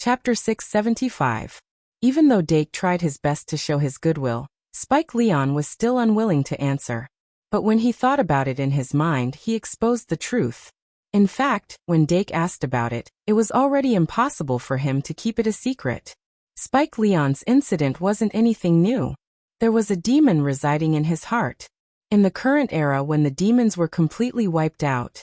Chapter 675. Even though Dake tried his best to show his goodwill, Spike Leon was still unwilling to answer. But when he thought about it in his mind, he exposed the truth. In fact, when Dake asked about it, it was already impossible for him to keep it a secret. Spike Leon's incident wasn't anything new. There was a demon residing in his heart. In the current era when the demons were completely wiped out.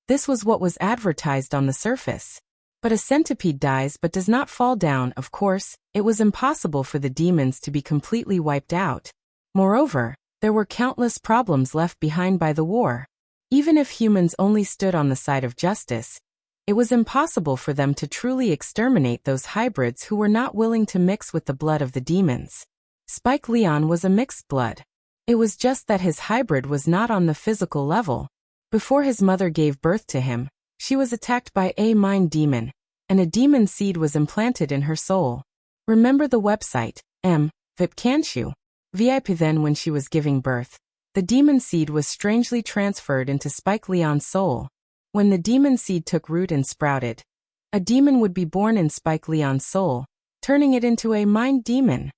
This was what was advertised on the surface. But a centipede dies but does not fall down. Of course, it was impossible for the demons to be completely wiped out. Moreover, there were countless problems left behind by the war. Even if humans only stood on the side of justice, it was impossible for them to truly exterminate those hybrids who were not willing to mix with the blood of the demons. Spike Leon was a mixed blood. It was just that his hybrid was not on the physical level. Before his mother gave birth to him, she was attacked by a mind demon, and a demon seed was implanted in her soul. Remember the website, VIP can't you? VIP. Then when she was giving birth, the demon seed was strangely transferred into Spike Leon's soul. When the demon seed took root and sprouted, a demon would be born in Spike Leon's soul, turning it into a mind demon.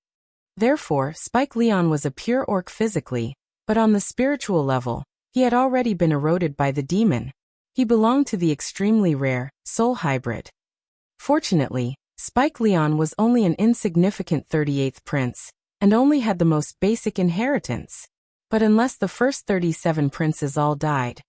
Therefore, Spike Leon was a pure orc physically, but on the spiritual level, he had already been eroded by the demon. He belonged to the extremely rare soul hybrid. Fortunately, Spike Leon was only an insignificant 38th prince, and only had the most basic inheritance. But unless the first 37 princes all died,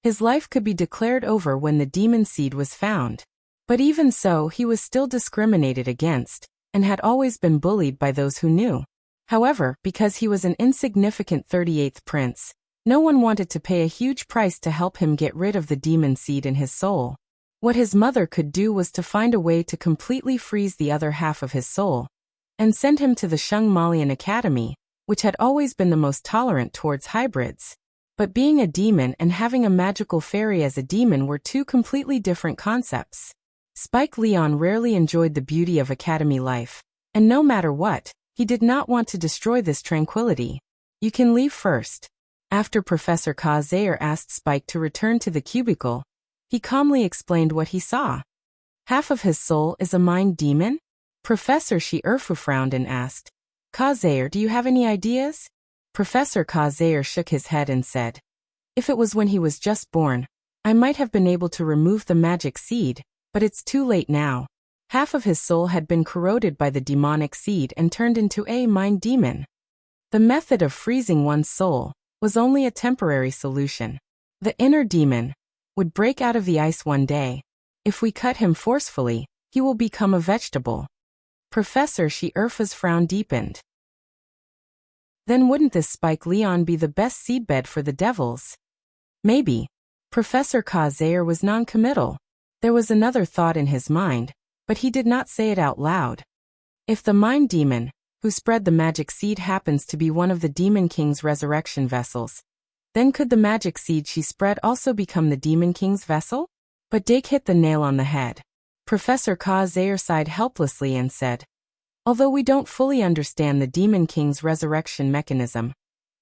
his life could be declared over when the demon seed was found. But even so, he was still discriminated against, and had always been bullied by those who knew. However, because he was an insignificant 38th prince, no one wanted to pay a huge price to help him get rid of the demon seed in his soul. What his mother could do was to find a way to completely freeze the other half of his soul, and send him to the Shung Malian Academy, which had always been the most tolerant towards hybrids. But being a demon and having a magical fairy as a demon were two completely different concepts. Spike Leon rarely enjoyed the beauty of academy life, and no matter what, he did not want to destroy this tranquility. You can leave first. After Professor Kazair asked Spike to return to the cubicle, he calmly explained what he saw. Half of his soul is a mind demon? Professor Shi-Erfu frowned and asked, Kazair, do you have any ideas? Professor Kazair shook his head and said, if it was when he was just born, I might have been able to remove the magic seed, but it's too late now. Half of his soul had been corroded by the demonic seed and turned into a mind demon. The method of freezing one's soul was only a temporary solution. The inner demon would break out of the ice one day. If we cut him forcefully, he will become a vegetable. Professor Shi-Erfu's frown deepened. Then wouldn't this Spike Leon be the best seedbed for the devils? Maybe. Professor Kazair was non-committal. There was another thought in his mind, but he did not say it out loud. If the mind demon, who spread the magic seed, happens to be one of the Demon King's resurrection vessels, then could the magic seed she spread also become the Demon King's vessel? But Dake hit the nail on the head. Professor Kazair sighed helplessly and said, although we don't fully understand the Demon King's resurrection mechanism,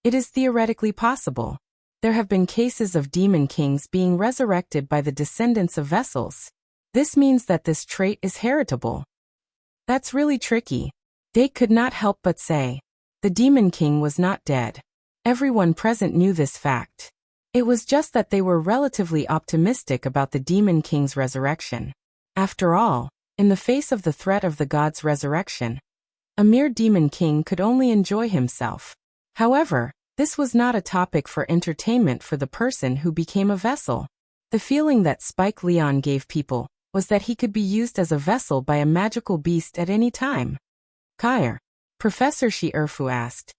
it is theoretically possible. There have been cases of Demon Kings being resurrected by the descendants of vessels. This means that this trait is heritable. That's really tricky. Dake could not help but say, the Demon King was not dead. Everyone present knew this fact. It was just that they were relatively optimistic about the Demon King's resurrection. After all, in the face of the threat of the god's resurrection, a mere Demon King could only enjoy himself. However, this was not a topic for entertainment for the person who became a vessel. The feeling that Spike Leon gave people was that he could be used as a vessel by a magical beast at any time. Kair, Professor Shi-Erfu asked,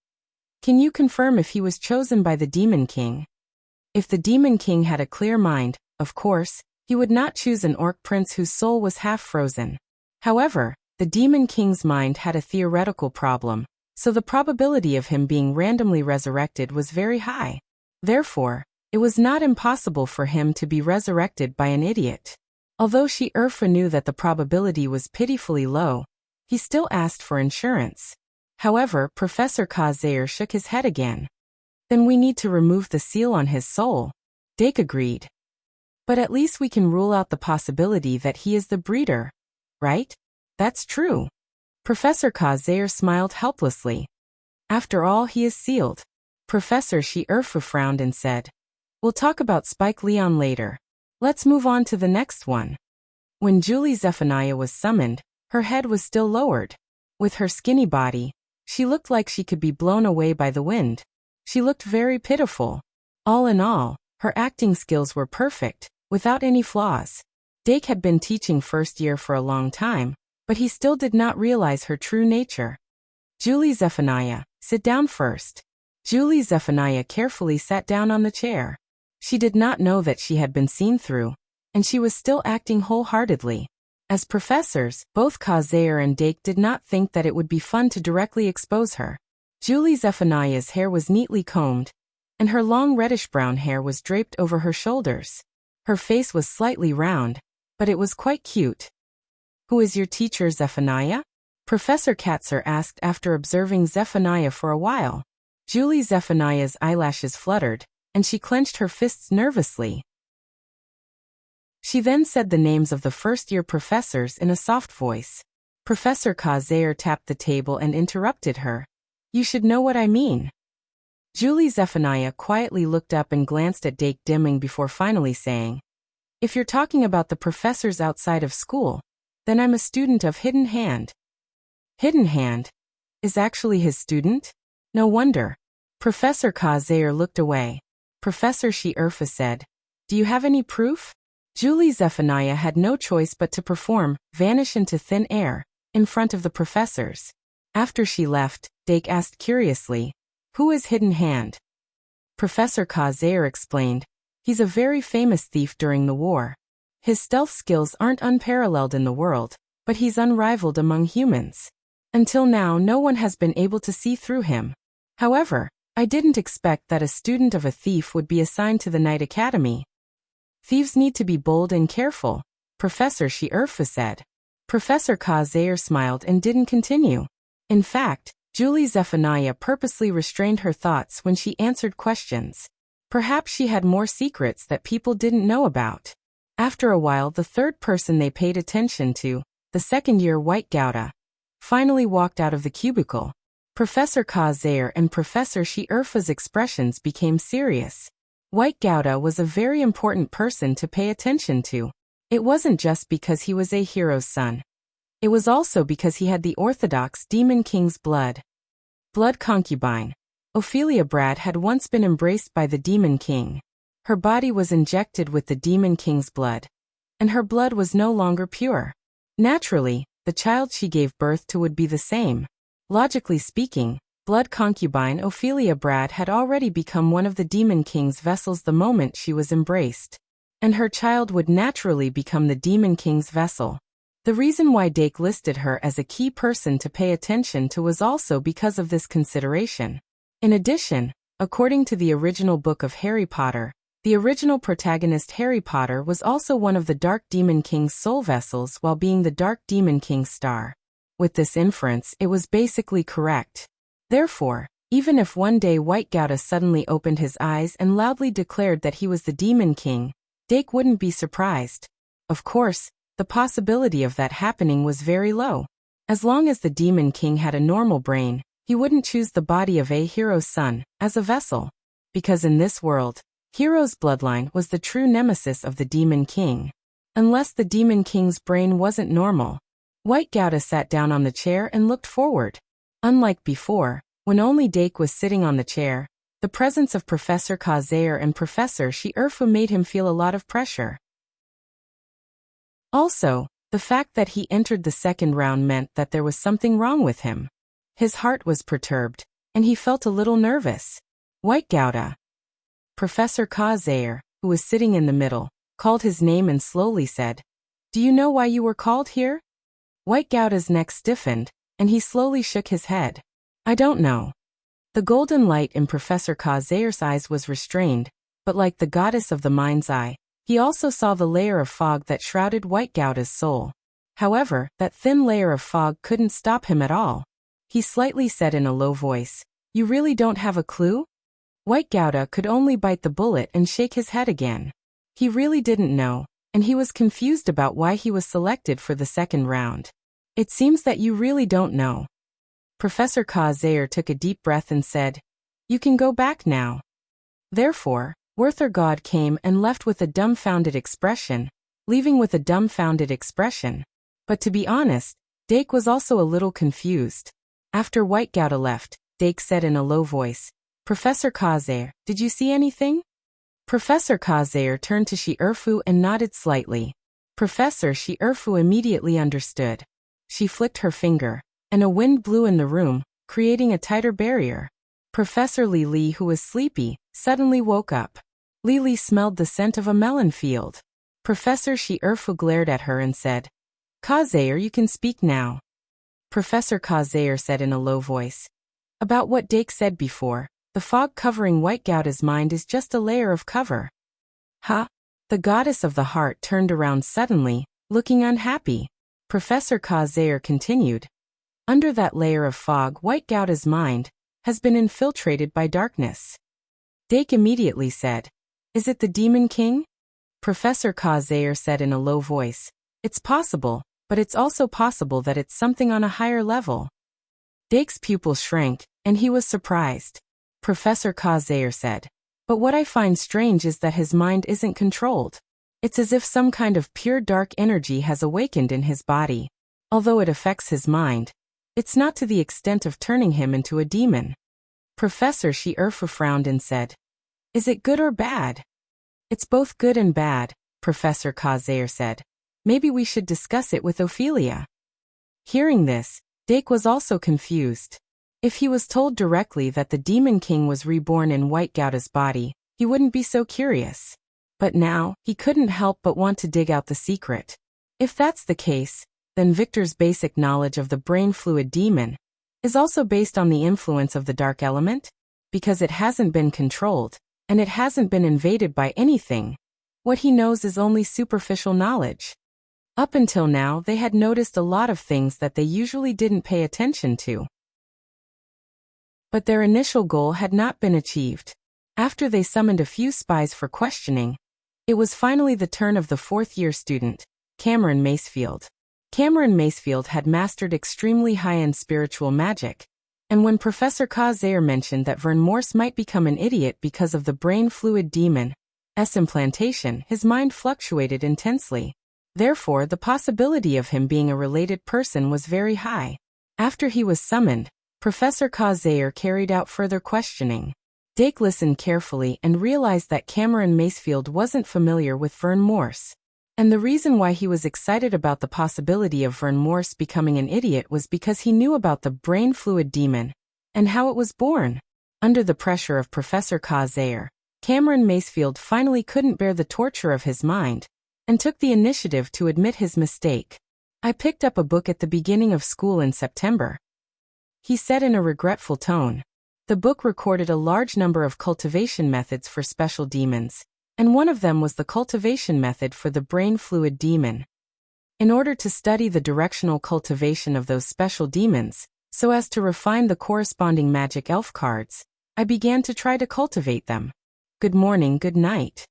can you confirm if he was chosen by the Demon King? If the Demon King had a clear mind, of course, he would not choose an orc prince whose soul was half frozen. However, the Demon King's mind had a theoretical problem, so the probability of him being randomly resurrected was very high. Therefore, it was not impossible for him to be resurrected by an idiot. Although Shi-Erfu knew that the probability was pitifully low, he still asked for insurance. However, Professor Kazair shook his head again. Then we need to remove the seal on his soul. Dake agreed. But at least we can rule out the possibility that he is the breeder, right? That's true. Professor Kazair smiled helplessly. After all, he is sealed. Professor Shi-Erfu frowned and said, "We'll talk about Spike Leon later. Let's move on to the next one." When Julie Zephaniah was summoned, her head was still lowered. With her skinny body, she looked like she could be blown away by the wind. She looked very pitiful. All in all, her acting skills were perfect, without any flaws. Dake had been teaching first year for a long time, but he still did not realize her true nature. "Julie Zephaniah, sit down first." Julie Zephaniah carefully sat down on the chair. She did not know that she had been seen through, and she was still acting wholeheartedly. As professors, both Kazair and Dake did not think that it would be fun to directly expose her. Julie Zephaniah's hair was neatly combed, and her long reddish-brown hair was draped over her shoulders. Her face was slightly round, but it was quite cute. "Who is your teacher, Zephaniah?" Professor Katzer asked after observing Zephaniah for a while. Julie Zephaniah's eyelashes fluttered, and she clenched her fists nervously. She then said the names of the first-year professors in a soft voice. Professor Kazair tapped the table and interrupted her. "You should know what I mean." Julie Zephaniah quietly looked up and glanced at Dake Dimming before finally saying, "If you're talking about the professors outside of school, then I'm a student of Hidden Hand." Hidden Hand is actually his student? No wonder. Professor Kazair looked away. Professor Shi-Erfu said, "Do you have any proof?" Julie Zephaniah had no choice but to perform vanish into thin air in front of the professors. After she left, Dake asked curiously, "Who is Hidden Hand?" Professor Kazair explained, "He's a very famous thief during the war. His stealth skills aren't unparalleled in the world, but he's unrivaled among humans. Until now, no one has been able to see through him. However, I didn't expect that a student of a thief would be assigned to the Night Academy." "Thieves need to be bold and careful," Professor Shi-Erfu said. Professor Kazair smiled and didn't continue. In fact, Julie Zephaniah purposely restrained her thoughts when she answered questions. Perhaps she had more secrets that people didn't know about. After a while, the third person they paid attention to, the second-year White Gouda, finally walked out of the cubicle. Professor Kazair and Professor Shi-Erfu's expressions became serious. White Gouda was a very important person to pay attention to. It wasn't just because he was a hero's son. It was also because he had the orthodox Demon King's blood. Blood concubine. Ophelia Brad had once been embraced by the Demon King. Her body was injected with the Demon King's blood, and her blood was no longer pure. Naturally, the child she gave birth to would be the same. Logically speaking, blood concubine Ophelia Brad had already become one of the Demon King's vessels the moment she was embraced, and her child would naturally become the Demon King's vessel. The reason why Dake listed her as a key person to pay attention to was also because of this consideration. In addition, according to the original book of Harry Potter, the original protagonist Harry Potter was also one of the Dark Demon King's soul vessels while being the Dark Demon King's star. With this inference, it was basically correct. Therefore, even if one day White Gouda suddenly opened his eyes and loudly declared that he was the Demon King, Dake wouldn't be surprised. Of course, the possibility of that happening was very low. As long as the Demon King had a normal brain, he wouldn't choose the body of a hero's son as a vessel. Because in this world, hero's bloodline was the true nemesis of the Demon King. Unless the Demon King's brain wasn't normal. White Gouda sat down on the chair and looked forward. Unlike before, when only Dake was sitting on the chair, the presence of Professor Kazair and Professor Shi-Erfu made him feel a lot of pressure. Also, the fact that he entered the second round meant that there was something wrong with him. His heart was perturbed, and he felt a little nervous. White Gouda. Professor Kazair, who was sitting in the middle, called his name and slowly said, "Do you know why you were called here?" White Gouda's neck stiffened, and he slowly shook his head. "I don't know." The golden light in Professor Kazair's eyes was restrained, but like the goddess of the mind's eye, he also saw the layer of fog that shrouded White Gouda's soul. However, that thin layer of fog couldn't stop him at all. He slightly said in a low voice, "You really don't have a clue?" White Gouda could only bite the bullet and shake his head again. He really didn't know, and he was confused about why he was selected for the second round. It seems that you really don't know. Professor Kazair took a deep breath and said, "You can go back now." Therefore, Werther God came and left with a dumbfounded expression, leaving with a dumbfounded expression. But to be honest, Dake was also a little confused. After White Gouda left, Dake said in a low voice, "Professor Kazair, did you see anything?" Professor Kazair turned to Shi-Erfu and nodded slightly. Professor Shi-Erfu immediately understood. She flicked her finger, and a wind blew in the room, creating a tighter barrier. Professor Li Li, who was sleepy, suddenly woke up. Li Li smelled the scent of a melon field. Professor Shi-Erfu glared at her and said, "Kazair, you can speak now." Professor Kazair said in a low voice, "About what Dake said before, the fog covering White Gouda's mind is just a layer of cover." "Huh?" The goddess of the heart turned around suddenly, looking unhappy. Professor Kazair continued, "Under that layer of fog, White Gouda's mind has been infiltrated by darkness." Dake immediately said, "Is it the Demon King?" Professor Kazair said in a low voice, "It's possible, but it's also possible that it's something on a higher level." Dake's pupil shrank, and he was surprised. Professor Kazair said, "But what I find strange is that his mind isn't controlled. It's as if some kind of pure dark energy has awakened in his body. Although it affects his mind, it's not to the extent of turning him into a demon." Professor Shi-Erfu frowned and said, "Is it good or bad?" "It's both good and bad," Professor Kazair said. "Maybe we should discuss it with Ophelia." Hearing this, Dake was also confused. If he was told directly that the Demon King was reborn in White Gouda's body, he wouldn't be so curious. But now, he couldn't help but want to dig out the secret. If that's the case, then Victor's basic knowledge of the brain fluid demon is also based on the influence of the dark element? Because it hasn't been controlled, and it hasn't been invaded by anything. What he knows is only superficial knowledge. Up until now, they had noticed a lot of things that they usually didn't pay attention to. But their initial goal had not been achieved. After they summoned a few spies for questioning, it was finally the turn of the fourth-year student, Cameron Macefield. Cameron Macefield had mastered extremely high-end spiritual magic, and when Professor Kazair mentioned that Vern Morse might become an idiot because of the brain fluid demon's implantation, his mind fluctuated intensely. Therefore, the possibility of him being a related person was very high. After he was summoned, Professor Kazair carried out further questioning. Dake listened carefully and realized that Cameron Macefield wasn't familiar with Vern Morse. And the reason why he was excited about the possibility of Vern Morse becoming an idiot was because he knew about the brain fluid demon and how it was born. Under the pressure of Professor Kazair, Cameron Macefield finally couldn't bear the torture of his mind and took the initiative to admit his mistake. "I picked up a book at the beginning of school in September," he said in a regretful tone. The book recorded a large number of cultivation methods for special demons, and one of them was the cultivation method for the brain fluid demon. In order to study the directional cultivation of those special demons, so as to refine the corresponding magic elf cards, I began to try to cultivate them. Good morning, good night.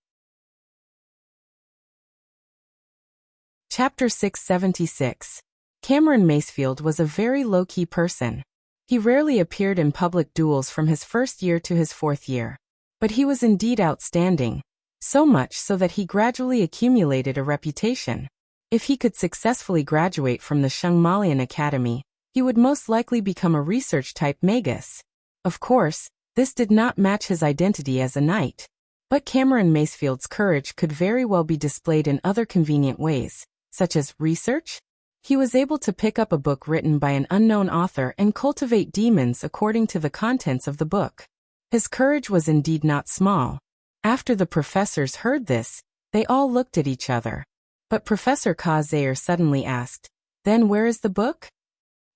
Chapter 676. Cameron Macefield was a very low-key person. He rarely appeared in public duels from his first year to his fourth year. But he was indeed outstanding, so much so that he gradually accumulated a reputation. If he could successfully graduate from the Shungmalian Academy, he would most likely become a research-type magus. Of course, this did not match his identity as a knight. But Cameron Macefield's courage could very well be displayed in other convenient ways, such as research. He was able to pick up a book written by an unknown author and cultivate demons according to the contents of the book. His courage was indeed not small. After the professors heard this, they all looked at each other. But Professor Kazair suddenly asked, "Then where is the book?"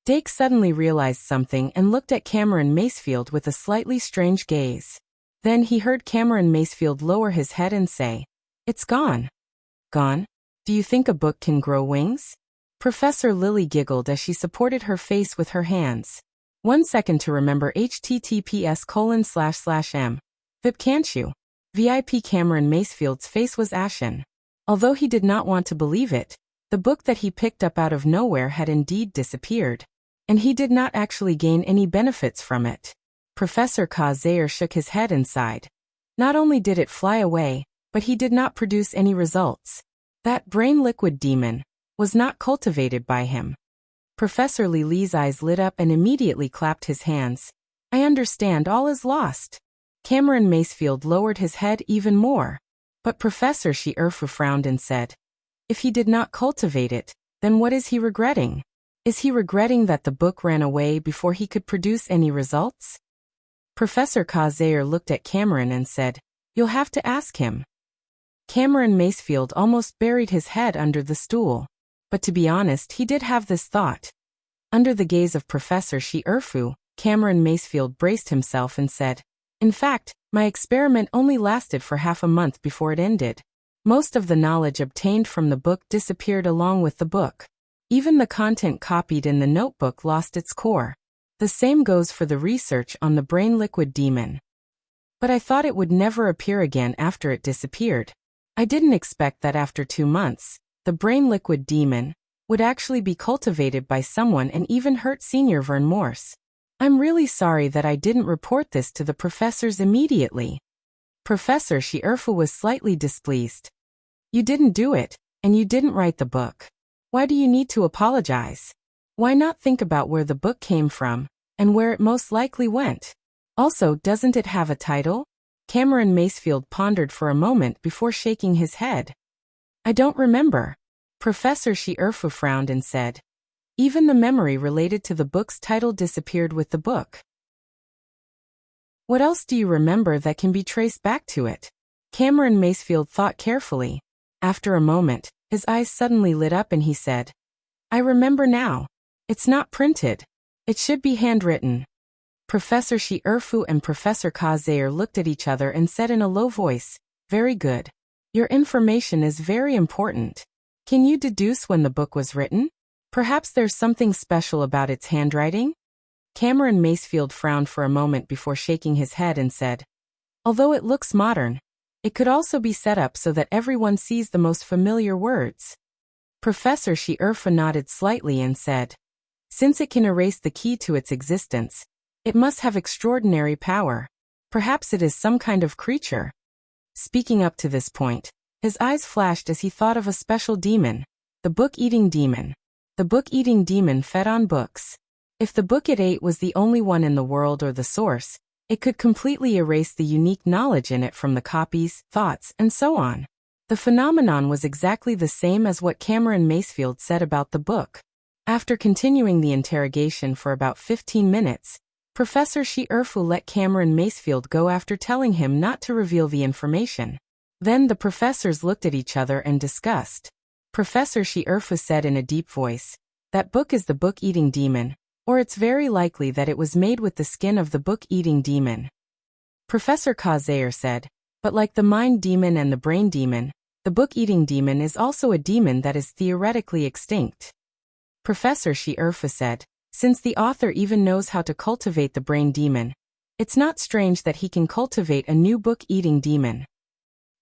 Dake suddenly realized something and looked at Cameron Macefield with a slightly strange gaze. Then he heard Cameron Macefield lower his head and say, "It's gone." "Gone? Do you think a book can grow wings?" Professor Lily giggled as she supported her face with her hands. 1 second to remember https://m. VIP can't you? VIP Cameron Macefield's face was ashen. Although he did not want to believe it, The book that he picked up out of nowhere had indeed disappeared, and he did not actually gain any benefits from it. Professor Kazair shook his head and sighed. Not only did it fly away, but he did not produce any results. That brain liquid demon was not cultivated by him. Professor Li's eyes lit up and immediately clapped his hands. I understand, all is lost. Cameron Macefield lowered his head even more. But Professor Shierfu frowned and said, if he did not cultivate it, then what is he regretting? Is he regretting that the book ran away before he could produce any results? Professor Kazair looked at Cameron and said, you'll have to ask him. Cameron Macefield almost buried his head under the stool. But to be honest, he did have this thought. Under the gaze of Professor Shierfu, Cameron Macefield braced himself and said, in fact, my experiment only lasted for half a month before it ended. Most of the knowledge obtained from the book disappeared along with the book. Even the content copied in the notebook lost its core. The same goes for the research on the brain liquid demon. But I thought it would never appear again after it disappeared. I didn't expect that after 2 months, the brain liquid demon would actually be cultivated by someone and even hurt Senior Vern Morse. I'm really sorry that I didn't report this to the professors immediately. Professor Shierfu was slightly displeased. You didn't do it, and you didn't write the book. Why do you need to apologize? Why not think about where the book came from, and where it most likely went? Also, doesn't it have a title? Cameron Macefield pondered for a moment before shaking his head. I don't remember. Professor Shierfu frowned and said, even the memory related to the book's title disappeared with the book. What else do you remember that can be traced back to it? Cameron Macefield thought carefully. After a moment, his eyes suddenly lit up and he said, I remember now. It's not printed. It should be handwritten. Professor Shierfu and Professor Kazair looked at each other and said in a low voice, very good. Your information is very important. Can you deduce when the book was written? Perhaps there's something special about its handwriting? Cameron Macefield frowned for a moment before shaking his head and said, although it looks modern, it could also be set up so that everyone sees the most familiar words. Professor Shierfu nodded slightly and said, since it can erase the key to its existence, it must have extraordinary power. Perhaps it is some kind of creature. Speaking up to this point, his eyes flashed as he thought of a special demon, the book-eating demon. The book-eating demon fed on books. If the book it ate was the only one in the world or the source, it could completely erase the unique knowledge in it from the copies, thoughts, and so on. The phenomenon was exactly the same as what Cameron Macefield said about the book. After continuing the interrogation for about 15 minutes, Professor Shierfu let Cameron Macefield go after telling him not to reveal the information. Then the professors looked at each other and discussed. Professor Shierfu said in a deep voice, that book is the book-eating demon, or it's very likely that it was made with the skin of the book-eating demon. Professor Kazair said, but like the mind demon and the brain demon, the book-eating demon is also a demon that is theoretically extinct. Professor Shierfu said, since the author even knows how to cultivate the brain demon, it's not strange that he can cultivate a new book-eating demon.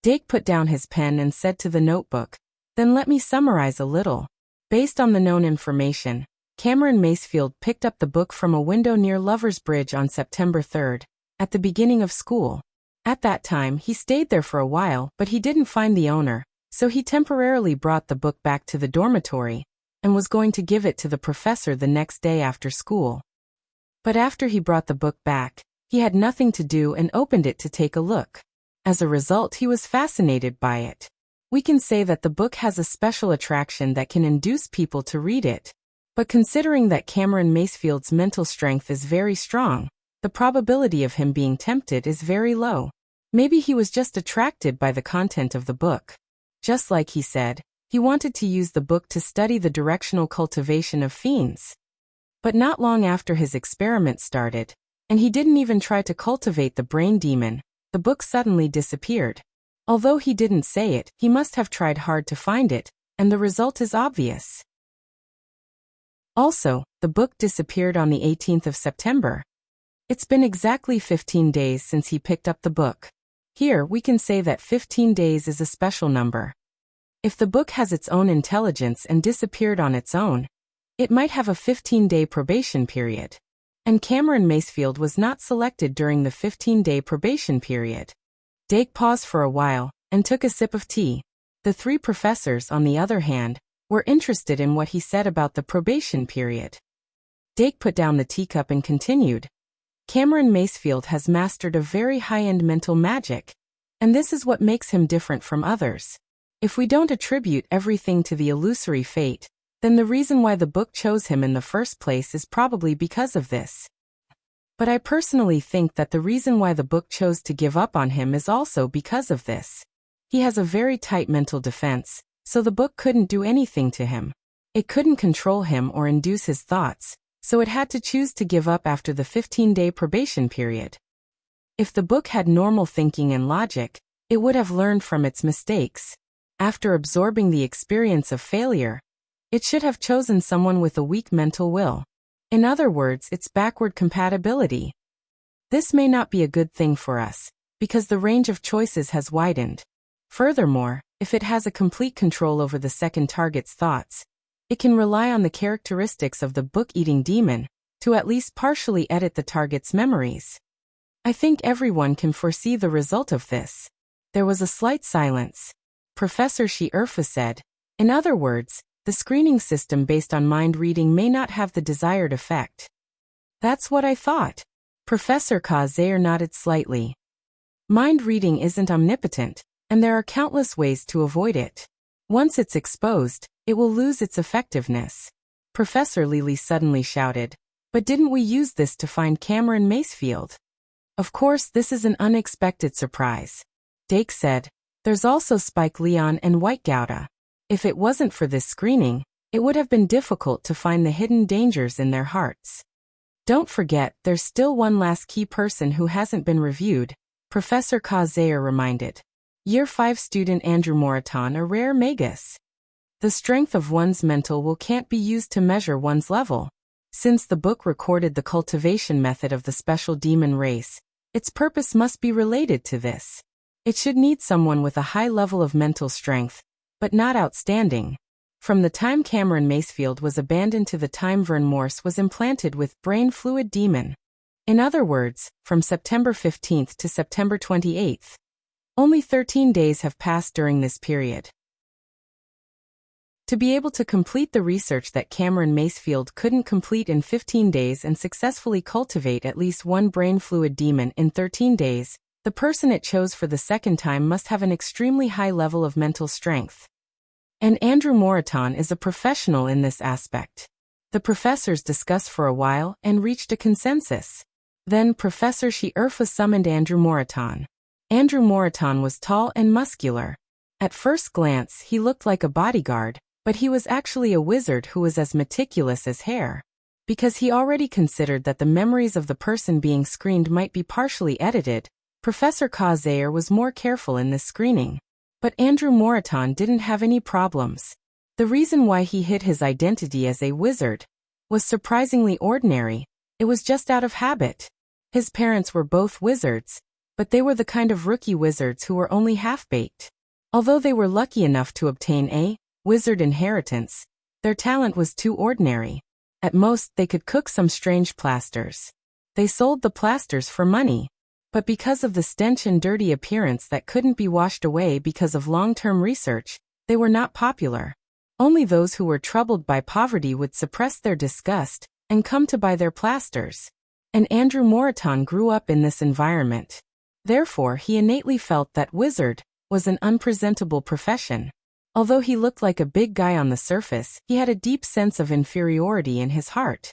Dake put down his pen and said to the notebook, then let me summarize a little. Based on the known information, Cameron Macefield picked up the book from a window near Lover's Bridge on September 3rd, at the beginning of school. At that time, he stayed there for a while, but he didn't find the owner, so he temporarily brought the book back to the dormitory, and was going to give it to the professor the next day after school. But after he brought the book back, he had nothing to do and opened it to take a look. As a result, he was fascinated by it. We can say that the book has a special attraction that can induce people to read it. But considering that Cameron Macefield's mental strength is very strong, the probability of him being tempted is very low. Maybe he was just attracted by the content of the book. Just like he said, he wanted to use the book to study the directional cultivation of fiends. But not long after his experiment started, and he didn't even try to cultivate the brain demon, the book suddenly disappeared. Although he didn't say it, he must have tried hard to find it, and the result is obvious. Also, the book disappeared on the 18th of September. It's been exactly 15 days since he picked up the book. Here, we can say that 15 days is a special number. If the book has its own intelligence and disappeared on its own, it might have a 15-day probation period. And Cameron Macefield was not selected during the 15-day probation period. Dake paused for a while and took a sip of tea. The three professors, on the other hand, were interested in what he said about the probation period. Dake put down the teacup and continued. Cameron Macefield has mastered a very high-end mental magic, and this is what makes him different from others. If we don't attribute everything to the illusory fate, then the reason why the book chose him in the first place is probably because of this. But I personally think that the reason why the book chose to give up on him is also because of this. He has a very tight mental defense, so the book couldn't do anything to him. It couldn't control him or induce his thoughts, so it had to choose to give up after the 15-day probation period. If the book had normal thinking and logic, it would have learned from its mistakes. After absorbing the experience of failure, it should have chosen someone with a weak mental will. In other words, its backward compatibility. This may not be a good thing for us, because the range of choices has widened. Furthermore, if it has a complete control over the second target's thoughts, it can rely on the characteristics of the book-eating demon to at least partially edit the target's memories. I think everyone can foresee the result of this. There was a slight silence. Professor Shierfa said, in other words, the screening system based on mind reading may not have the desired effect. That's what I thought. Professor Kazair nodded slightly. Mind reading isn't omnipotent, and there are countless ways to avoid it. Once it's exposed, it will lose its effectiveness. Professor Lely suddenly shouted, but didn't we use this to find Cameron Macefield? Of course, this is an unexpected surprise. Dake said, there's also Spike Leon and White Gouda. If it wasn't for this screening, it would have been difficult to find the hidden dangers in their hearts. Don't forget, there's still one last key person who hasn't been reviewed, Professor Kazair reminded. Year 5 student Andrew Moraton, a rare magus. The strength of one's mental will can't be used to measure one's level. Since the book recorded the cultivation method of the special demon race, its purpose must be related to this. It should need someone with a high level of mental strength, but not outstanding. From the time Cameron Macefield was abandoned to the time Vern Morse was implanted with brain fluid demon. In other words, from September 15th to September 28th. Only 13 days have passed during this period. To be able to complete the research that Cameron Macefield couldn't complete in 15 days and successfully cultivate at least one brain fluid demon in 13 days, the person it chose for the second time must have an extremely high level of mental strength. And Andrew Moraton is a professional in this aspect. The professors discussed for a while and reached a consensus. Then Professor Shierfa summoned Andrew Moraton. Andrew Moraton was tall and muscular. At first glance, he looked like a bodyguard, but he was actually a wizard who was as meticulous as hair. Because he already considered that the memories of the person being screened might be partially edited, Professor Kazair was more careful in this screening. But Andrew Moraton didn't have any problems. The reason why he hid his identity as a wizard was surprisingly ordinary. It was just out of habit. His parents were both wizards, but they were the kind of rookie wizards who were only half-baked. Although they were lucky enough to obtain a wizard inheritance, their talent was too ordinary. At most, they could cook some strange plasters. They sold the plasters for money. But because of the stench and dirty appearance that couldn't be washed away because of long-term research, they were not popular. Only those who were troubled by poverty would suppress their disgust and come to buy their plasters. And Andrew Moraton grew up in this environment. Therefore, he innately felt that wizard was an unpresentable profession. Although he looked like a big guy on the surface, he had a deep sense of inferiority in his heart.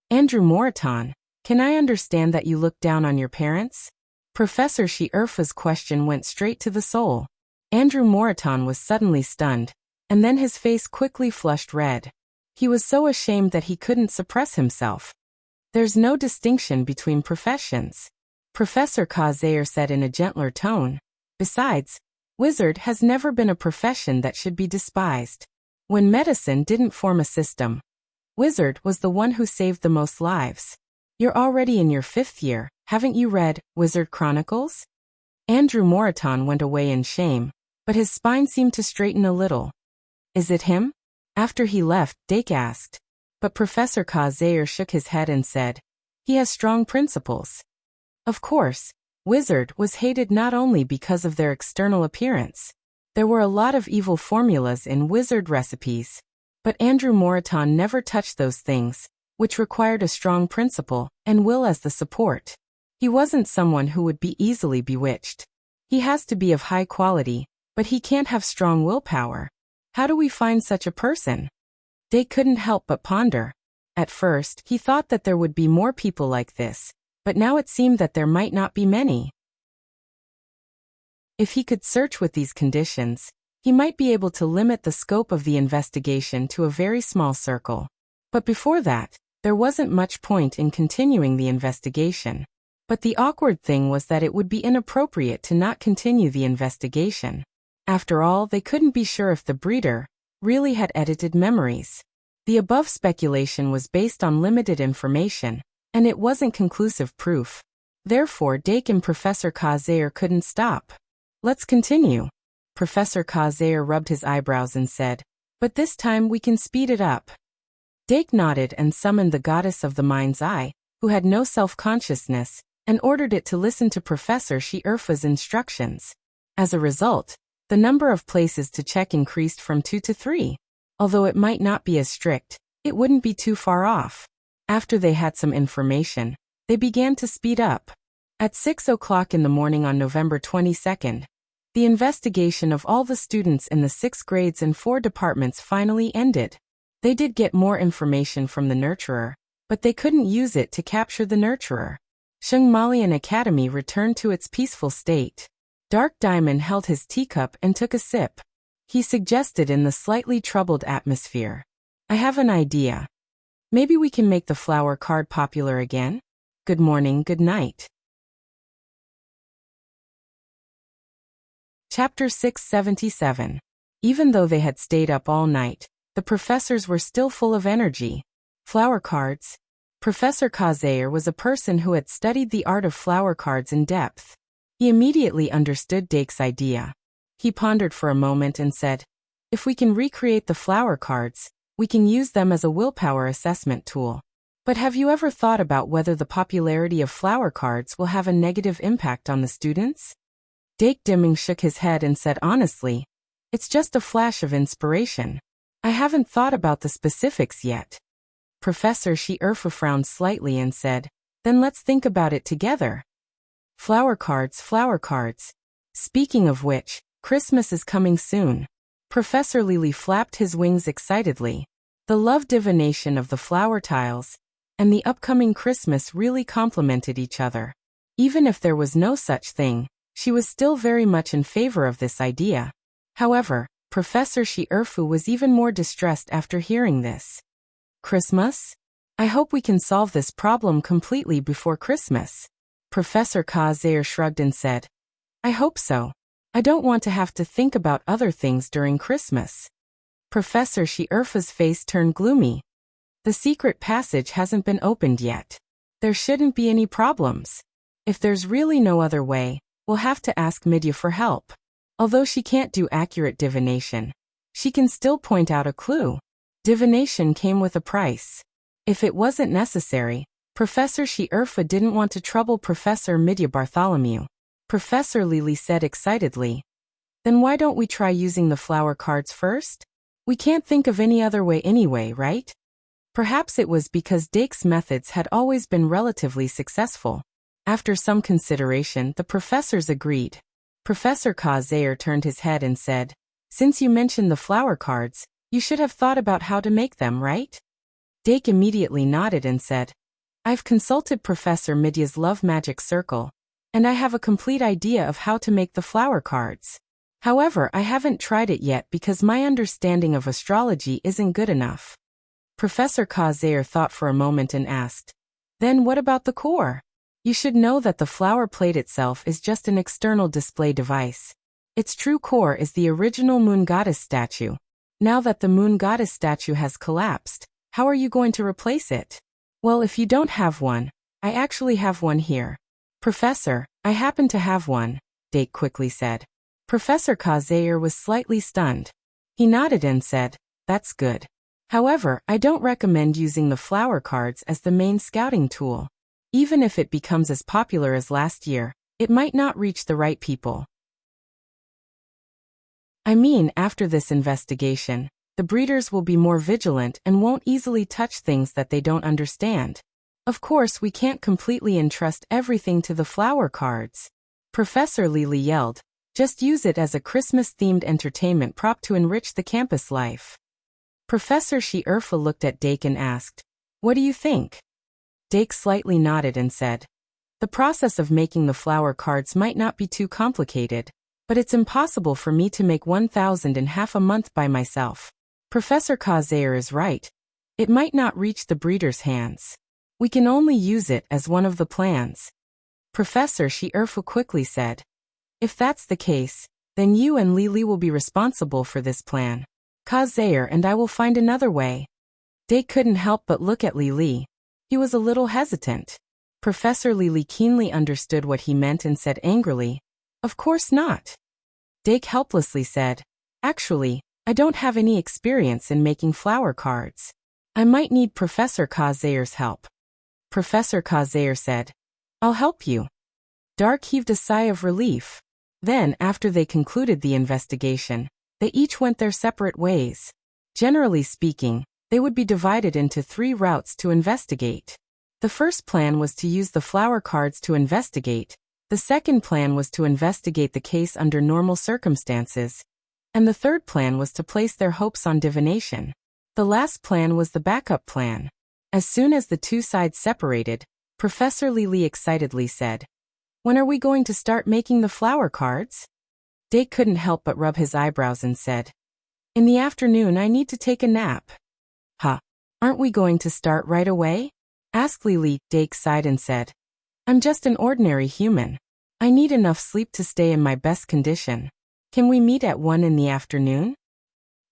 Andrew Moraton, can I understand that you look down on your parents? Professor Shierfa's question went straight to the soul. Andrew Moraton was suddenly stunned, and then his face quickly flushed red. He was so ashamed that he couldn't suppress himself. There's no distinction between professions, Professor Kazair said in a gentler tone. Besides, wizard has never been a profession that should be despised. When medicine didn't form a system, wizard was the one who saved the most lives. You're already in your 5th year, haven't you read Wizard Chronicles? Andrew Moraton went away in shame. but his spine seemed to straighten a little. Is it him? After he left, Dake asked. But Professor Kazair shook his head and said, he has strong principles. Of course, Wizard was hated not only because of their external appearance. There were a lot of evil formulas in Wizard recipes. But Andrew Moreton never touched those things, which required a strong principle and will as the support. He wasn't someone who would be easily bewitched. He has to be of high quality, but he can't have strong willpower. How do we find such a person? Dake couldn't help but ponder. At first, he thought that there would be more people like this, but now it seemed that there might not be many. If he could search with these conditions, he might be able to limit the scope of the investigation to a very small circle. But before that, there wasn't much point in continuing the investigation. But the awkward thing was that it would be inappropriate to not continue the investigation. After all, they couldn't be sure if the breeder really had edited memories. The above speculation was based on limited information, and it wasn't conclusive proof. Therefore, Dake and Professor Kazair couldn't stop. Let's continue. Professor Kazair rubbed his eyebrows and said, but this time we can speed it up. Dake nodded and summoned the goddess of the mind's eye, who had no self-consciousness, and ordered it to listen to Professor Shi-Erfa's instructions. As a result, the number of places to check increased from 2 to 3. Although it might not be as strict, it wouldn't be too far off. After they had some information, they began to speed up. At 6 o'clock in the morning on November 22nd, the investigation of all the students in the 6 grades and 4 departments finally ended. They did get more information from the nurturer, but they couldn't use it to capture the nurturer. Shungmalian Academy returned to its peaceful state. Dark Diamond held his teacup and took a sip. He suggested in the slightly troubled atmosphere, I have an idea. Maybe we can make the flower card popular again? Good morning, good night. Chapter 677. Even though they had stayed up all night, the professors were still full of energy. Flower cards. Professor Kazair was a person who had studied the art of flower cards in depth. He immediately understood Dake's idea. He pondered for a moment and said, if we can recreate the flower cards, we can use them as a willpower assessment tool. But have you ever thought about whether the popularity of flower cards will have a negative impact on the students? Dake Dimming shook his head and said honestly, it's just a flash of inspiration. I haven't thought about the specifics yet. Professor Shi-Erfa frowned slightly and said, then let's think about it together. Flower cards, flower cards. Speaking of which, Christmas is coming soon. Professor Lily flapped his wings excitedly. The love divination of the flower tiles and the upcoming Christmas really complemented each other. Even if there was no such thing, she was still very much in favor of this idea. However, Professor Shi-Erfa was even more distressed after hearing this. Christmas? I hope we can solve this problem completely before Christmas. Professor Kazair shrugged and said, I hope so. I don't want to have to think about other things during Christmas. Professor Shi-Erfa's face turned gloomy. The secret passage hasn't been opened yet. There shouldn't be any problems. If there's really no other way, we'll have to ask Midya for help. Although she can't do accurate divination, she can still point out a clue. Divination came with a price. If it wasn't necessary, Professor Shi-Erfa didn't want to trouble Professor Midya Bartholomew. Professor Lily said excitedly, then why don't we try using the flower cards first? We can't think of any other way anyway, right? Perhaps it was because Dake's methods had always been relatively successful. After some consideration, the professors agreed. Professor Kazair turned his head and said, since you mentioned the flower cards, you should have thought about how to make them, right? Dake immediately nodded and said, I've consulted Professor Midya's Love Magic Circle, and I have a complete idea of how to make the flower cards. However, I haven't tried it yet because my understanding of astrology isn't good enough. Professor Kazair thought for a moment and asked, then what about the core? You should know that the flower plate itself is just an external display device. Its true core is the original moon goddess statue. Now that the moon goddess statue has collapsed, how are you going to replace it? Well, if you don't have one, I actually have one here. Professor, I happen to have one, Dake quickly said. Professor Kazair was slightly stunned. He nodded and said, "That's good. However, I don't recommend using the flower cards as the main scouting tool. Even if it becomes as popular as last year, it might not reach the right people. I mean, after this investigation, the breeders will be more vigilant and won't easily touch things that they don't understand. Of course, we can't completely entrust everything to the flower cards." Professor Lily yelled, "Just use it as a Christmas-themed entertainment prop to enrich the campus life." Professor Shierfa looked at Dake and asked, "What do you think?" Dake slightly nodded and said, "The process of making the flower cards might not be too complicated, but it's impossible for me to make 1,000 in half a month by myself. Professor Kazair is right. It might not reach the breeder's hands. We can only use it as one of the plans." Professor Shierfa quickly said, "If that's the case, then you and Lily will be responsible for this plan. Kazair and I will find another way." Dake couldn't help but look at Lily. He was a little hesitant. Professor Lily keenly understood what he meant and said angrily, "Of course not." Dake helplessly said, "Actually, I don't have any experience in making flower cards. I might need Professor Kazair's help." Professor Kazair said, "I'll help you." Dark heaved a sigh of relief. Then, after they concluded the investigation, they each went their separate ways. Generally speaking, they would be divided into 3 routes to investigate. The first plan was to use the flower cards to investigate. The second plan was to investigate the case under normal circumstances. And the third plan was to place their hopes on divination. The last plan was the backup plan. As soon as the 2 sides separated, Professor Lily excitedly said, "When are we going to start making the flower cards?" Dake couldn't help but rub his eyebrows and said, "In the afternoon I need to take a nap." "Huh, aren't we going to start right away?" asked Lily. Dake sighed and said, "I'm just an ordinary human. I need enough sleep to stay in my best condition. Can we meet at 1 in the afternoon?"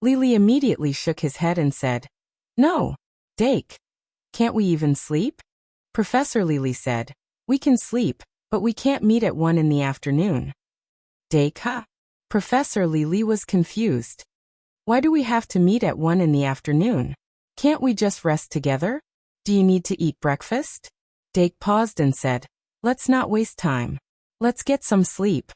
Lily immediately shook his head and said, "No, Dake. Can't we even sleep?" Professor Lily said, "We can sleep, but we can't meet at 1 in the afternoon." "Dake, huh?" Professor Lily was confused. "Why do we have to meet at 1 in the afternoon? Can't we just rest together? Do you need to eat breakfast?" Dake paused and said, "Let's not waste time. Let's get some sleep."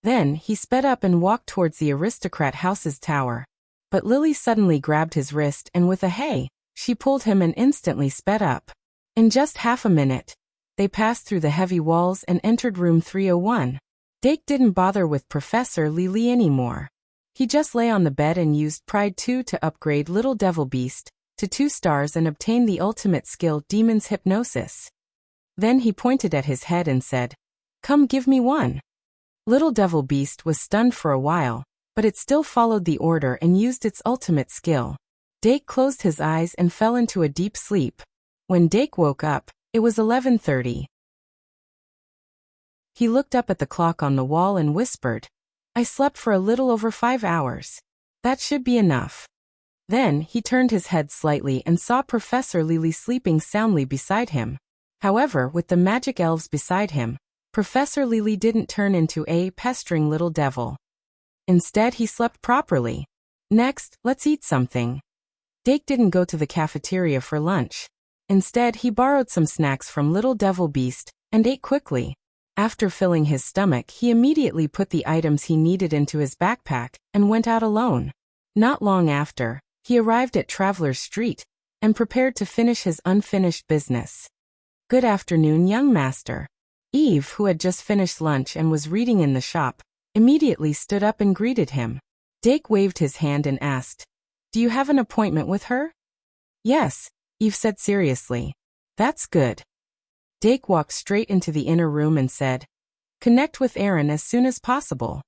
Then he sped up and walked towards the aristocrat house's tower. But Lily suddenly grabbed his wrist and with a "Hey," she pulled him and instantly sped up. In just half a minute, they passed through the heavy walls and entered room 301. Dake didn't bother with Professor Lily anymore. He just lay on the bed and used Pride 2 to upgrade Little Devil Beast to 2 stars and obtain the ultimate skill Demon's Hypnosis. Then he pointed at his head and said, "Come give me one." Little Devil Beast was stunned for a while, but it still followed the order and used its ultimate skill. Dake closed his eyes and fell into a deep sleep. When Dake woke up, it was 11:30. He looked up at the clock on the wall and whispered, "I slept for a little over 5 hours. That should be enough." Then he turned his head slightly and saw Professor Lily sleeping soundly beside him. However, with the magic elves beside him, Professor Lily didn't turn into a pestering little devil. Instead, he slept properly. "Next, let's eat something." Dake didn't go to the cafeteria for lunch. Instead, he borrowed some snacks from Little Devil Beast and ate quickly. After filling his stomach, he immediately put the items he needed into his backpack and went out alone. Not long after, he arrived at Traveler's Street and prepared to finish his unfinished business. "Good afternoon, young master." Eve, who had just finished lunch and was reading in the shop, immediately stood up and greeted him. Dake waved his hand and asked, "Do you have an appointment with her?" "Yes," Eve said seriously. "That's good." Dake walked straight into the inner room and said, "Connect with Aaron as soon as possible."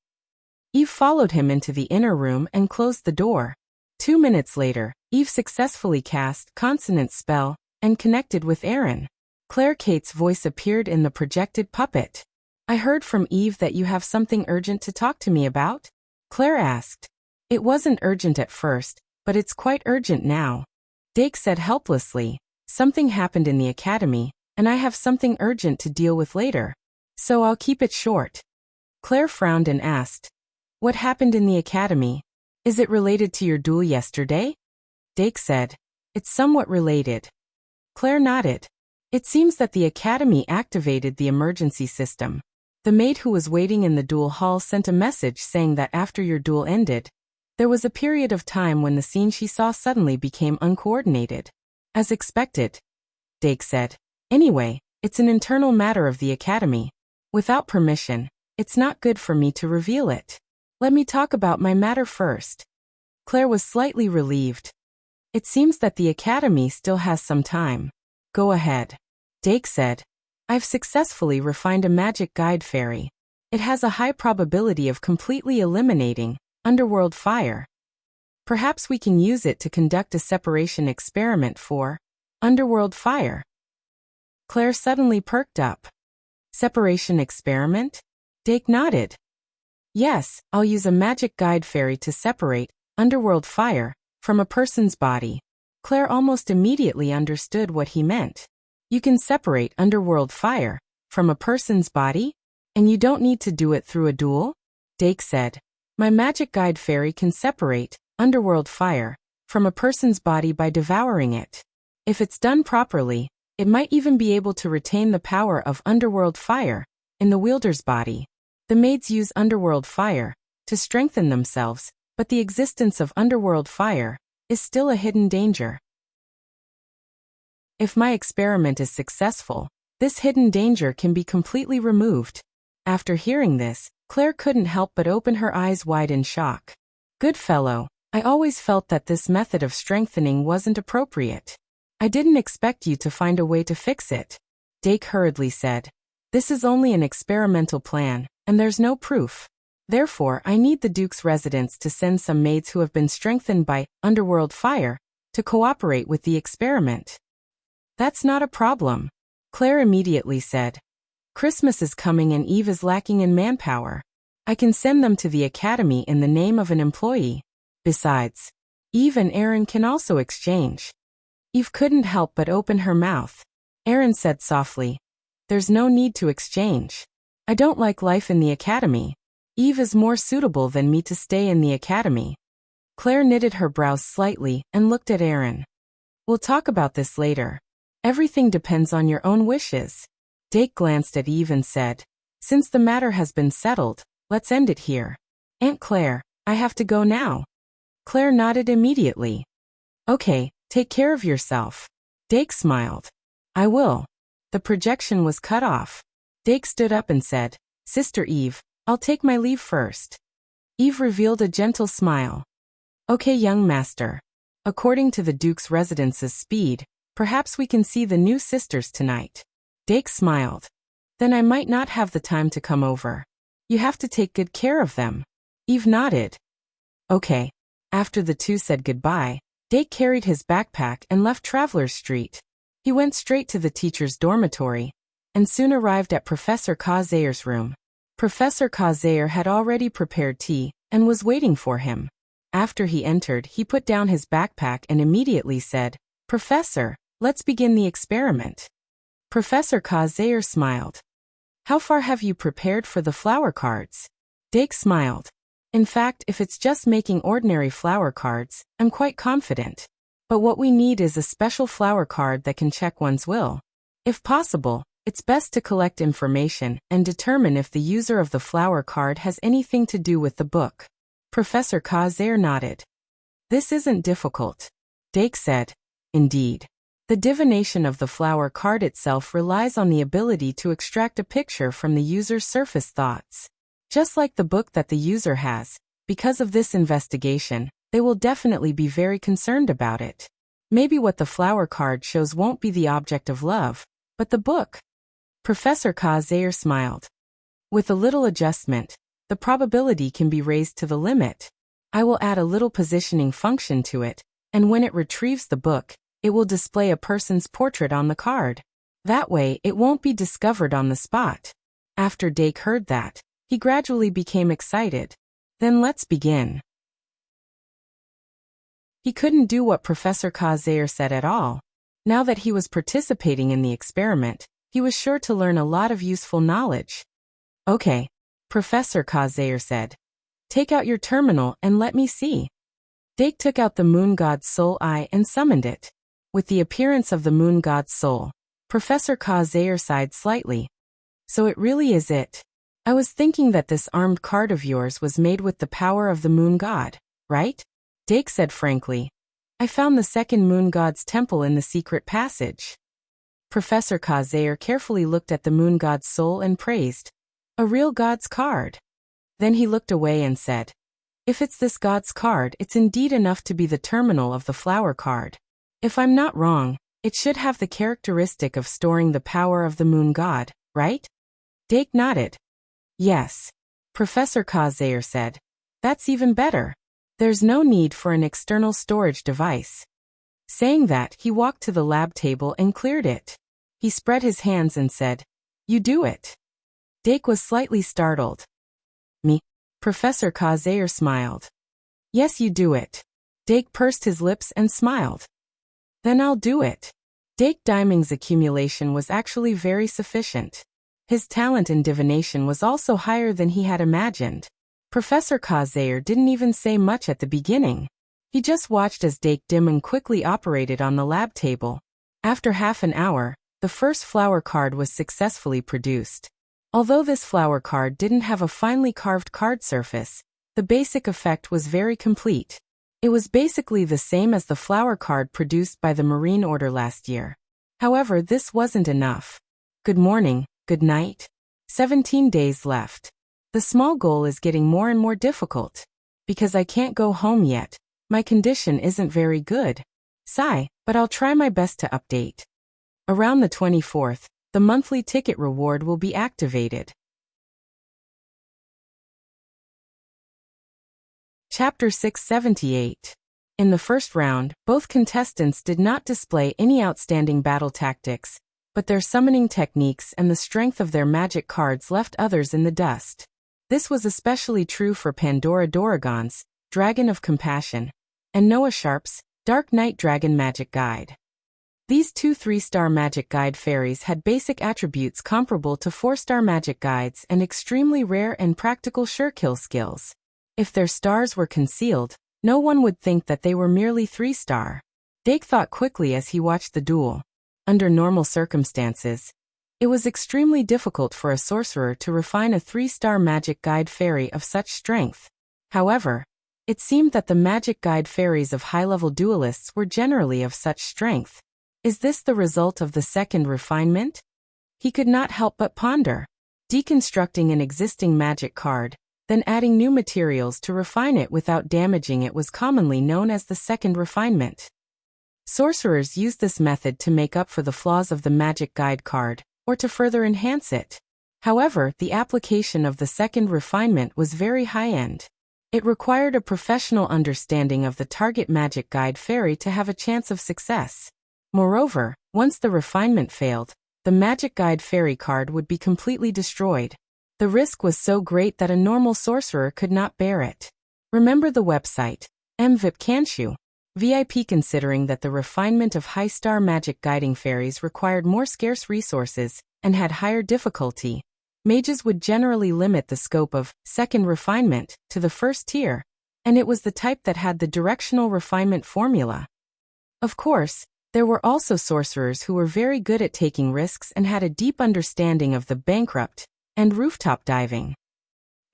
Eve followed him into the inner room and closed the door. 2 minutes later, Eve successfully cast Consonant Spell and connected with Aaron. Claire Kate's voice appeared in the projected puppet. "I heard from Eve that you have something urgent to talk to me about?" Claire asked. "It wasn't urgent at first, but it's quite urgent now." Dake said helplessly, "Something happened in the academy, and I have something urgent to deal with later. So I'll keep it short." Claire frowned and asked, What happened in the academy? Is it related to your duel yesterday? Dake said. It's somewhat related. Claire nodded. It seems that the academy activated the emergency system. The maid who was waiting in the duel hall sent a message saying that after your duel ended, there was a period of time when the scene she saw suddenly became uncoordinated. As expected, Dake said. Anyway, it's an internal matter of the academy. Without permission, it's not good for me to reveal it. Let me talk about my matter first. Claire was slightly relieved. It seems that the academy still has some time. Go ahead. Dake said. I've successfully refined a magic guide fairy. It has a high probability of completely eliminating underworld fire. Perhaps we can use it to conduct a separation experiment for underworld fire. Claire suddenly perked up. Separation experiment? Dake nodded. Yes, I'll use a magic guide fairy to separate underworld fire from a person's body. Claire almost immediately understood what he meant. You can separate underworld fire from a person's body? And you don't need to do it through a duel? Dake said. My magic guide fairy can separate underworld fire from a person's body by devouring it. If it's done properly, it might even be able to retain the power of underworld fire in the wielder's body. The maids use underworld fire to strengthen themselves, but the existence of underworld fire is still a hidden danger. If my experiment is successful, this hidden danger can be completely removed. After hearing this, Claire couldn't help but open her eyes wide in shock. Good fellow, I always felt that this method of strengthening wasn't appropriate. I didn't expect you to find a way to fix it. Dake hurriedly said. This is only an experimental plan, and there's no proof. Therefore, I need the Duke's residents to send some maids who have been strengthened by underworld fire to cooperate with the experiment. That's not a problem, Claire immediately said. Christmas is coming and Eve is lacking in manpower. I can send them to the academy in the name of an employee. Besides, Eve and Aaron can also exchange. Eve couldn't help but open her mouth. Aaron said softly, There's no need to exchange. I don't like life in the academy. Eve is more suitable than me to stay in the academy. Claire knitted her brows slightly and looked at Aaron. We'll talk about this later. Everything depends on your own wishes. Dake glanced at Eve and said, Since the matter has been settled, let's end it here. Aunt Claire, I have to go now. Claire nodded immediately. Okay, take care of yourself. Dake smiled. I will. The projection was cut off. Dake stood up and said, Sister Eve, I'll take my leave first. Eve revealed a gentle smile. Okay, young master. According to the Duke's residence's speed, perhaps we can see the new sisters tonight. Dake smiled. Then I might not have the time to come over. You have to take good care of them. Eve nodded. Okay. After the two said goodbye, Dake carried his backpack and left Traveler's Street. He went straight to the teacher's dormitory, and soon arrived at Professor Kazayer's room. Professor Kazayer had already prepared tea, and was waiting for him. After he entered, he put down his backpack and immediately said, Professor, let's begin the experiment. Professor Kazayer smiled. How far have you prepared for the flower cards? Dake smiled. In fact, if it's just making ordinary flower cards, I'm quite confident. But what we need is a special flower card that can check one's will. If possible, it's best to collect information and determine if the user of the flower card has anything to do with the book. Professor Kazayer nodded. This isn't difficult. Dake said. Indeed. The divination of the flower card itself relies on the ability to extract a picture from the user's surface thoughts. Just like the book that the user has, because of this investigation, they will definitely be very concerned about it. Maybe what the flower card shows won't be the object of love, but the book. Professor Kazayer smiled. With a little adjustment, the probability can be raised to the limit. I will add a little positioning function to it, and when it retrieves the book, it will display a person's portrait on the card. That way, it won't be discovered on the spot. After Dake heard that, he gradually became excited. Then let's begin. He couldn't do what Professor Kazayer said at all. Now that he was participating in the experiment, he was sure to learn a lot of useful knowledge. Okay, Professor Kazayer said. Take out your terminal and let me see. Dake took out the moon god's soul eye and summoned it. With the appearance of the moon god's soul, Professor Kazair sighed slightly. So it really is it. I was thinking that this armed card of yours was made with the power of the moon god, right? Dake said frankly. I found the second moon god's temple in the secret passage. Professor Kazair carefully looked at the moon god's soul and praised. A real god's card. Then he looked away and said, if it's this god's card, it's indeed enough to be the terminal of the flower card. If I'm not wrong, it should have the characteristic of storing the power of the moon god, right? Dake nodded. Yes. Professor Kazair said. That's even better. There's no need for an external storage device. Saying that, he walked to the lab table and cleared it. He spread his hands and said, you do it. Dake was slightly startled. Me? Professor Kazair smiled. Yes, you do it. Dake pursed his lips and smiled. Then I'll do it. Dake Diming's accumulation was actually very sufficient. His talent in divination was also higher than he had imagined. Professor Kazair didn't even say much at the beginning. He just watched as Dake Diming quickly operated on the lab table. After half an hour, the first flower card was successfully produced. Although this flower card didn't have a finely carved card surface, the basic effect was very complete. It was basically the same as the flower card produced by the Marine Order last year. However, this wasn't enough. Good morning, good night. 17 days left. The small goal is getting more and more difficult. Because I can't go home yet, my condition isn't very good. Sigh, but I'll try my best to update. Around the 24th, the monthly ticket reward will be activated. Chapter 678. In the first round, both contestants did not display any outstanding battle tactics, but their summoning techniques and the strength of their magic cards left others in the dust. This was especially true for Pandora Doragon's Dragon of Compassion, and Noah Sharp's Dark Knight Dragon Magic Guide. These two 3-star magic guide fairies had basic attributes comparable to 4-star magic guides and extremely rare and practical sure-kill skills. If their stars were concealed, no one would think that they were merely 3-star. Dake thought quickly as he watched the duel. Under normal circumstances, it was extremely difficult for a sorcerer to refine a 3-star magic guide fairy of such strength. However, it seemed that the magic guide fairies of high-level duelists were generally of such strength. Is this the result of the second refinement? He could not help but ponder. Deconstructing an existing magic card, then adding new materials to refine it without damaging it was commonly known as the second refinement. Sorcerers used this method to make up for the flaws of the magic guide card, or to further enhance it. However, the application of the second refinement was very high-end. It required a professional understanding of the target magic guide fairy to have a chance of success. Moreover, once the refinement failed, the magic guide fairy card would be completely destroyed. The risk was so great that a normal sorcerer could not bear it. Remember the website, MVIP can't you? VIP considering that the refinement of high-star magic guiding fairies required more scarce resources and had higher difficulty, mages would generally limit the scope of second refinement to the first tier, and it was the type that had the directional refinement formula. Of course, there were also sorcerers who were very good at taking risks and had a deep understanding of the bankrupt and rooftop diving.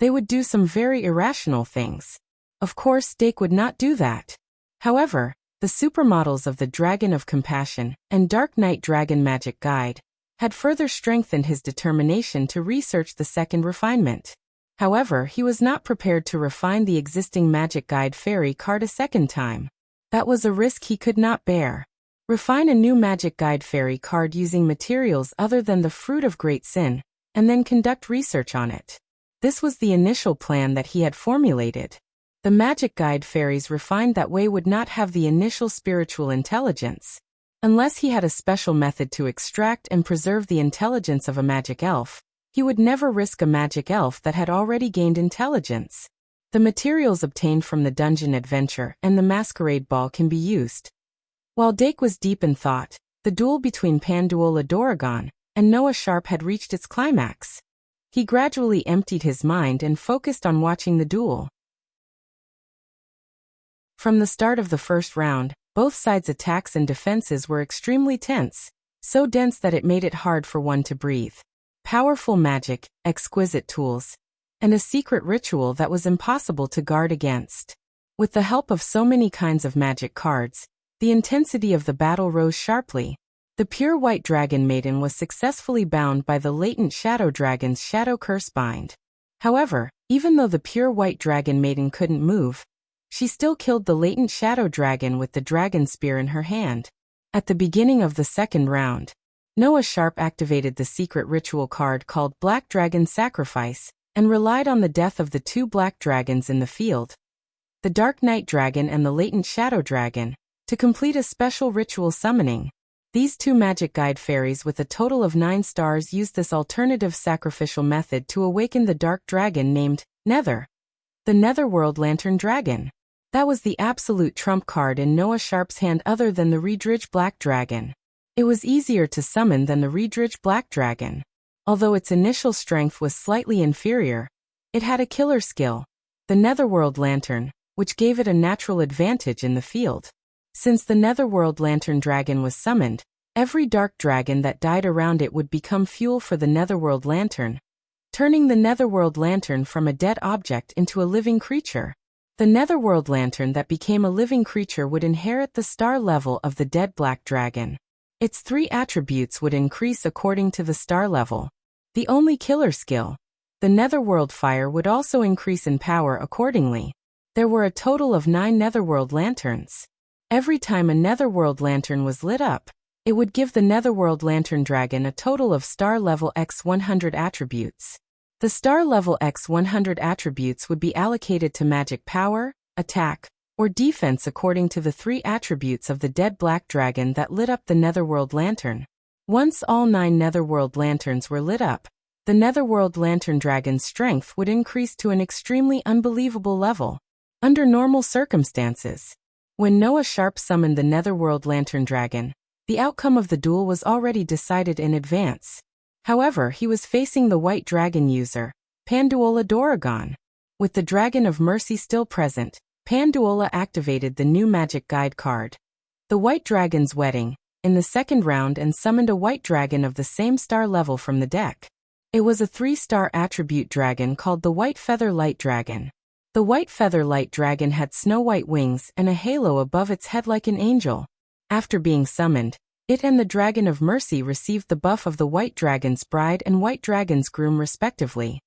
They would do some very irrational things. Of course, Dake would not do that. However, the supermodels of the Dragon of Compassion and Dark Knight Dragon Magic Guide had further strengthened his determination to research the second refinement. However, he was not prepared to refine the existing Magic Guide fairy card a second time. That was a risk he could not bear. Refine a new Magic Guide fairy card using materials other than the Fruit of Great Sin, and then conduct research on it. This was the initial plan that he had formulated. The Magic Guide fairies refined that way would not have the initial spiritual intelligence. Unless he had a special method to extract and preserve the intelligence of a magic elf, he would never risk a magic elf that had already gained intelligence. The materials obtained from the dungeon adventure and the masquerade ball can be used. While Dake was deep in thought, the duel between Pandora Doragon and Noah Sharp had reached its climax. He gradually emptied his mind and focused on watching the duel. From the start of the first round, both sides' attacks and defenses were extremely tense, so dense that it made it hard for one to breathe. Powerful magic, exquisite tools, and a secret ritual that was impossible to guard against. With the help of so many kinds of magic cards, the intensity of the battle rose sharply. The pure white dragon maiden was successfully bound by the latent shadow dragon's shadow curse bind. However, even though the pure white dragon maiden couldn't move, she still killed the latent shadow dragon with the dragon spear in her hand. At the beginning of the second round, Noah Sharp activated the secret ritual card called Black Dragon Sacrifice, and relied on the death of the two black dragons in the field, the Dark Night Dragon and the Latent Shadow Dragon, to complete a special ritual summoning. These two magic guide fairies with a total of 9 stars used this alternative sacrificial method to awaken the dark dragon named Nether, the Netherworld Lantern Dragon. That was the absolute trump card in Noah Sharp's hand other than the Redridge Black Dragon. It was easier to summon than the Redridge Black Dragon. Although its initial strength was slightly inferior, it had a killer skill, the Netherworld Lantern, which gave it a natural advantage in the field. Since the Netherworld Lantern Dragon was summoned, every dark dragon that died around it would become fuel for the Netherworld Lantern, turning the Netherworld Lantern from a dead object into a living creature. The Netherworld Lantern that became a living creature would inherit the star level of the dead black dragon. Its 3 attributes would increase according to the star level. The only killer skill, the Netherworld Fire, would also increase in power accordingly. There were a total of 9 Netherworld Lanterns. Every time a Netherworld Lantern was lit up, it would give the Netherworld Lantern Dragon a total of star level X 100 attributes. The star level X 100 attributes would be allocated to magic power, attack, or defense according to the 3 attributes of the dead black dragon that lit up the Netherworld Lantern. Once all 9 Netherworld Lanterns were lit up, the Netherworld Lantern Dragon's strength would increase to an extremely unbelievable level. Under normal circumstances, when Noah Sharp summoned the Netherworld Lantern Dragon, the outcome of the duel was already decided in advance. However, he was facing the White Dragon user, Panduola Doragon. With the Dragon of Mercy still present, Panduola activated the new magic guide card, the White Dragon's Wedding, in the second round and summoned a white dragon of the same star level from the deck. It was a 3-star attribute dragon called the White Feather Light Dragon. The White Feather Light Dragon had snow-white wings and a halo above its head like an angel. After being summoned, it and the Dragon of Mercy received the buff of the White Dragon's Bride and White Dragon's Groom respectively.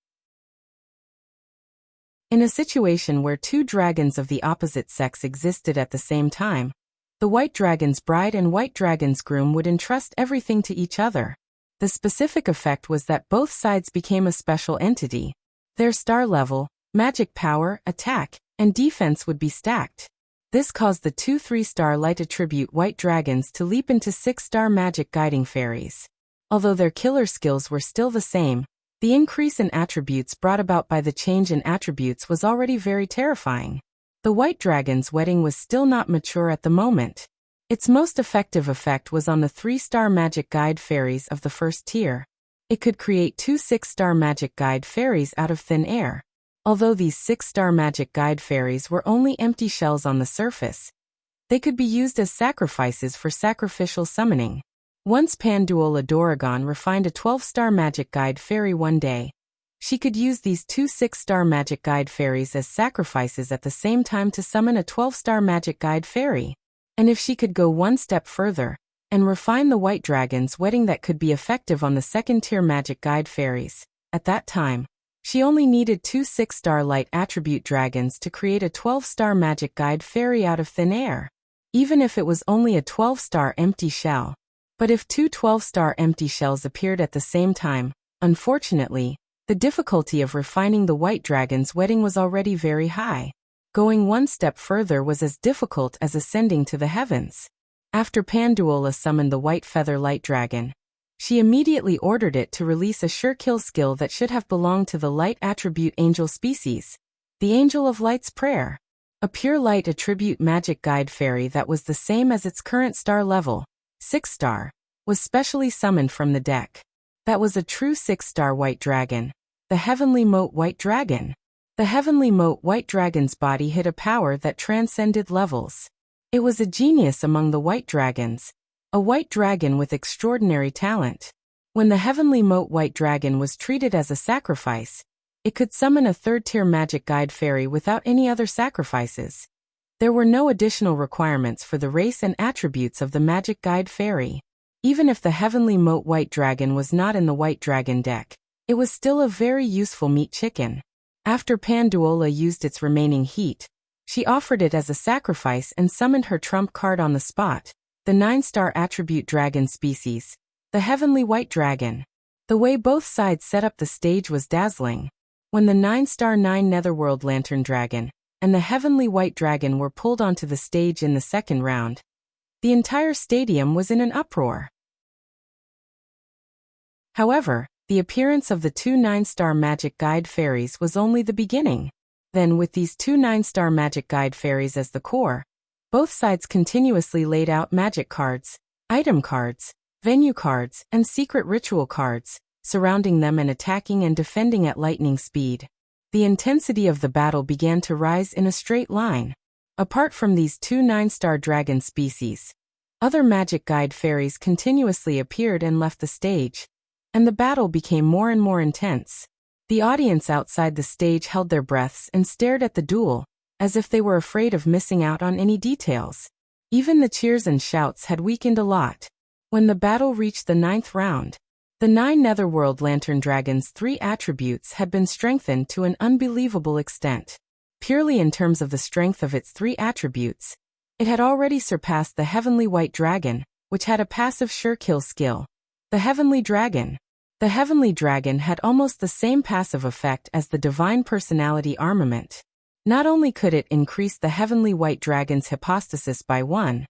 In a situation where 2 dragons of the opposite sex existed at the same time, the White Dragon's Bride and White Dragon's Groom would entrust everything to each other. The specific effect was that both sides became a special entity. Their star level, magic power, attack, and defense would be stacked. This caused the 2 3-star light attribute white dragons to leap into 6-star magic guiding fairies. Although their killer skills were still the same, the increase in attributes brought about by the change in attributes was already very terrifying. The White Dragon's Wedding was still not mature at the moment. Its most effective effect was on the 3-star magic guide fairies of the first tier. It could create 2 6-star magic guide fairies out of thin air. Although these 6-star magic guide fairies were only empty shells on the surface, they could be used as sacrifices for sacrificial summoning. Once Panduola Doragon refined a 12-star magic guide fairy one day, she could use these 2 6-star magic guide fairies as sacrifices at the same time to summon a 12-star magic guide fairy. And if she could go one step further and refine the White Dragon's Wedding that could be effective on the second-tier magic guide fairies, at that time, she only needed 2 6-star light attribute dragons to create a 12-star magic guide fairy out of thin air. Even if it was only a 12-star empty shell. But if 2 12-star empty shells appeared at the same time, unfortunately, the difficulty of refining the White Dragon's Wedding was already very high. Going one step further was as difficult as ascending to the heavens. After Panduola summoned the White Feather Light Dragon, she immediately ordered it to release a sure kill skill that should have belonged to the light attribute angel species, the Angel of Light's Prayer. A pure light attribute magic guide fairy that was the same as its current star level, 6-star, was specially summoned from the deck. That was a true 6-star white dragon, the Heavenly Moat White Dragon. The heavenly moat white dragon's body hid a power that transcended levels. It was a genius among the white dragons, a white dragon with extraordinary talent. When the heavenly moat white dragon was treated as a sacrifice, it could summon a third-tier magic guide fairy without any other sacrifices. There were no additional requirements for the race and attributes of the magic guide fairy. Even if the heavenly moat white dragon was not in the white dragon deck, it was still a very useful meat chicken. After Panduola used its remaining heat, she offered it as a sacrifice and summoned her trump card on the spot, the 9-star attribute dragon species, the heavenly white dragon. The way both sides set up the stage was dazzling. When the 9-star 9 Netherworld Lantern Dragon and the heavenly white dragon were pulled onto the stage in the second round, the entire stadium was in an uproar. However, the appearance of the two 9-star magic guide fairies was only the beginning. Then, with these two 9-star magic guide fairies as the core, both sides continuously laid out magic cards, item cards, venue cards, and secret ritual cards, surrounding them and attacking and defending at lightning speed. The intensity of the battle began to rise in a straight line. Apart from these two 9-star dragon species, other magic guide fairies continuously appeared and left the stage, and the battle became more and more intense. The audience outside the stage held their breaths and stared at the duel, as if they were afraid of missing out on any details. Even the cheers and shouts had weakened a lot. When the battle reached the 9th round, the 9 Netherworld Lantern Dragon's 3 attributes had been strengthened to an unbelievable extent. Purely in terms of the strength of its 3 attributes, it had already surpassed the Heavenly White Dragon, which had a passive sure kill skill. The Heavenly Dragon. The Heavenly Dragon had almost the same passive effect as the Divine Personality Armament. Not only could it increase the Heavenly White Dragon's hypostasis by 1,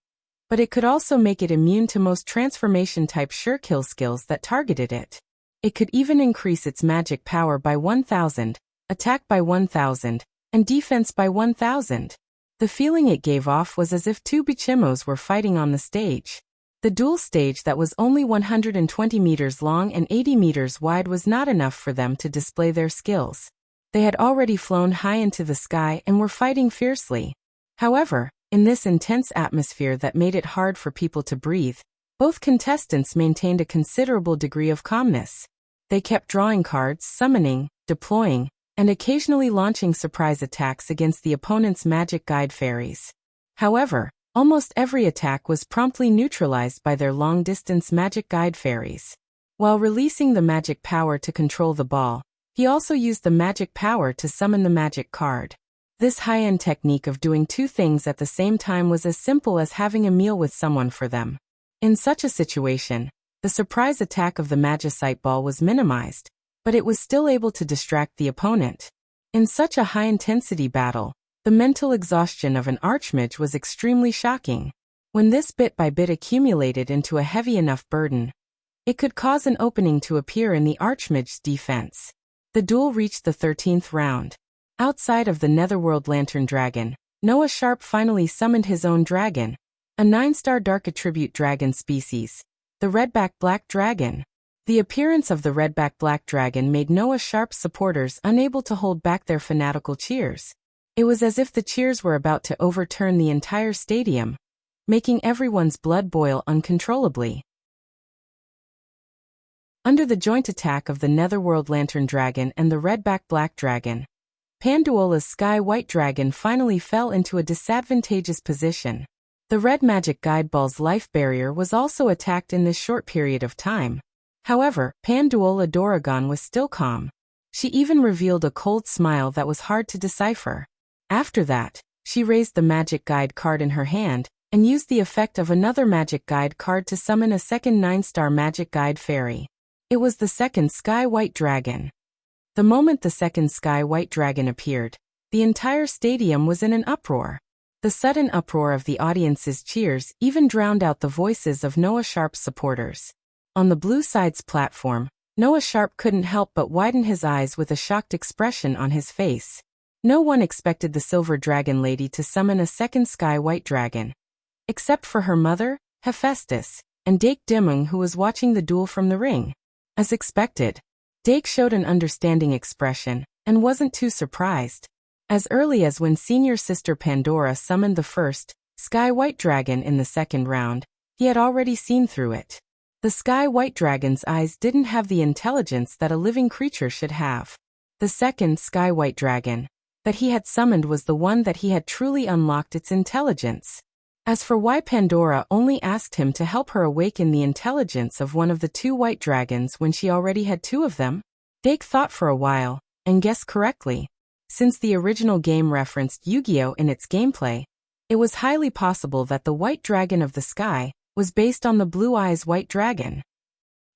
but it could also make it immune to most transformation-type sure kill skills that targeted it. It could even increase its magic power by 1,000, attack by 1,000, and defense by 1,000. The feeling it gave off was as if two Bichimos were fighting on the stage. The duel stage that was only 120 meters long and 80 meters wide was not enough for them to display their skills. They had already flown high into the sky and were fighting fiercely. However, in this intense atmosphere that made it hard for people to breathe, both contestants maintained a considerable degree of calmness. They kept drawing cards, summoning, deploying, and occasionally launching surprise attacks against the opponent's magic guide fairies. However, almost every attack was promptly neutralized by their long-distance magic guide fairies. While releasing the magic power to control the ball, he also used the magic power to summon the magic card. This high-end technique of doing two things at the same time was as simple as having a meal with someone for them. In such a situation, the surprise attack of the Magicite ball was minimized, but it was still able to distract the opponent. In such a high-intensity battle, the mental exhaustion of an archmage was extremely shocking. When this bit by bit accumulated into a heavy enough burden, it could cause an opening to appear in the archmage's defense. The duel reached the 13th round. Outside of the Netherworld Lantern Dragon, Noah Sharp finally summoned his own dragon, a 9-star dark attribute dragon species, the Redback Black Dragon. The appearance of the Redback Black Dragon made Noah Sharp's supporters unable to hold back their fanatical cheers. It was as if the cheers were about to overturn the entire stadium, making everyone's blood boil uncontrollably. Under the joint attack of the Netherworld Lantern Dragon and the Redback Black Dragon, Panduola's Sky White Dragon finally fell into a disadvantageous position. The Red Magic Guide Ball's life barrier was also attacked in this short period of time. However, Panduola Doragon was still calm. She even revealed a cold smile that was hard to decipher. After that, she raised the Magic Guide card in her hand and used the effect of another Magic Guide card to summon a second 9-star Magic Guide Fairy. It was the second Sky White Dragon. The moment the second Sky White Dragon appeared, the entire stadium was in an uproar. The sudden uproar of the audience's cheers even drowned out the voices of Noah Sharp's supporters. On the blue side's platform, Noah Sharp couldn't help but widen his eyes with a shocked expression on his face. No one expected the Silver Dragon Lady to summon a second Sky White Dragon, except for her mother, Hephaestus, and Dake Dimung, who was watching the duel from the ring. As expected, Dake showed an understanding expression and wasn't too surprised. As early as when senior sister Pandora summoned the first, Sky White Dragon in the second round, he had already seen through it. The Sky White Dragon's eyes didn't have the intelligence that a living creature should have. The second Sky White Dragon that he had summoned was the one that he had truly unlocked its intelligence. As for why Pandora only asked him to help her awaken the intelligence of one of the two white dragons when she already had two of them, Dake thought for a while, and guessed correctly. Since the original game referenced Yu-Gi-Oh in its gameplay, it was highly possible that the White Dragon of the Sky was based on the Blue Eyes White Dragon.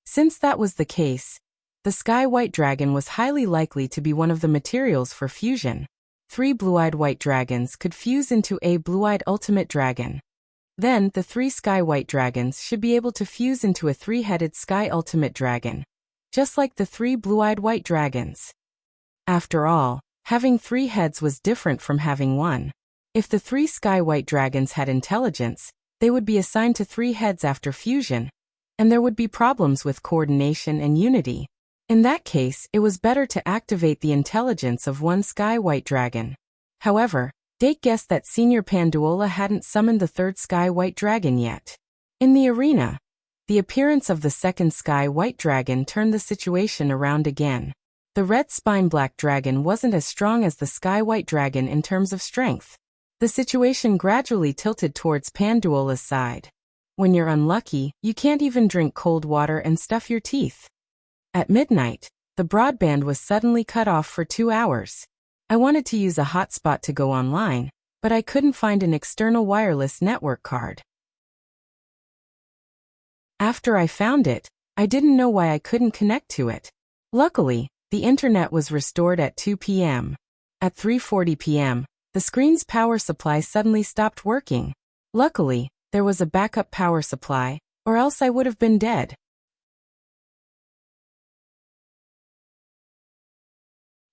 Since that was the case, the Sky White Dragon was highly likely to be one of the materials for fusion. 3 blue-eyed white dragons could fuse into a blue-eyed ultimate dragon. Then, the 3 Sky White Dragons should be able to fuse into a 3-headed Sky Ultimate Dragon, just like the 3 blue-eyed white dragons. After all, having 3 heads was different from having one. If the 3 Sky White Dragons had intelligence, they would be assigned to 3 heads after fusion, and there would be problems with coordination and unity. In that case, it was better to activate the intelligence of one Sky White Dragon. However, Dake guessed that Senior Pandora hadn't summoned the 3rd Sky White Dragon yet. In the arena, the appearance of the 2nd Sky White Dragon turned the situation around again. The red spine black dragon wasn't as strong as the Sky White Dragon in terms of strength. The situation gradually tilted towards Pandora's side. When you're unlucky, you can't even drink cold water and stuff your teeth. At midnight, the broadband was suddenly cut off for 2 hours. I wanted to use a hotspot to go online, but I couldn't find an external wireless network card. After I found it, I didn't know why I couldn't connect to it. Luckily, the internet was restored at 2 p.m. At 3:40 p.m., the screen's power supply suddenly stopped working. Luckily, there was a backup power supply, or else I would have been dead.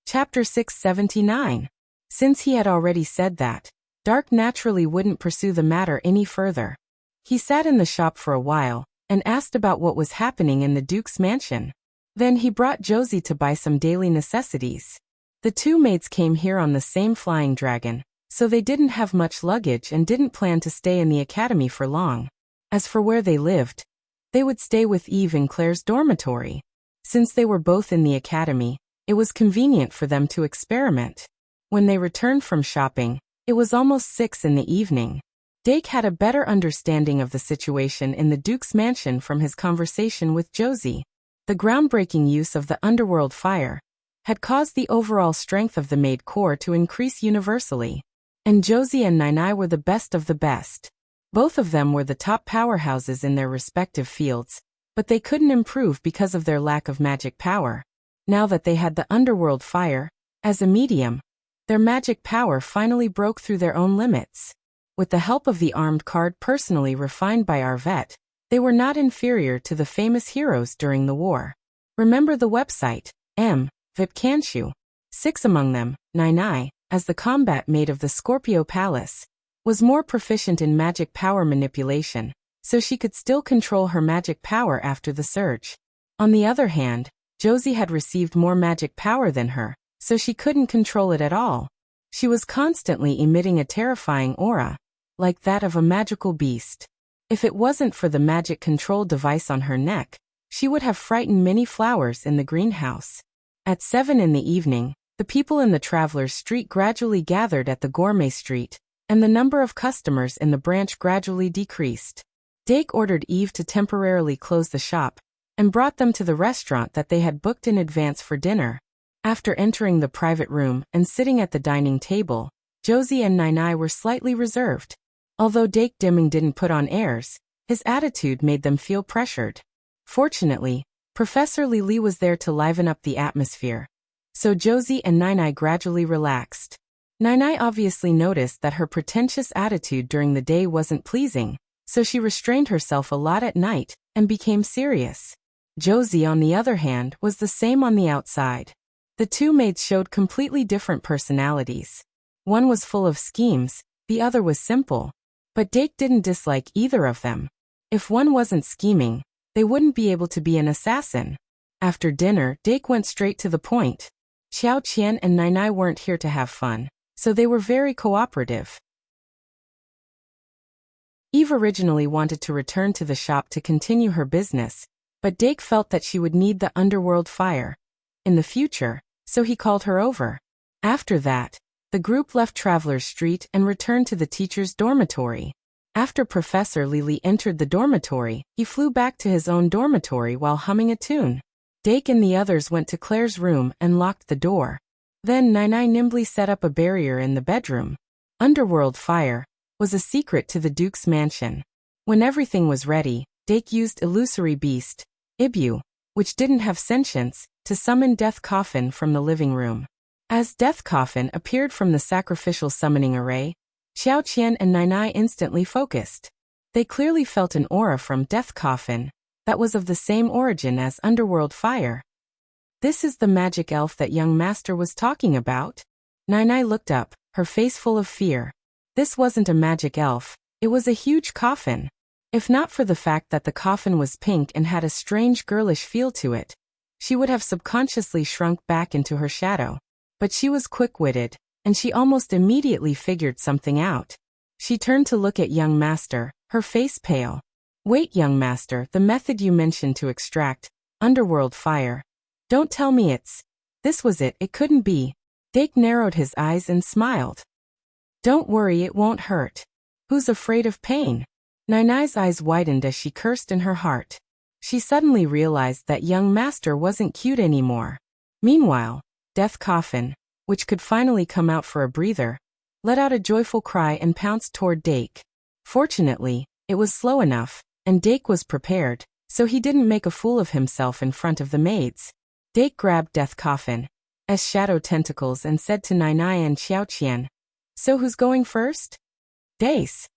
Chapter 679. Since he had already said that, Dark naturally wouldn't pursue the matter any further. He sat in the shop for a while, and asked about what was happening in the Duke's mansion. Then he brought Josie to buy some daily necessities. The 2 maids came here on the same flying dragon, so they didn't have much luggage and didn't plan to stay in the academy for long. As for where they lived, they would stay with Eve in Claire's dormitory. Since they were both in the academy, it was convenient for them to experiment. When they returned from shopping, it was almost 6 in the evening. Dake had a better understanding of the situation in the Duke's mansion from his conversation with Josie. The groundbreaking use of the underworld fire had caused the overall strength of the maid corps to increase universally. And Josie and Nai were the best of the best. Both of them were the top powerhouses in their respective fields, but they couldn't improve because of their lack of magic power. Now that they had the underworld fire as a medium, their magic power finally broke through their own limits. With the help of the armed card personally refined by Arvet, they were not inferior to the famous heroes during the war. Remember the website, Vipkanshu. 6 among them, Nai, as the combat maid of the Scorpio Palace, was more proficient in magic power manipulation, so she could still control her magic power after the surge. On the other hand, Josie had received more magic power than her, so she couldn't control it at all. She was constantly emitting a terrifying aura, like that of a magical beast. If it wasn't for the magic control device on her neck, she would have frightened many flowers in the greenhouse. At 7 in the evening, the people in the Travelers' Street gradually gathered at the Gourmet Street, and the number of customers in the branch gradually decreased. Dake ordered Eve to temporarily close the shop, and brought them to the restaurant that they had booked in advance for dinner. After entering the private room and sitting at the dining table, Josie and Nai were slightly reserved. Although Dake Dimming didn't put on airs, his attitude made them feel pressured. Fortunately, Professor Lily was there to liven up the atmosphere, so Josie and Nai gradually relaxed. Nai obviously noticed that her pretentious attitude during the day wasn't pleasing, so she restrained herself a lot at night and became serious. Josie, on the other hand, was the same on the outside. The 2 maids showed completely different personalities. One was full of schemes, the other was simple. But Dake didn't dislike either of them. If one wasn't scheming, they wouldn't be able to be an assassin. After dinner, Dake went straight to the point. Xiao Qian and Nai Nai weren't here to have fun, so they were very cooperative. Eve originally wanted to return to the shop to continue her business, but Dake felt that she would need the underworld fire in the future, so he called her over. After that, the group left Traveler's Street and returned to the teacher's dormitory. After Professor Lily entered the dormitory, he flew back to his own dormitory while humming a tune. Dake and the others went to Claire's room and locked the door. Then Nai Nai nimbly set up a barrier in the bedroom. Underworld fire was a secret to the Duke's mansion. When everything was ready, Dake used illusory beast, Ibu, which didn't have sentience, to summon Death Coffin from the living room. As Death Coffin appeared from the sacrificial summoning array, Xiao Qian and Nai Nai instantly focused. They clearly felt an aura from Death Coffin that was of the same origin as underworld fire. This is the magic elf that young master was talking about? Nai Nai looked up, her face full of fear. This wasn't a magic elf, it was a huge coffin. If not for the fact that the coffin was pink and had a strange girlish feel to it, she would have subconsciously shrunk back into her shadow. But she was quick-witted, and she almost immediately figured something out. She turned to look at young master, her face pale. Wait, young master, the method you mentioned to extract underworld fire. Don't tell me it's... This was it, it couldn't be. Dake narrowed his eyes and smiled. Don't worry, it won't hurt. Who's afraid of pain? Nai Nai's eyes widened as she cursed in her heart. She suddenly realized that young master wasn't cute anymore. Meanwhile, Death Coffin, which could finally come out for a breather, let out a joyful cry and pounced toward Dake. Fortunately, it was slow enough, and Dake was prepared, so he didn't make a fool of himself in front of the maids. Dake grabbed Death Coffin as shadow tentacles and said to Nai Nai and Xiao Qian, "So who's going first?" Dace.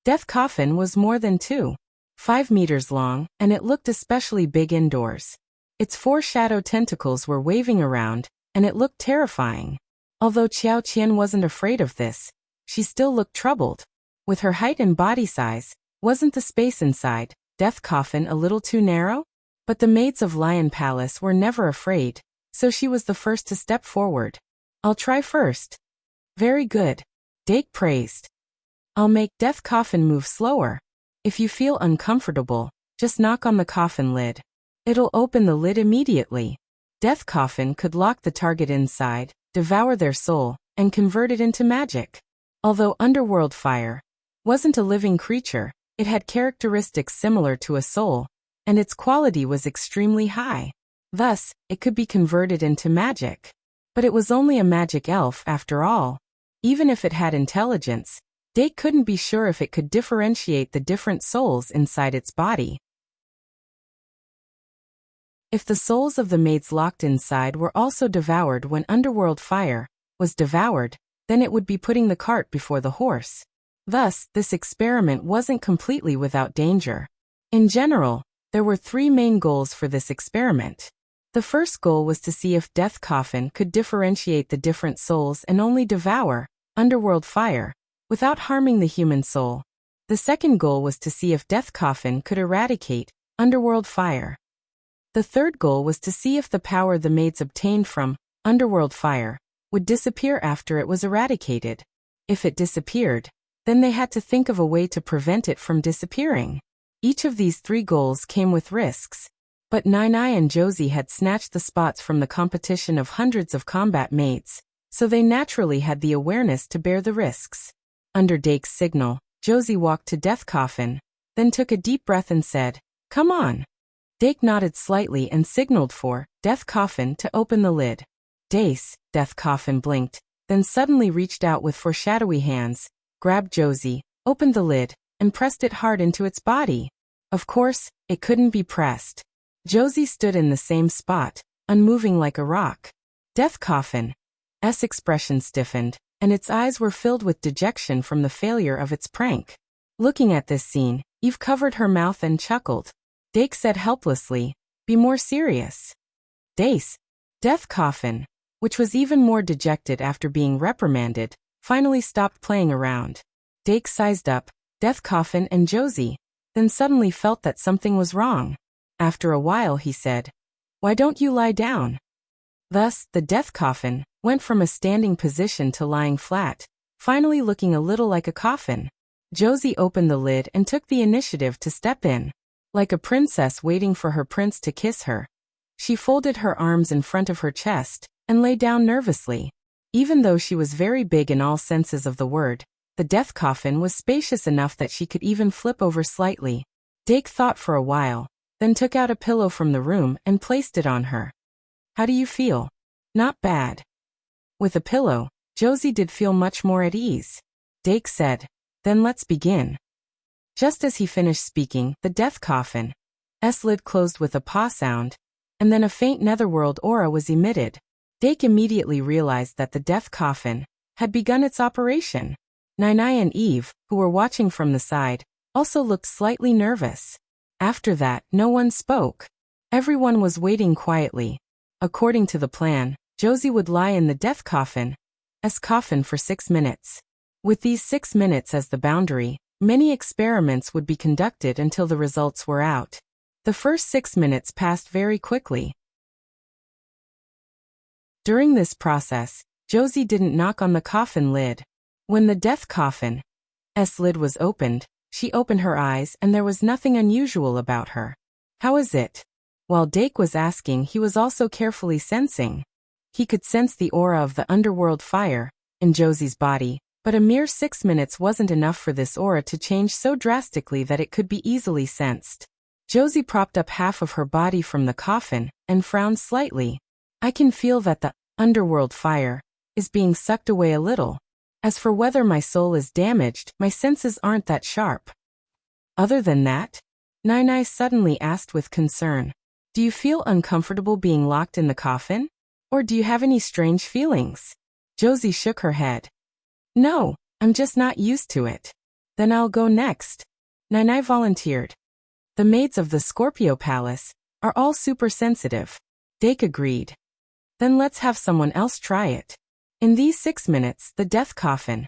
Death Coffin was more than 2.5 meters long, and it looked especially big indoors. Its 4 shadow tentacles were waving around, and it looked terrifying. Although Xiao Qian wasn't afraid of this, she still looked troubled. With her height and body size, wasn't the space inside Death Coffin a little too narrow? But the maids of Lion Palace were never afraid, so she was the first to step forward. "I'll try first." "Very good," Dake praised. "I'll make Death Coffin move slower. If you feel uncomfortable, just knock on the coffin lid. It'll open the lid immediately." Death Coffin could lock the target inside, devour their soul, and convert it into magic. Although underworld fire wasn't a living creature, it had characteristics similar to a soul, and its quality was extremely high. Thus, it could be converted into magic. But it was only a magic elf after all. Even if it had intelligence, Dake couldn't be sure if it could differentiate the different souls inside its body. If the souls of the maids locked inside were also devoured when underworld fire was devoured, then it would be putting the cart before the horse. Thus, this experiment wasn't completely without danger. In general, there were 3 main goals for this experiment. The first goal was to see if Death Coffin could differentiate the different souls and only devour underworld fire without harming the human soul. The second goal was to see if Death Coffin could eradicate underworld fire. The third goal was to see if the power the maids obtained from underworld fire would disappear after it was eradicated. If it disappeared, then they had to think of a way to prevent it from disappearing. Each of these 3 goals came with risks. But Nai Nai and Josie had snatched the spots from the competition of hundreds of combat maids, so they naturally had the awareness to bear the risks. Under Dake's signal, Josie walked to Death Coffin, then took a deep breath and said, "Come on." Dake nodded slightly and signaled for Death Coffin to open the lid. Dace, Death Coffin blinked, then suddenly reached out with foreshadowy hands, grabbed Josie, opened the lid, and pressed it hard into its body. Of course, it couldn't be pressed. Josie stood in the same spot, unmoving like a rock. Death Coffin's expression stiffened, and its eyes were filled with dejection from the failure of its prank. Looking at this scene, Eve covered her mouth and chuckled. Dake said helplessly, "Be more serious." Dace, Death Coffin, which was even more dejected after being reprimanded, finally stopped playing around. Dake sized up Death Coffin and Josie, then suddenly felt that something was wrong. After a while he said, "Why don't you lie down?" Thus, the death coffin went from a standing position to lying flat, finally looking a little like a coffin. Josie opened the lid and took the initiative to step in. Like a princess waiting for her prince to kiss her, she folded her arms in front of her chest and lay down nervously. Even though she was very big in all senses of the word, the death coffin was spacious enough that she could even flip over slightly. Dake thought for a while, then took out a pillow from the room and placed it on her. "How do you feel?" "Not bad." With a pillow, Josie did feel much more at ease. Dake said, "Then let's begin." Just as he finished speaking, the death coffin's lid closed with a paw sound, and then a faint netherworld aura was emitted. Dake immediately realized that the death coffin had begun its operation. Nine and Eve, who were watching from the side, also looked slightly nervous. After that, no one spoke. Everyone was waiting quietly. According to the plan, Josie would lie in the death coffin's coffin for 6 minutes. With these 6 minutes as the boundary, many experiments would be conducted until the results were out. The first 6 minutes passed very quickly. During this process, Josie didn't knock on the coffin lid. When the death coffin's lid was opened, she opened her eyes and there was nothing unusual about her. "How is it?" While Dake was asking, he was also carefully sensing. He could sense the aura of the underworld fire in Josie's body, but a mere 6 minutes wasn't enough for this aura to change so drastically that it could be easily sensed. Josie propped up half of her body from the coffin and frowned slightly. "I can feel that the underworld fire is being sucked away a little. As for whether my soul is damaged, my senses aren't that sharp." "Other than that?" Nine suddenly asked with concern. "Do you feel uncomfortable being locked in the coffin? Or do you have any strange feelings?" Josie shook her head. "No, I'm just not used to it." "Then I'll go next." Nine volunteered. "The maids of the Scorpio Palace are all super sensitive." Dake agreed. "Then let's have someone else try it." In these 6 minutes, the death coffin's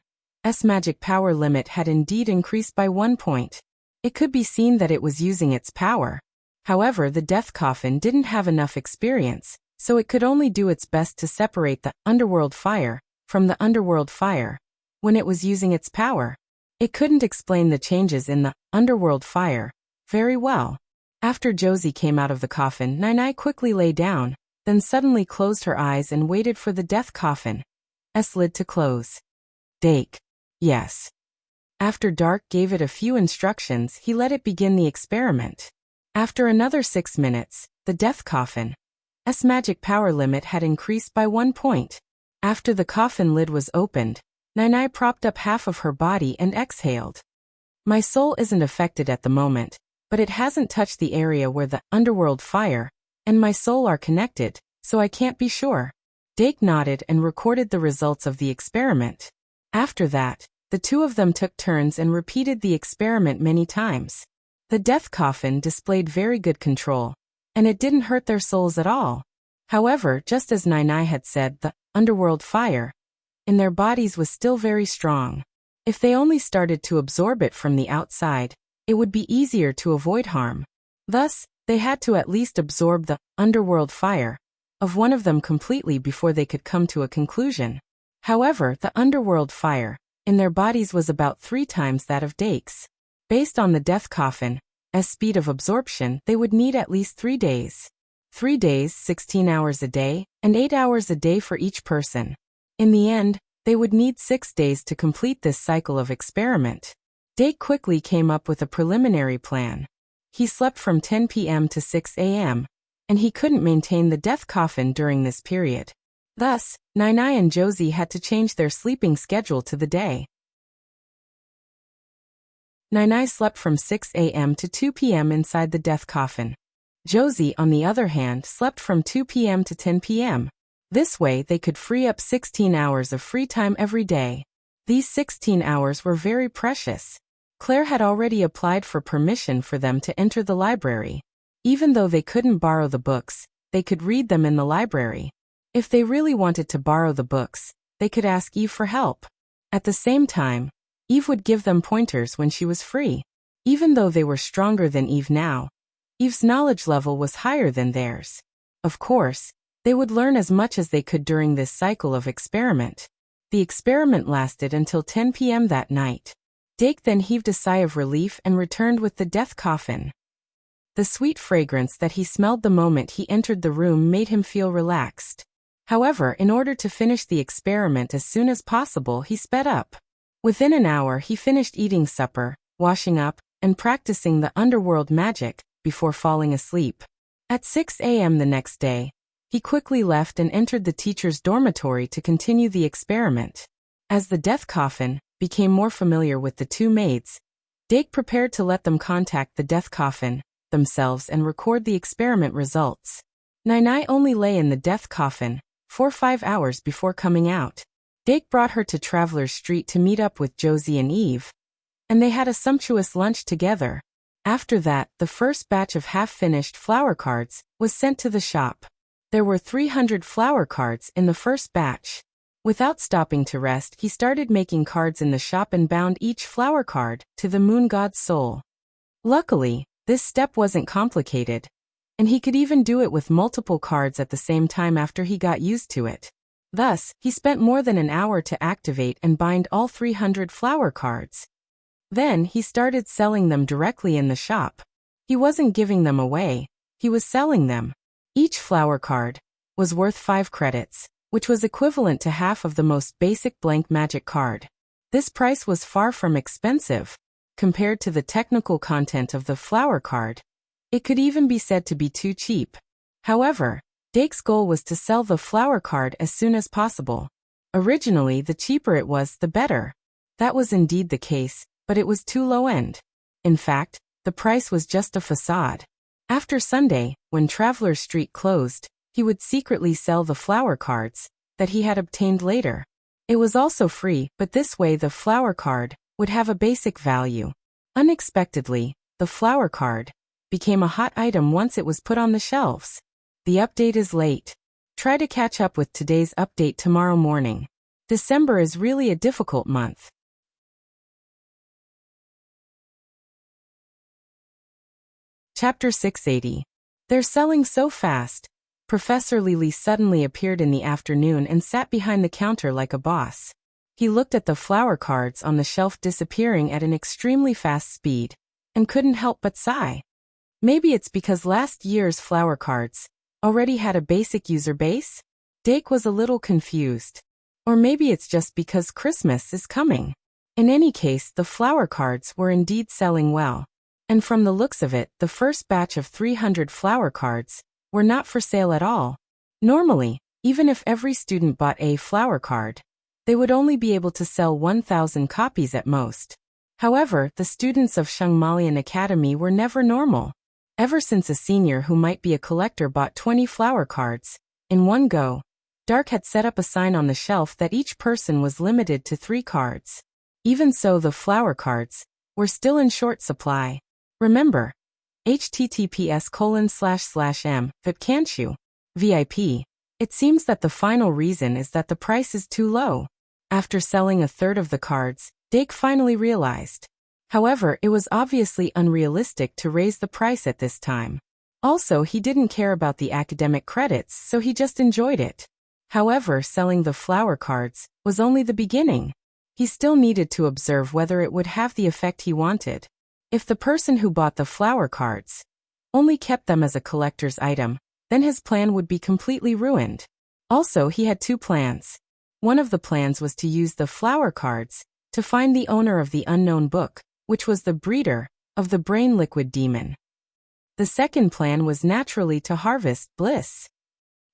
magic power limit had indeed increased by 1 point. It could be seen that it was using its power. However, the death coffin didn't have enough experience, so it could only do its best to separate the underworld fire from the underworld fire. When it was using its power, it couldn't explain the changes in the underworld fire very well. After Josie came out of the coffin, Nine quickly lay down, then suddenly closed her eyes and waited for the death coffin's lid to close. "Dake." "Yes." After Dark gave it a few instructions, he let it begin the experiment. After another 6 minutes, the death coffin's magic power limit had increased by 1 point. After the coffin lid was opened, Nine propped up half of her body and exhaled. "My soul isn't affected at the moment, but it hasn't touched the area where the underworld fire and my soul are connected, so I can't be sure." Dake nodded and recorded the results of the experiment. After that, the two of them took turns and repeated the experiment many times. The death coffin displayed very good control, and it didn't hurt their souls at all. However, just as Nine had said, the underworld fire in their bodies was still very strong. If they only started to absorb it from the outside, it would be easier to avoid harm. Thus, they had to at least absorb the underworld fire of one of them completely before they could come to a conclusion. However, the underworld fire in their bodies was about 3 times that of Dake's. Based on the death coffin's speed of absorption, they would need at least 3 days. 3 days, 16 hours a day, and 8 hours a day for each person. In the end, they would need 6 days to complete this cycle of experiment. Dake quickly came up with a preliminary plan. He slept from 10 p.m. to 6 a.m., and he couldn't maintain the death coffin during this period. Thus, Nine and Josie had to change their sleeping schedule to the day. Nine slept from 6 a.m. to 2 p.m. inside the death coffin. Josie, on the other hand, slept from 2 p.m. to 10 p.m. This way they could free up 16 hours of free time every day. These 16 hours were very precious. Claire had already applied for permission for them to enter the library. Even though they couldn't borrow the books, they could read them in the library. If they really wanted to borrow the books, they could ask Eve for help. At the same time, Eve would give them pointers when she was free. Even though they were stronger than Eve now, Eve's knowledge level was higher than theirs. Of course, They would learn as much as they could during this cycle of experiment. The experiment lasted until 10 p.m. that night. Dake then heaved a sigh of relief and returned with the death coffin. The sweet fragrance that he smelled the moment he entered the room made him feel relaxed. However, in order to finish the experiment as soon as possible, he sped up. Within an hour, he finished eating supper, washing up, and practicing the underworld magic before falling asleep. At 6 a.m. the next day, he quickly left and entered the teacher's dormitory to continue the experiment. As the death coffin became more familiar with the two maids, Dake prepared to let them contact the death coffin themselves and record the experiment results. Nai only lay in the death coffin for 5 hours before coming out. Dake brought her to Traveler's Street to meet up with Josie and Eve, and they had a sumptuous lunch together. After that, the first batch of half-finished flower cards was sent to the shop. There were 300 flower cards in the first batch. Without stopping to rest, he started making cards in the shop and bound each flower card to the moon god's soul. Luckily, this step wasn't complicated, and he could even do it with multiple cards at the same time after he got used to it. Thus, he spent more than an hour to activate and bind all 300 flower cards. Then, he started selling them directly in the shop. He wasn't giving them away, he was selling them. Each flower card was worth 5 credits, which was equivalent to half of the most basic blank magic card. This price was far from expensive compared to the technical content of the flower card. It could even be said to be too cheap. However, Dake's goal was to sell the flower card as soon as possible. Originally, the cheaper it was, the better. That was indeed the case, but it was too low-end. In fact, the price was just a facade. After Sunday, when Traveler's Street closed, he would secretly sell the flower cards that he had obtained later. It was also free, but this way the flower card would have a basic value. Unexpectedly, the flower card became a hot item once it was put on the shelves. The update is late. Try to catch up with today's update tomorrow morning. December is really a difficult month. Chapter 680. They're selling so fast. Professor Lily suddenly appeared in the afternoon and sat behind the counter like a boss. He looked at the flower cards on the shelf disappearing at an extremely fast speed, and couldn't help but sigh. Maybe it's because last year's flower cards already had a basic user base? Dake was a little confused. Or maybe it's just because Christmas is coming. In any case, the flower cards were indeed selling well. And from the looks of it, the first batch of 300 flower cards were not for sale at all. Normally, even if every student bought a flower card, they would only be able to sell 1,000 copies at most. However, the students of Shangmalian Academy were never normal. Ever since a senior who might be a collector bought 20 flower cards in one go, Dark had set up a sign on the shelf that each person was limited to 3 cards. Even so, the flower cards were still in short supply. Remember, https://m, vipcanchu, VIP. It seems that the final reason is that the price is too low. After selling a third of the cards, Dake finally realized. However, it was obviously unrealistic to raise the price at this time. Also, he didn't care about the academic credits, so he just enjoyed it. However, selling the flower cards was only the beginning. He still needed to observe whether it would have the effect he wanted. If the person who bought the flower cards only kept them as a collector's item, then his plan would be completely ruined. Also, he had 2 plans. One of the plans was to use the flower cards to find the owner of the unknown book, which was the breeder of the brain liquid demon. The second plan was naturally to harvest bliss.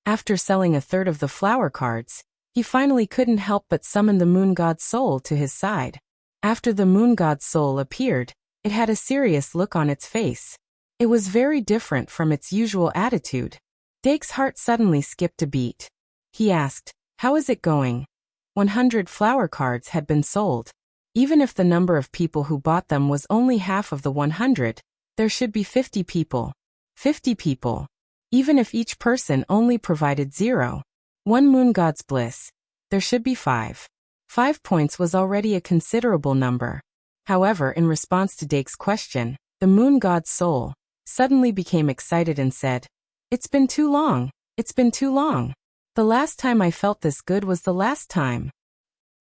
After selling a third of the flower cards, he finally couldn't help but summon the moon god's soul to his side. After the moon god's soul appeared, it had a serious look on its face. It was very different from its usual attitude. Dake's heart suddenly skipped a beat. He asked, "How is it going?" 100 flower cards had been sold. Even if the number of people who bought them was only half of the 100, there should be 50 people. 50 people. Even if each person only provided 0.1 moon god's bliss, there should be 5. 5 points was already a considerable number. However, in response to Dake's question, the moon god's soul suddenly became excited and said, "It's been too long. It's been too long. The last time I felt this good was the last time.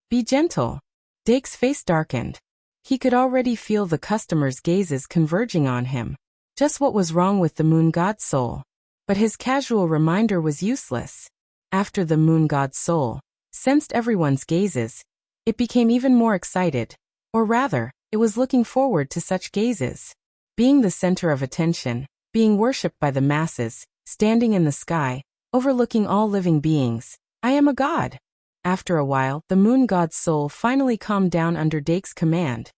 Be gentle. Dake's face darkened. He could already feel the customers' gazes converging on him. Just what was wrong with the moon god's soul? But his casual reminder was useless. After the moon god's soul sensed everyone's gazes, it became even more excited. Or rather, it was looking forward to such gazes. Being the center of attention, being worshipped by the masses, standing in the sky, overlooking all living beings. I am a god. After a while, the moon god's soul finally calmed down under Dake's command.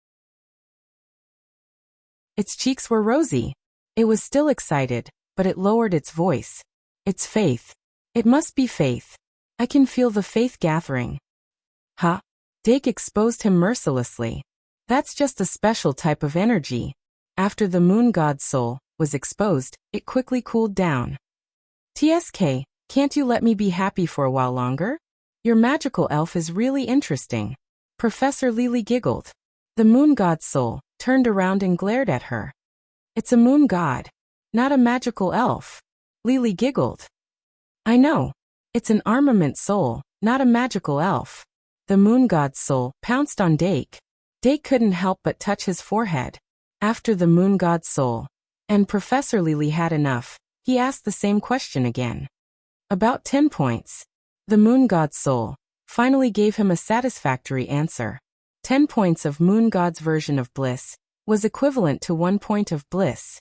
Its cheeks were rosy. It was still excited, but it lowered its voice. It's faith. It must be faith. I can feel the faith gathering. Huh? Dake exposed him mercilessly. That's just a special type of energy. After the moon god's soul was exposed, it quickly cooled down. TSK, can't you let me be happy for a while longer? Your magical elf is really interesting. Professor Lily giggled. The moon god's soul turned around and glared at her. It's a moon god, not a magical elf. Lily giggled. I know. It's an armament soul, not a magical elf. The moon god's soul pounced on Dake. Dake couldn't help but touch his forehead. After the moon god's soul and Professor Lily had enough, he asked the same question again. About 10 points. The moon god's soul finally gave him a satisfactory answer. 10 points of moon god's version of bliss was equivalent to 1 point of bliss.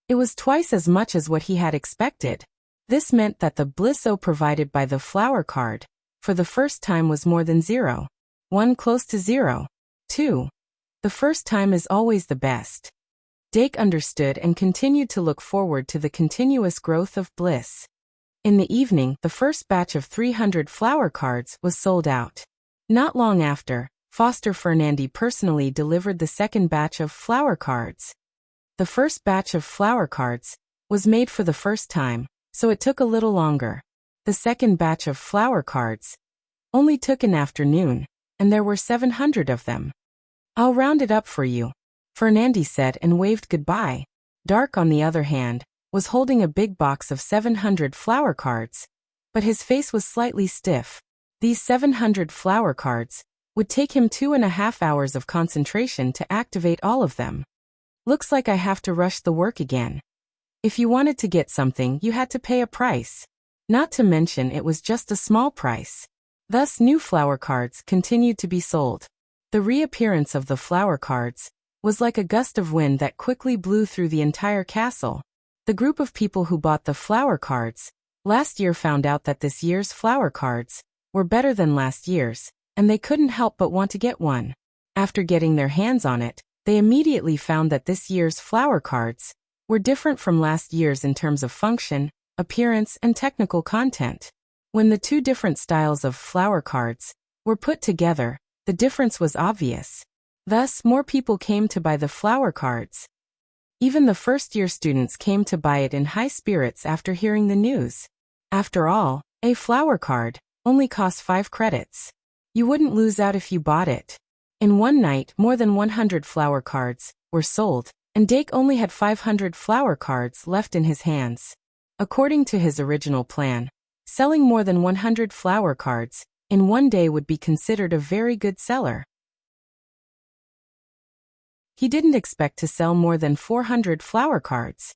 It was twice as much as what he had expected. This meant that the blisso provided by the flower card for the first time was more than 0. 1 close to 0. 2. The first time is always the best. Dake understood and continued to look forward to the continuous growth of bliss. In the evening, the first batch of 300 flower cards was sold out. Not long after, Foster Fernandy personally delivered the second batch of flower cards. The first batch of flower cards was made for the first time, so it took a little longer. The second batch of flower cards only took an afternoon, and there were 700 of them. I'll round it up for you, Fernandy said and waved goodbye. Dark, on the other hand, was holding a big box of 700 flower cards, but his face was slightly stiff. These 700 flower cards would take him 2.5 hours of concentration to activate all of them. Looks like I have to rush the work again. If you wanted to get something, you had to pay a price. Not to mention it was just a small price. Thus, new flower cards continued to be sold. The reappearance of the flower cards was like a gust of wind that quickly blew through the entire castle. The group of people who bought the flower cards last year found out that this year's flower cards were better than last year's, and they couldn't help but want to get one. After getting their hands on it, they immediately found that this year's flower cards were different from last year's in terms of function, appearance, and technical content. When the two different styles of flower cards were put together, the difference was obvious. Thus, more people came to buy the flower cards. Even the first-year students came to buy it in high spirits after hearing the news. After all, a flower card only costs 5 credits. You wouldn't lose out if you bought it. In one night, more than 100 flower cards were sold, and Dake only had 500 flower cards left in his hands. According to his original plan, selling more than 100 flower cards in one day would be considered a very good seller. He didn't expect to sell more than 400 flower cards.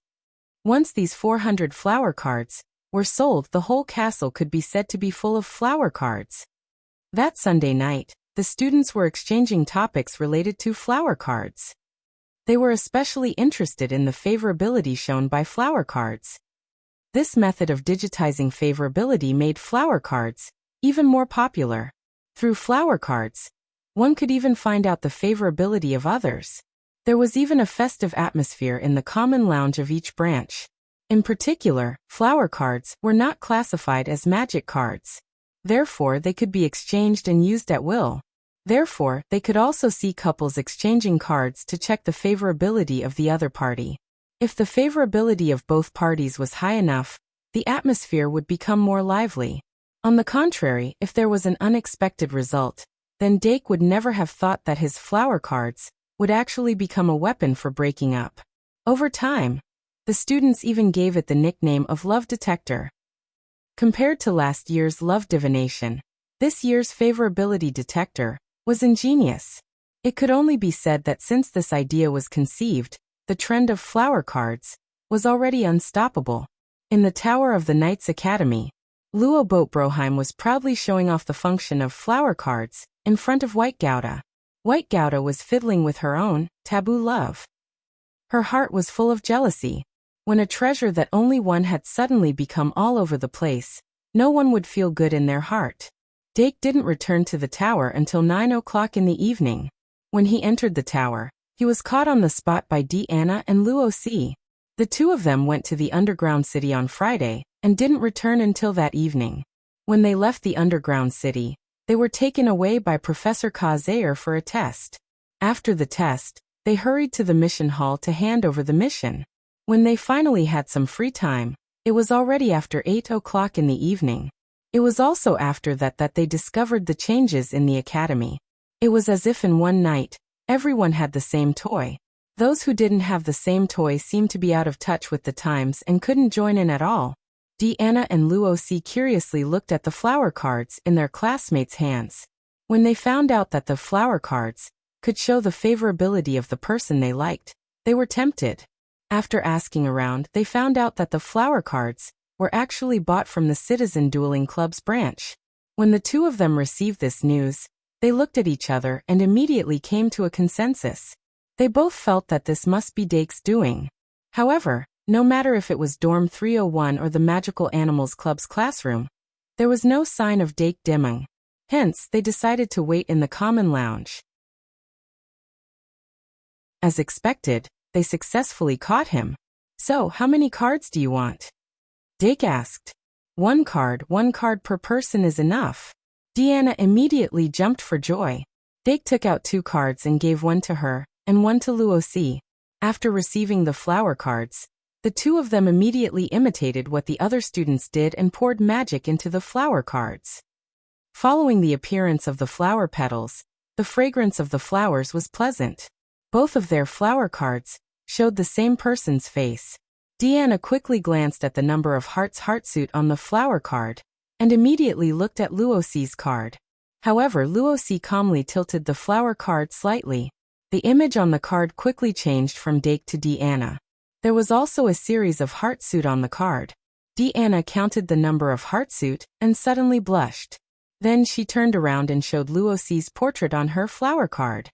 Once these 400 flower cards were sold, the whole castle could be said to be full of flower cards. That Sunday night, the students were exchanging topics related to flower cards. They were especially interested in the favorability shown by flower cards. This method of digitizing favorability made flower cards even more popular. Through flower cards, one could even find out the favorability of others. There was even a festive atmosphere in the common lounge of each branch. In particular, flower cards were not classified as magic cards. Therefore, they could be exchanged and used at will. Therefore, they could also see couples exchanging cards to check the favorability of the other party. If the favorability of both parties was high enough, the atmosphere would become more lively. On the contrary, if there was an unexpected result, then Dake would never have thought that his flower cards would actually become a weapon for breaking up. Over time, the students even gave it the nickname of Love Detector. Compared to last year's love divination, this year's favorability detector was ingenious. It could only be said that since this idea was conceived, the trend of flower cards was already unstoppable. In the tower of the Knights Academy, Luo Boatbroheim was proudly showing off the function of flower cards in front of White Gouda. White Gouda was fiddling with her own taboo love. Her heart was full of jealousy. When a treasure that only one had suddenly become all over the place, no one would feel good in their heart. Dake didn't return to the tower until 9 o'clock in the evening. When he entered the tower, he was caught on the spot by Deanna and Luo C. The two of them went to the underground city on Friday and didn't return until that evening. When they left the underground city, they were taken away by Professor Kazair for a test. After the test, they hurried to the mission hall to hand over the mission. When they finally had some free time, it was already after 8 o'clock in the evening. It was also after that they discovered the changes in the academy. It was as if in one night, everyone had the same toy. Those who didn't have the same toy seemed to be out of touch with the times and couldn't join in at all. Deanna and Luo C curiously looked at the flower cards in their classmates' hands. When they found out that the flower cards could show the favorability of the person they liked, they were tempted. After asking around, they found out that the flower cards were actually bought from the Citizen Dueling Club's branch. When the two of them received this news, they looked at each other and immediately came to a consensus. They both felt that this must be Dake's doing. However, no matter if it was Dorm 301 or the Magical Animals Club's classroom, there was no sign of Dake Demung. Hence, they decided to wait in the common lounge. As expected, they successfully caught him. "So, how many cards do you want?" Dake asked. One card per person is enough." Deanna immediately jumped for joy. Dake took out 2 cards and gave one to her, and one to Luo C. After receiving the flower cards, the two of them immediately imitated what the other students did and poured magic into the flower cards. Following the appearance of the flower petals, the fragrance of the flowers was pleasant. Both of their flower cards showed the same person's face. Deanna quickly glanced at the number of hearts heartsuit on the flower card, and immediately looked at Luo C's card. However, Luo C calmly tilted the flower card slightly. The image on the card quickly changed from Dake to Deanna. There was also a series of heartsuit on the card. Deanna counted the number of heartsuit and suddenly blushed. Then she turned around and showed Luo C's portrait on her flower card.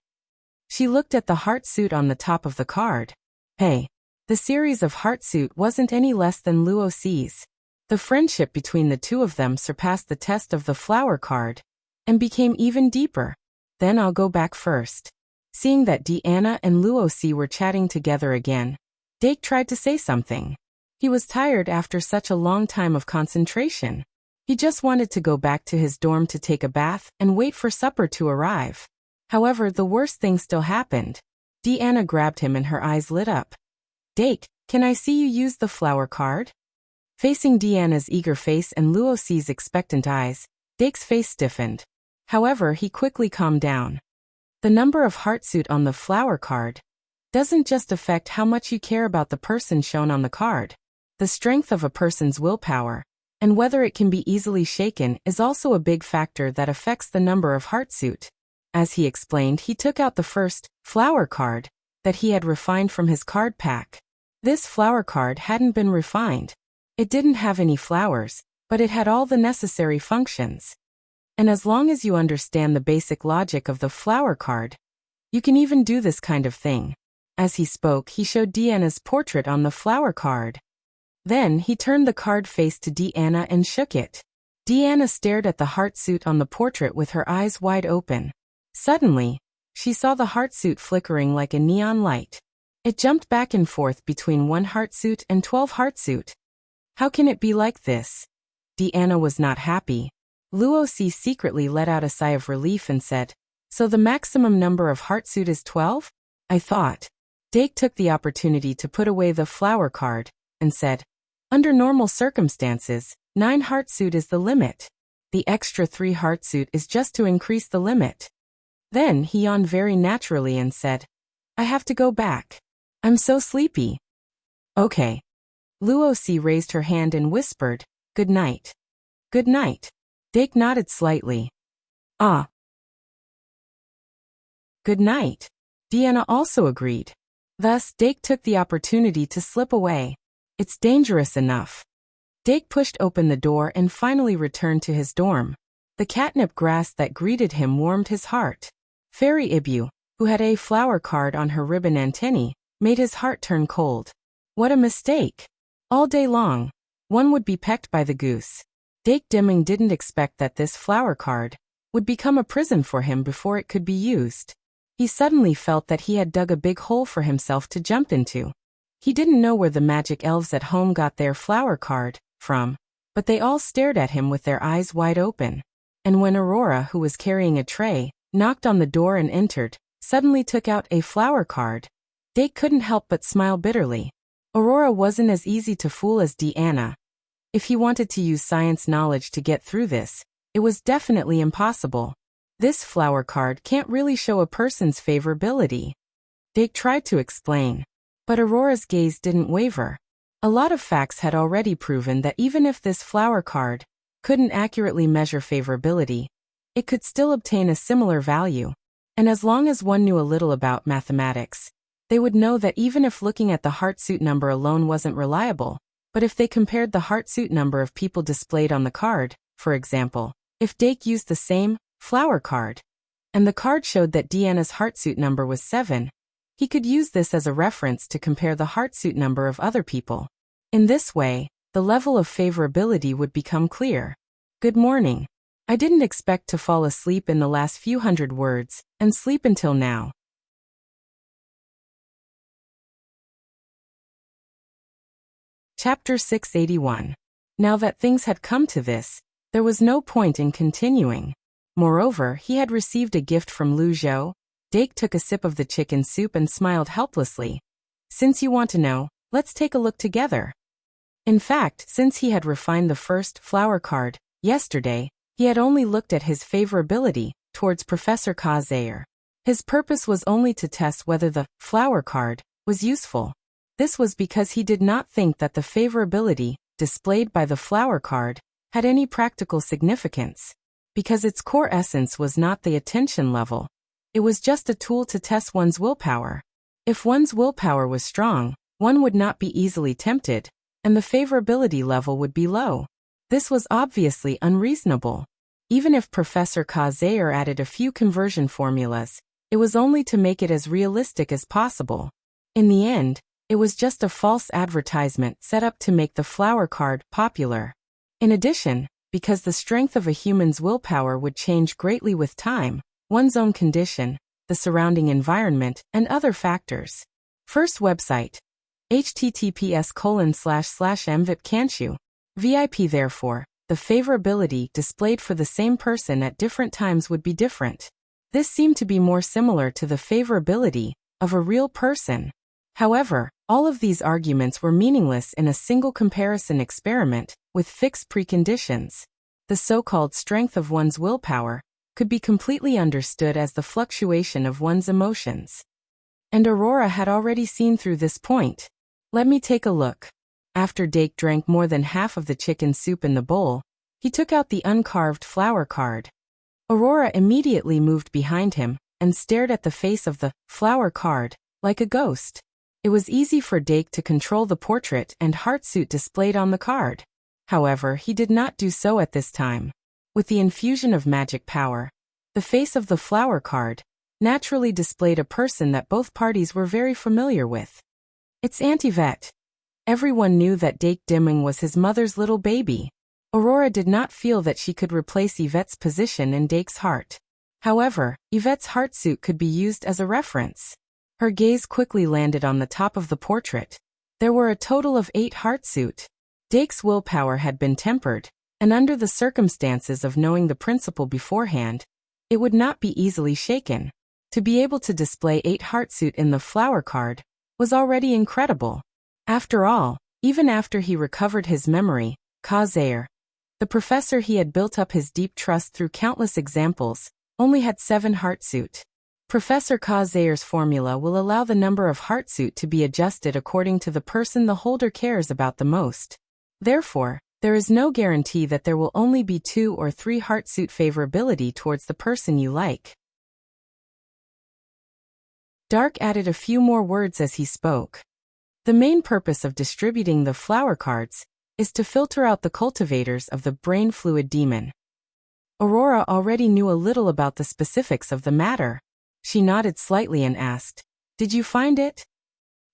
She looked at the heartsuit on the top of the card. Hey, the series of heartsuit wasn't any less than Luo C's. The friendship between the two of them surpassed the test of the flower card and became even deeper. "Then I'll go back first." Seeing that Deanna and Luo C were chatting together again, Dake tried to say something. He was tired after such a long time of concentration. He just wanted to go back to his dorm to take a bath and wait for supper to arrive. However, the worst thing still happened. Deanna grabbed him and her eyes lit up. "Dake, can I see you use the flower card?" Facing Deanna's eager face and Luo C's expectant eyes, Dake's face stiffened. However, he quickly calmed down. The number of heartsuit on the flower card doesn't just affect how much you care about the person shown on the card. The strength of a person's willpower, and whether it can be easily shaken, is also a big factor that affects the number of heartsuit. As he explained, he took out the first flower card that he had refined from his card pack. This flower card hadn't been refined. It didn't have any flowers, but it had all the necessary functions. And as long as you understand the basic logic of the flower card, you can even do this kind of thing. As he spoke, he showed Deanna's portrait on the flower card. Then he turned the card face to Deanna and shook it. Deanna stared at the heartsuit on the portrait with her eyes wide open. Suddenly, she saw the heartsuit flickering like a neon light. It jumped back and forth between 1 heartsuit and 12 heartsuit. How can it be like this? Deanna was not happy. Luo C secretly let out a sigh of relief and said, "So the maximum number of heartsuit is 12? I thought." Dake took the opportunity to put away the flower card and said, "Under normal circumstances, 9 heartsuit is the limit. The extra 3 heartsuit is just to increase the limit." Then he yawned very naturally and said, "I have to go back. I'm so sleepy." "Okay." Luo C raised her hand and whispered, "Good night." Good night. Dake nodded slightly. Ah. Good night. Deanna also agreed. Thus, Dake took the opportunity to slip away. It's dangerous enough. Dake pushed open the door and finally returned to his dorm. The catnip grass that greeted him warmed his heart. Fairy Ibu, who had a flower card on her ribbon antennae, made his heart turn cold. What a mistake! All day long, one would be pecked by the goose. Dake Dimming didn't expect that this flower card would become a prison for him before it could be used. He suddenly felt that he had dug a big hole for himself to jump into. He didn't know where the magic elves at home got their flower card from, but they all stared at him with their eyes wide open. And when Aurora, who was carrying a tray, knocked on the door and entered, suddenly took out a flower card, Dake couldn't help but smile bitterly. Aurora wasn't as easy to fool as Deanna. If he wanted to use science knowledge to get through this, it was definitely impossible. This flower card can't really show a person's favorability. Dake tried to explain, but Aurora's gaze didn't waver. A lot of facts had already proven that even if this flower card couldn't accurately measure favorability, it could still obtain a similar value. And as long as one knew a little about mathematics, they would know that even if looking at the heartsuit number alone wasn't reliable, but if they compared the heartsuit number of people displayed on the card, for example, if Dake used the same flower card, and the card showed that Deanna's heartsuit number was 7, he could use this as a reference to compare the heartsuit number of other people. In this way, the level of favorability would become clear. Good morning. I didn't expect to fall asleep in the last few hundred words, and sleep until now. Chapter 681. Now that things had come to this, there was no point in continuing. Moreover, he had received a gift from Lu Zhou. Dake took a sip of the chicken soup and smiled helplessly. Since you want to know, let's take a look together. In fact, since he had refined the first flower card yesterday, he had only looked at his favorability towards Professor Kazair. His purpose was only to test whether the flower card was useful. This was because he did not think that the favorability displayed by the flower card had any practical significance, because its core essence was not the attention level. It was just a tool to test one's willpower. If one's willpower was strong, one would not be easily tempted, and the favorability level would be low. This was obviously unreasonable. Even if Professor Kazair added a few conversion formulas, it was only to make it as realistic as possible. In the end, it was just a false advertisement set up to make the flower card popular. In addition, because the strength of a human's willpower would change greatly with time, one's own condition, the surrounding environment, and other factors. First website. https://mvipcanchu. VIP. Therefore, the favorability displayed for the same person at different times would be different. This seemed to be more similar to the favorability of a real person. However, all of these arguments were meaningless in a single comparison experiment with fixed preconditions. The so-called strength of one's willpower could be completely understood as the fluctuation of one's emotions. And Aurora had already seen through this point. Let me take a look. After Dake drank more than half of the chicken soup in the bowl, he took out the uncarved flower card. Aurora immediately moved behind him and stared at the face of the flower card like a ghost. It was easy for Dake to control the portrait and heartsuit displayed on the card. However, he did not do so at this time. With the infusion of magic power, the face of the flower card naturally displayed a person that both parties were very familiar with. It's Auntie Yvette. Everyone knew that Dake Dimming was his mother's little baby. Aurora did not feel that she could replace Yvette's position in Dake's heart. However, Yvette's heartsuit could be used as a reference. Her gaze quickly landed on the top of the portrait. There were a total of 8 heartsuit. Dake's willpower had been tempered, and under the circumstances of knowing the principle beforehand, it would not be easily shaken. To be able to display 8 heartsuit in the flower card was already incredible. After all, even after he recovered his memory, Kazair, the professor he had built up his deep trust through countless examples, only had 7 heartsuit. Professor Kazair's formula will allow the number of heartsuit to be adjusted according to the person the holder cares about the most. Therefore, There is no guarantee that there will only be 2 or 3 heartsuit favorability towards the person you like. Dark added a few more words as he spoke. The main purpose of distributing the flower cards is to filter out the cultivators of the brain fluid demon. Aurora already knew a little about the specifics of the matter. She nodded slightly and asked, "Did you find it?"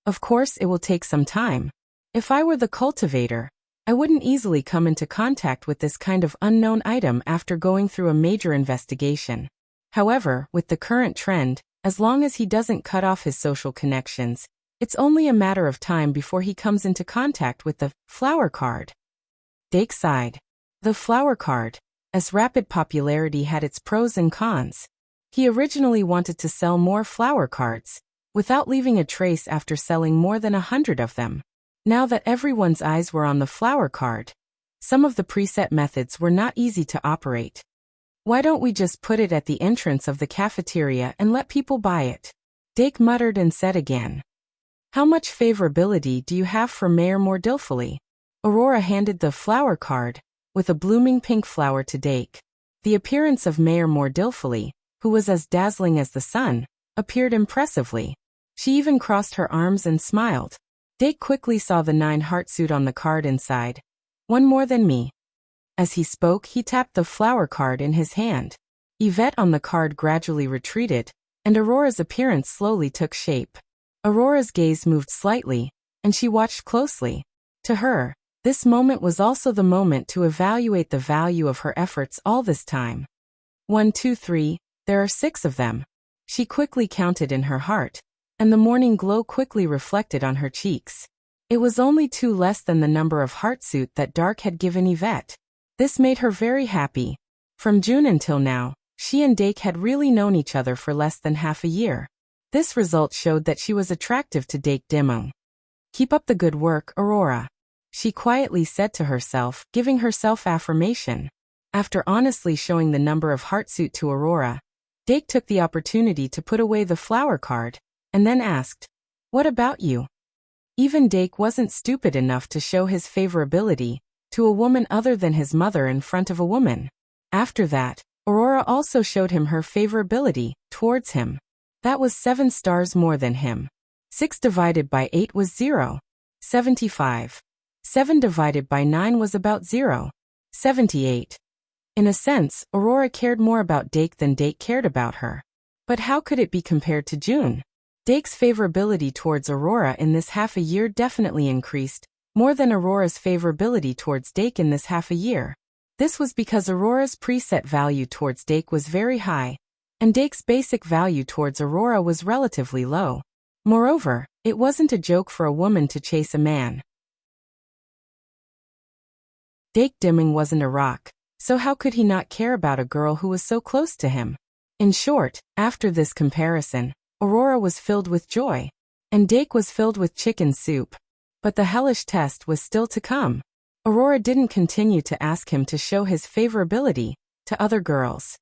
"Of course it will take some time. If I were the cultivator, I wouldn't easily come into contact with this kind of unknown item after going through a major investigation. However, with the current trend, as long as he doesn't cut off his social connections, it's only a matter of time before he comes into contact with the flower card." Dake sighed. The flower card, as rapid popularity had its pros and cons. He originally wanted to sell more flower cards, without leaving a trace after selling more than 100 of them. Now that everyone's eyes were on the flower card, some of the preset methods were not easy to operate. "Why don't we just put it at the entrance of the cafeteria and let people buy it?" Dake muttered and said again. "How much favorability do you have for Mayor Mordilfully?" Aurora handed the flower card, with a blooming pink flower, to Dake. The appearance of Mayor Mordilfully, who was as dazzling as the sun, appeared impressively. She even crossed her arms and smiled. Dake quickly saw the 9 heartsuit on the card and sighed. "One more than me." As he spoke, he tapped the flower card in his hand. Yvette on the card gradually retreated, and Aurora's appearance slowly took shape. Aurora's gaze moved slightly, and she watched closely. To her, this moment was also the moment to evaluate the value of her efforts all this time. 1, 2, 3, there are 6 of them. She quickly counted in her heart, and the morning glow quickly reflected on her cheeks. It was only 2 less than the number of heartsuit that Dark had given Yvette. This made her very happy. From June until now, she and Dake had really known each other for less than half a year. This result showed that she was attractive to Dake Dimong. "Keep up the good work, Aurora," she quietly said to herself, giving herself affirmation. After honestly showing the number of heartsuit to Aurora, Dake took the opportunity to put away the flower card, and then asked, "What about you?" Even Dake wasn't stupid enough to show his favorability to a woman other than his mother in front of a woman. After that, Aurora also showed him her favorability towards him. That was 7 stars more than him. 6 divided by 8 was 0. 75. 7 divided by 9 was about 0. 78. In a sense, Aurora cared more about Dake than Dake cared about her. But how could it be compared to June? Dake's favorability towards Aurora in this half a year definitely increased, more than Aurora's favorability towards Dake in this half a year. This was because Aurora's preset value towards Dake was very high, and Dake's basic value towards Aurora was relatively low. Moreover, it wasn't a joke for a woman to chase a man. Dake Dimong wasn't a rock, so how could he not care about a girl who was so close to him? In short, after this comparison, Aurora was filled with joy, and Dake was filled with chicken soup. But the hellish test was still to come. Aurora didn't continue to ask him to show his favorability to other girls.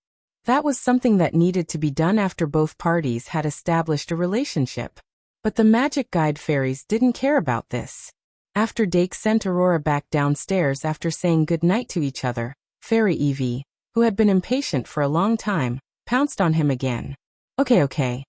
That was something that needed to be done after both parties had established a relationship. But the magic guide fairies didn't care about this. After Dake sent Aurora back downstairs after saying goodnight to each other, Fairy Evie, who had been impatient for a long time, pounced on him again. Okay.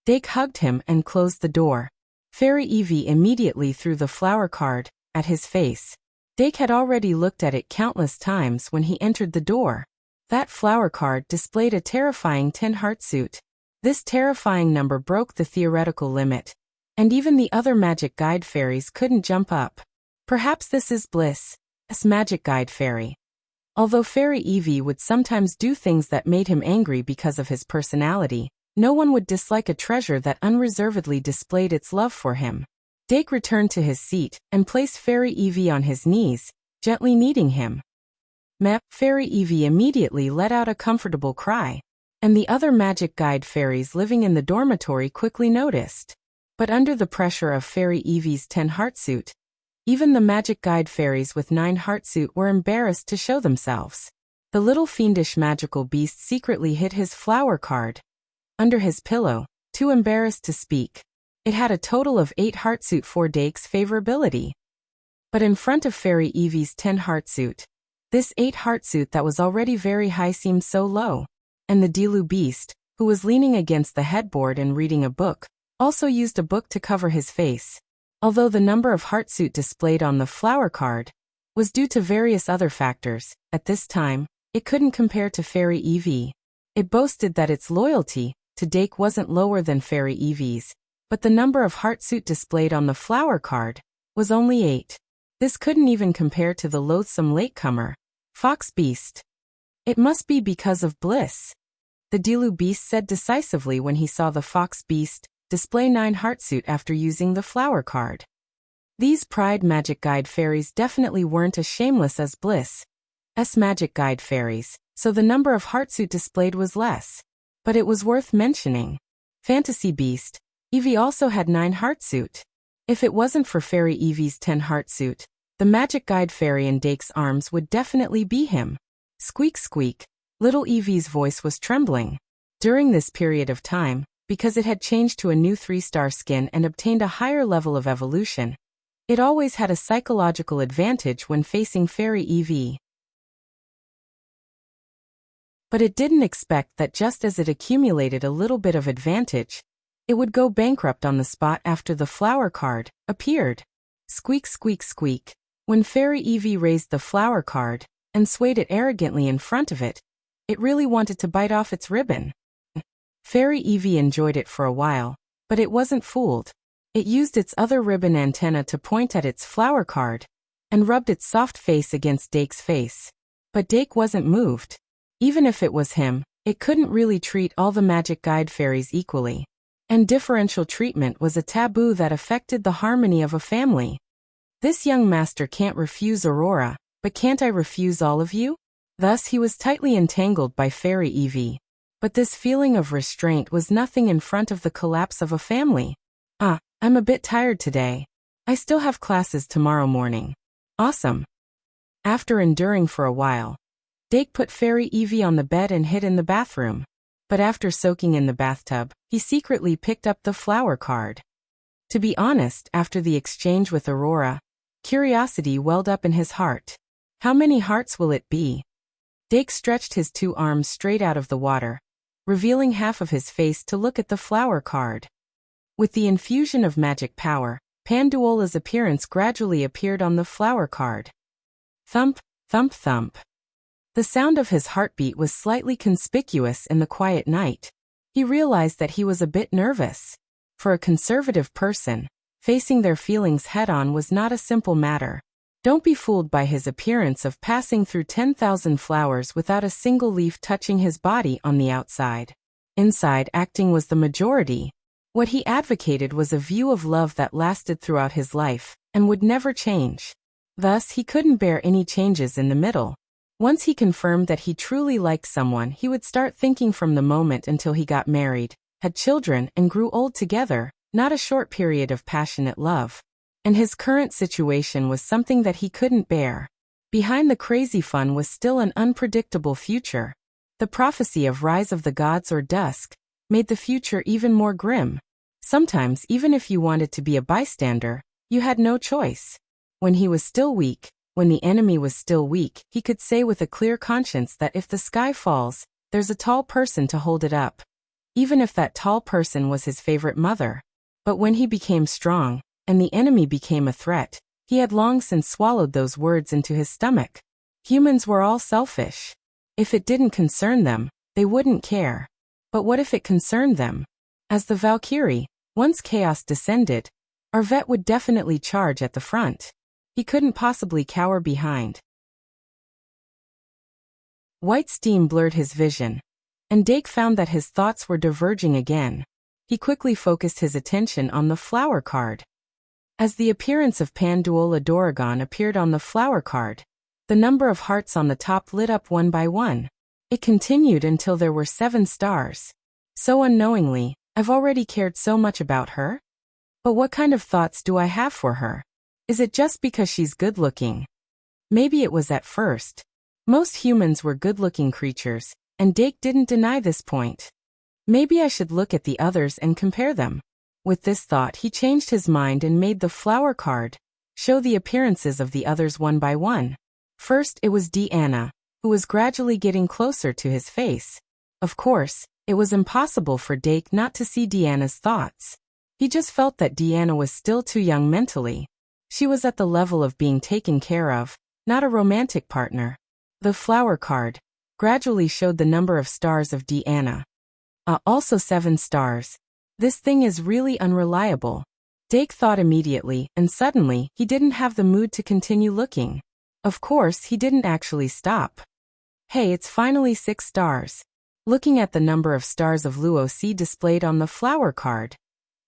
Dake hugged him and closed the door. Fairy Evie immediately threw the flower card at his face. Dake had already looked at it countless times when he entered the door. That flower card displayed a terrifying 10 heartsuit. This terrifying number broke the theoretical limit, and even the other magic guide fairies couldn't jump up. Perhaps this is Bliss, as magic guide fairy. Although Fairy Evie would sometimes do things that made him angry because of his personality, no one would dislike a treasure that unreservedly displayed its love for him. Dake returned to his seat and placed Fairy Evie on his knees, gently kneading him. Meh, Fairy Evie immediately let out a comfortable cry, and the other magic guide fairies living in the dormitory quickly noticed. But under the pressure of Fairy Evie's 10 heartsuit, even the magic guide fairies with 9 heartsuit were embarrassed to show themselves. The little fiendish magical beast secretly hid his flower card under his pillow, too embarrassed to speak. It had a total of 8 heartsuit for Dake's favorability. But in front of Fairy Evie's 10-heart suit, this 8-heart suit that was already very high seemed so low. And the Dilu beast, who was leaning against the headboard and reading a book, also used a book to cover his face. Although the number of heart suit displayed on the flower card was due to various other factors, at this time, it couldn't compare to Fairy Evie. It boasted that its loyalty to Dake wasn't lower than Fairy Evie's, but the number of heart suit displayed on the flower card was only 8. This couldn't even compare to the loathsome latecomer, Fox Beast. It must be because of bliss, the Dilu beast said decisively when he saw the Fox Beast display 9 heart suit after using the flower card. These Pride Magic Guide fairies definitely weren't as shameless as Bliss' Magic Guide fairies, so the number of heart suit displayed was less. But it was worth mentioning. Fantasy Beast, Evie also had 9 heart suit. If it wasn't for Fairy Evie's 10 heart suit, the Magic Guide fairy in Dake's arms would definitely be him. Squeak squeak, little Evie's voice was trembling. During this period of time, because it had changed to a new 3-star skin and obtained a higher level of evolution, it always had a psychological advantage when facing Fairy Evie. But it didn't expect that just as it accumulated a little bit of advantage, it would go bankrupt on the spot after the flower card appeared. Squeak squeak squeak. When Fairy Evie raised the flower card and swayed it arrogantly in front of it, it really wanted to bite off its ribbon. Fairy Evie enjoyed it for a while, but it wasn't fooled. It used its other ribbon antenna to point at its flower card and rubbed its soft face against Dake's face. But Dake wasn't moved. Even if it was him, it couldn't really treat all the Magic Guide fairies equally. And differential treatment was a taboo that affected the harmony of a family. This young master can't refuse Aurora, but can't I refuse all of you? Thus he was tightly entangled by Fairy Evie. But this feeling of restraint was nothing in front of the collapse of a family. I'm a bit tired today. I still have classes tomorrow morning. Awesome. After enduring for a while, Dake put Fairy Evie on the bed and hid in the bathroom. But after soaking in the bathtub, he secretly picked up the flower card. To be honest, after the exchange with Aurora, curiosity welled up in his heart. How many hearts will it be? Dake stretched his 2 arms straight out of the water, revealing half of his face to look at the flower card. With the infusion of magic power, Panduola's appearance gradually appeared on the flower card. Thump, thump, thump. The sound of his heartbeat was slightly conspicuous in the quiet night. He realized that he was a bit nervous. For a conservative person, facing their feelings head-on was not a simple matter. Don't be fooled by his appearance of passing through 10,000 flowers without a single leaf touching his body on the outside. Inside, acting was the majority. What he advocated was a view of love that lasted throughout his life and would never change. Thus, he couldn't bear any changes in the middle. Once he confirmed that he truly liked someone, he would start thinking from the moment until he got married, had children, and grew old together, not a short period of passionate love. And his current situation was something that he couldn't bear. Behind the crazy fun was still an unpredictable future. The prophecy of Rise of the Gods or Dusk made the future even more grim. Sometimes, even if you wanted to be a bystander, you had no choice. When he was still weak, when the enemy was still weak, he could say with a clear conscience that if the sky falls, there's a tall person to hold it up. Even if that tall person was his favorite mother. But when he became strong, and the enemy became a threat, he had long since swallowed those words into his stomach. Humans were all selfish. If it didn't concern them, they wouldn't care. But what if it concerned them? As the Valkyrie, once chaos descended, Arvet would definitely charge at the front. He couldn't possibly cower behind. White steam blurred his vision, and Dake found that his thoughts were diverging again. He quickly focused his attention on the flower card. As the appearance of Panduola Doragon appeared on the flower card, the number of hearts on the top lit up one by one. It continued until there were 7 stars. So unknowingly, I've already cared so much about her? But what kind of thoughts do I have for her? Is it just because she's good-looking? Maybe it was at first. Most humans were good-looking creatures, and Dake didn't deny this point. Maybe I should look at the others and compare them. With this thought, he changed his mind and made the flower card show the appearances of the others one by one. First, it was Deanna, who was gradually getting closer to his face. Of course, it was impossible for Dake not to see Deanna's thoughts. He just felt that Deanna was still too young mentally. She was at the level of being taken care of, not a romantic partner. The flower card gradually showed the number of stars of Deanna. Also 7 stars. This thing is really unreliable. Dake thought immediately, and suddenly, he didn't have the mood to continue looking. Of course, he didn't actually stop. Hey, it's finally 6 stars. Looking at the number of stars of Luosi displayed on the flower card,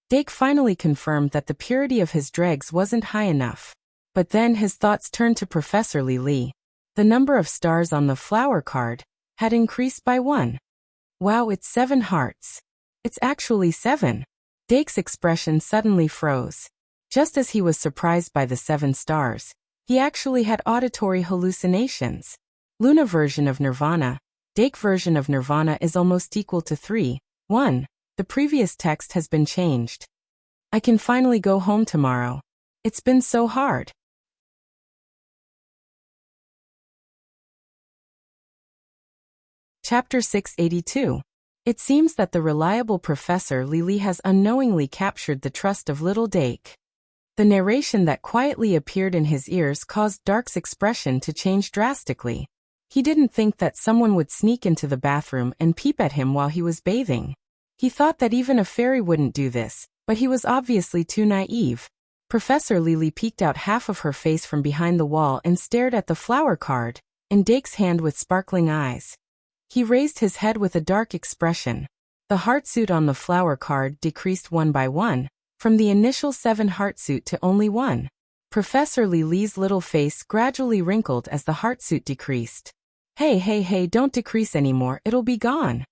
Dake finally confirmed that the purity of his dregs wasn't high enough. But then his thoughts turned to Professor Li. The number of stars on the flower card had increased by 1. Wow, it's 7 hearts. It's actually 7. Dake's expression suddenly froze. Just as he was surprised by the 7 stars, he actually had auditory hallucinations. Luna version of Nirvana, Dake version of Nirvana is almost equal to 3. 1. The previous text has been changed. I can finally go home tomorrow. It's been so hard. Chapter 682. It seems that the reliable Professor Li has unknowingly captured the trust of little Dake. The narration that quietly appeared in his ears caused Dark's expression to change drastically. He didn't think that someone would sneak into the bathroom and peep at him while he was bathing. He thought that even a fairy wouldn't do this, but he was obviously too naive. Professor Li peeked out half of her face from behind the wall and stared at the flower card, in Dake's hand with sparkling eyes. He raised his head with a dark expression. The heartsuit on the flower card decreased 1 by 1, from the initial 7 heartsuit to only 1. Professor Li's little face gradually wrinkled as the heartsuit decreased. Hey, don't decrease anymore, it'll be gone.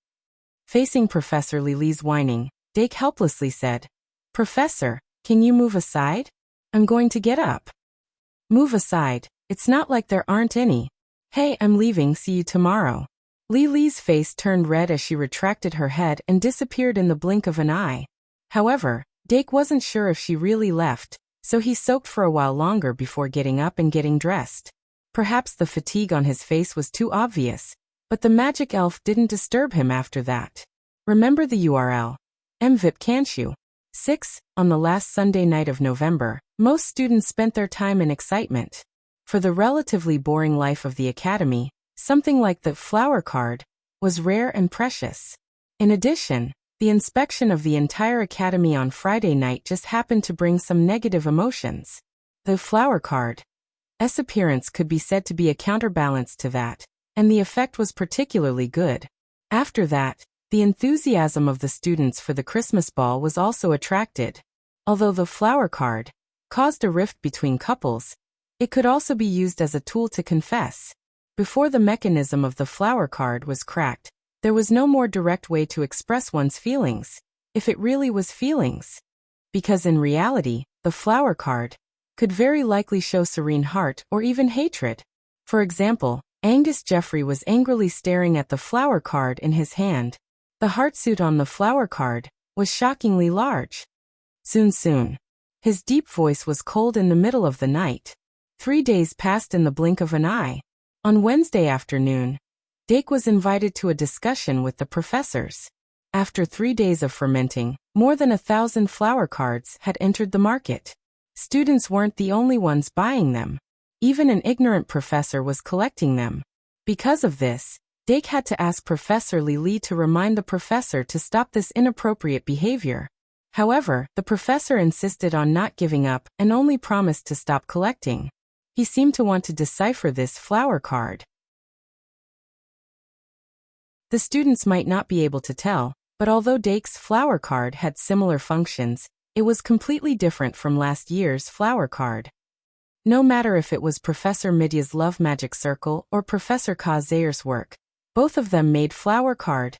Facing Professor Li's whining, Dake helplessly said, Professor, can you move aside? I'm going to get up. Move aside, it's not like there aren't any. Hey, I'm leaving, see you tomorrow. Li's face turned red as she retracted her head and disappeared in the blink of an eye. However, Dake wasn't sure if she really left, so he soaked for a while longer before getting up and getting dressed. Perhaps the fatigue on his face was too obvious, but the magic elf didn't disturb him after that. Remember the URL. MVIP, can't you? 6. On the last Sunday night of November, most students spent their time in excitement. For the relatively boring life of the academy, something like the flower card was rare and precious. In addition, the inspection of the entire academy on Friday night just happened to bring some negative emotions. The flower card's appearance could be said to be a counterbalance to that, and the effect was particularly good. After that, the enthusiasm of the students for the Christmas ball was also attracted. Although the flower card caused a rift between couples, it could also be used as a tool to confess. Before the mechanism of the flower card was cracked, there was no more direct way to express one's feelings, if it really was feelings. Because in reality, the flower card could very likely show serene heart or even hatred. For example, Angus Jeffrey was angrily staring at the flower card in his hand. The heartsuit on the flower card was shockingly large. Soon. His deep voice was cold in the middle of the night. 3 days passed in the blink of an eye. On Wednesday afternoon, Dake was invited to a discussion with the professors. After 3 days of fermenting, more than 1,000 flower cards had entered the market. Students weren't the only ones buying them. Even an ignorant professor was collecting them. Because of this, Dake had to ask Professor Li to remind the professor to stop this inappropriate behavior. However, the professor insisted on not giving up and only promised to stop collecting. He seemed to want to decipher this flower card. The students might not be able to tell, but although Dake's flower card had similar functions, it was completely different from last year's flower card. No matter if it was Professor Midya's Love Magic Circle or Professor Ka Zayer's work, both of them made flower card's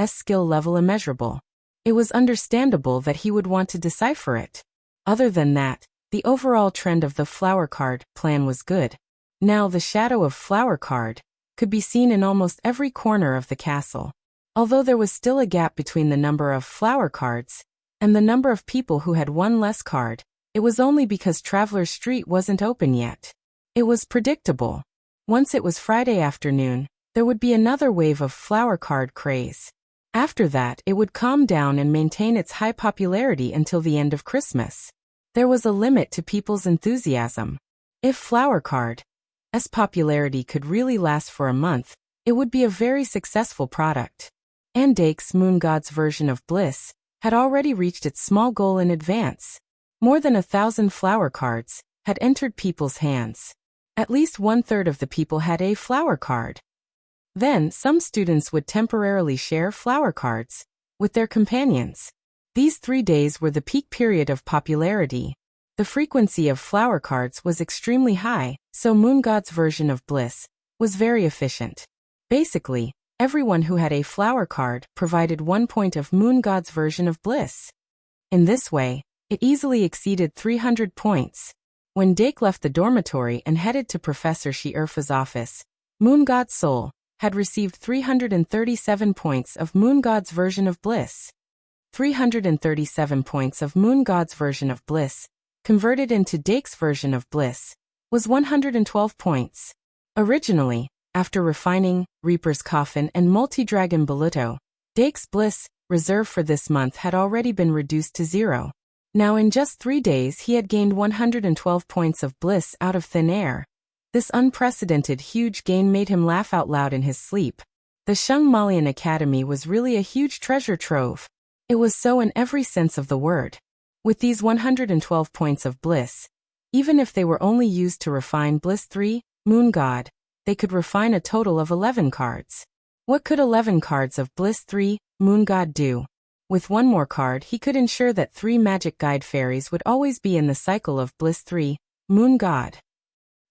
skill level immeasurable. It was understandable that he would want to decipher it. Other than that, the overall trend of the flower card plan was good. Now the shadow of flower card could be seen in almost every corner of the castle. Although there was still a gap between the number of flower cards and the number of people who had one less card, It was only because Traveler's Street wasn't open yet. It was predictable. Once it was Friday afternoon, there would be another wave of flower card craze. After that, it would calm down and maintain its high popularity until the end of Christmas. There was a limit to people's enthusiasm. If flower card's popularity could really last for a month, it would be a very successful product. And Dake's Moon God's version of Bliss had already reached its small goal in advance. More than 1,000 flower cards had entered people's hands. At least 1/3 of the people had a flower card. Then, some students would temporarily share flower cards with their companions. These 3 days were the peak period of popularity. The frequency of flower cards was extremely high, so Moon God's version of Bliss was very efficient. Basically, everyone who had a flower card provided 1 point of Moon God's version of Bliss. In this way, it easily exceeded 300 points. When Dake left the dormitory and headed to Professor Shierfu's office, Moon God's soul had received 337 points of Moon God's version of Bliss. 337 points of Moon God's version of Bliss, converted into Dake's version of Bliss, was 112 points. Originally, after refining Reaper's Coffin and Multi-Dragon Baluto, Dake's Bliss reserve for this month had already been reduced to 0. Now in just 3 days he had gained 112 points of Bliss out of thin air. This unprecedented huge gain made him laugh out loud in his sleep. The Shung Malian Academy was really a huge treasure trove. It was so in every sense of the word. With these 112 points of Bliss, even if they were only used to refine Bliss 3, Moon God, they could refine a total of 11 cards. What could 11 cards of Bliss 3, Moon God do? With one more card he could ensure that 3 magic guide fairies would always be in the cycle of Bliss 3, Moon God.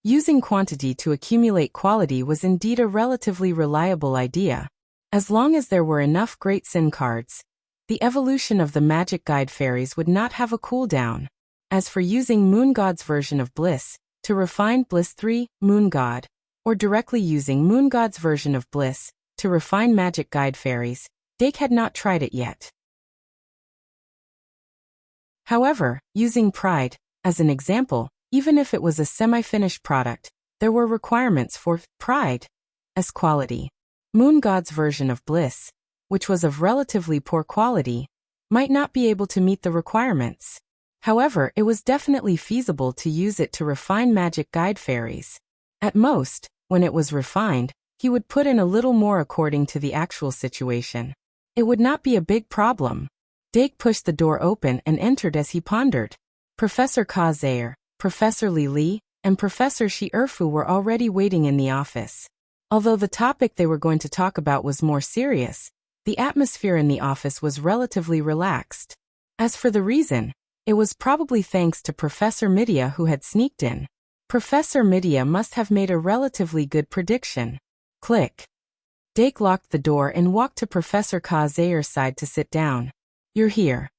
Using quantity to accumulate quality was indeed a relatively reliable idea. As long as there were enough Great Sin cards, the evolution of the magic guide fairies would not have a cooldown. As for using Moon God's version of Bliss to refine Bliss 3, Moon God, or directly using Moon God's version of Bliss to refine magic guide fairies, Dake had not tried it yet. However, using Pride as an example, even if it was a semi-finished product, there were requirements for Pride as quality. Moon God's version of Bliss, which was of relatively poor quality, might not be able to meet the requirements. However, it was definitely feasible to use it to refine magic guide fairies. At most, when it was refined, he would put in a little more according to the actual situation. It would not be a big problem. Dake pushed the door open and entered as he pondered. Professor Ka Zaire, Professor Li Li, and Professor Shierfu were already waiting in the office. Although the topic they were going to talk about was more serious, the atmosphere in the office was relatively relaxed. As for the reason, it was probably thanks to Professor Midia who had sneaked in. Professor Midia must have made a relatively good prediction. Click. Dake locked the door and walked to Professor Ka Zaire's side to sit down. "You're here."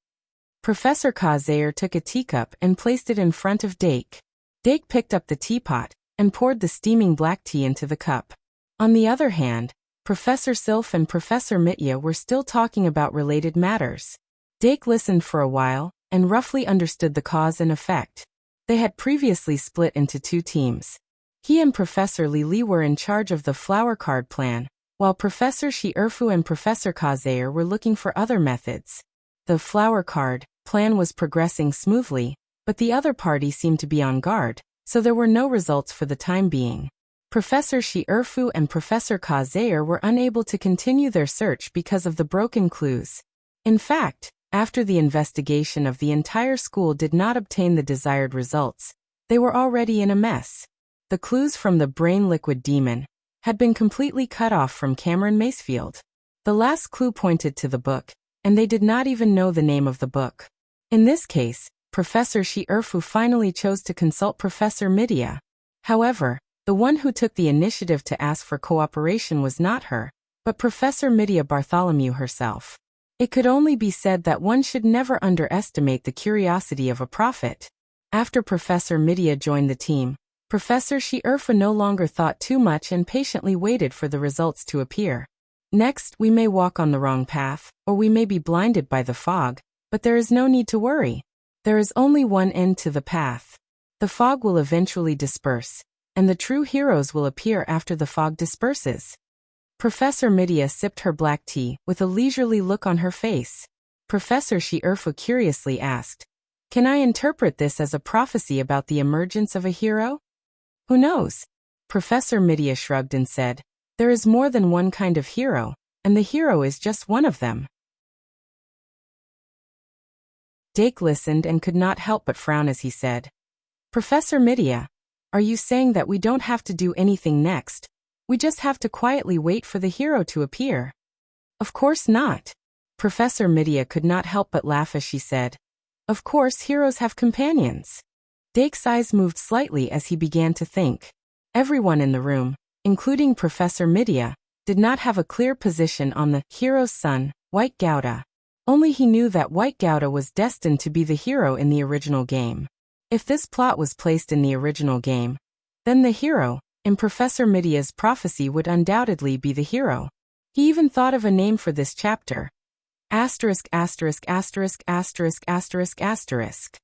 Professor Ka Zaire took a teacup and placed it in front of Dake. Dake picked up the teapot and poured the steaming black tea into the cup. On the other hand, Professor Sylph and Professor Mitya were still talking about related matters. Dake listened for a while and roughly understood the cause and effect. They had previously split into 2 teams. He and Professor Li Li were in charge of the flower card plan, while Professor Shierfu and Professor Ka Zaire were looking for other methods. The flower card plan was progressing smoothly, but the other party seemed to be on guard, so there were no results for the time being. Professor Shierfu and Professor Ka Zaire were unable to continue their search because of the broken clues. In fact, after the investigation of the entire school did not obtain the desired results, they were already in a mess. The clues from the brain liquid demon had been completely cut off from Cameron Macefield. The last clue pointed to the book, and they did not even know the name of the book. In this case, Professor Shierfu finally chose to consult Professor Midia. However, the one who took the initiative to ask for cooperation was not her, but Professor Midia Bartholomew herself. It could only be said that one should never underestimate the curiosity of a prophet. After Professor Midia joined the team, Professor Shierfu no longer thought too much and patiently waited for the results to appear. Next, we may walk on the wrong path, or we may be blinded by the fog, but there is no need to worry. There is only one end to the path. The fog will eventually disperse, and the true heroes will appear after the fog disperses. Professor Midea sipped her black tea with a leisurely look on her face. Professor Shi-Erfu curiously asked, "Can I interpret this as a prophecy about the emergence of a hero?" "Who knows?" Professor Midea shrugged and said, "There is more than one kind of hero, and the hero is just one of them." Dake listened and could not help but frown as he said, "Professor Midea, are you saying that we don't have to do anything next? We just have to quietly wait for the hero to appear?" "Of course not." Professor Midea could not help but laugh as she said, "Of course heroes have companions." Dake's eyes moved slightly as he began to think. Everyone in the room, including Professor Midea, did not have a clear position on the hero's son, White Gouda. Only he knew that White Gouda was destined to be the hero in the original game. If this plot was placed in the original game, then the hero, in Professor Midea's prophecy, would undoubtedly be the hero. He even thought of a name for this chapter. Asterisk asterisk asterisk asterisk asterisk asterisk.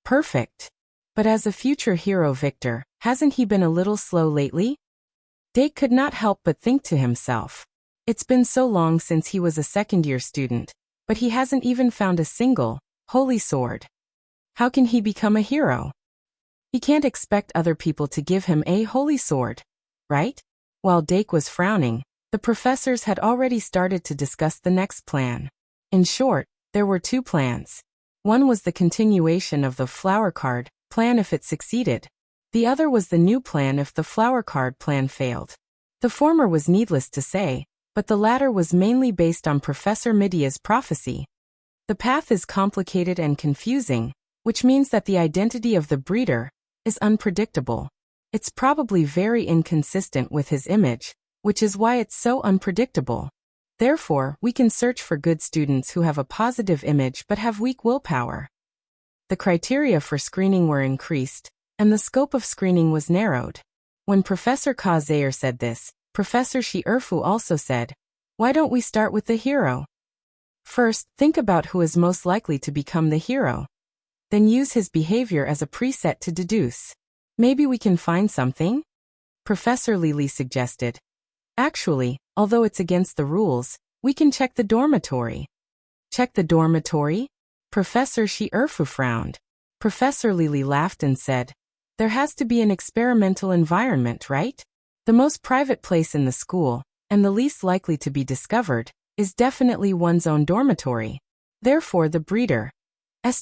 Perfect. But as a future hero Victor, hasn't he been a little slow lately? Dake could not help but think to himself. It's been so long since he was a second-year student, but he hasn't even found a single holy sword. How can he become a hero? He can't expect other people to give him a holy sword, right? While Dake was frowning, the professors had already started to discuss the next plan. In short, there were two plans. One was the continuation of the flower card plan if it succeeded. The other was the new plan if the flower card plan failed. The former was needless to say, but the latter was mainly based on Professor Midea's prophecy. The path is complicated and confusing, which means that the identity of the breeder is unpredictable. It's probably very inconsistent with his image, which is why it's so unpredictable. Therefore, we can search for good students who have a positive image but have weak willpower. The criteria for screening were increased, and the scope of screening was narrowed. When Professor Kazair said this, Professor Shi-Erfu also said, "Why don't we start with the hero? First, think about who is most likely to become the hero. Then use his behavior as a preset to deduce. Maybe we can find something?" Professor Lili suggested. "Actually, although it's against the rules, we can check the dormitory." "Check the dormitory?" Professor Shi-Erfu frowned. Professor Lili laughed and said, "There has to be an experimental environment, right? The most private place in the school, and the least likely to be discovered, is definitely one's own dormitory. Therefore the breeder's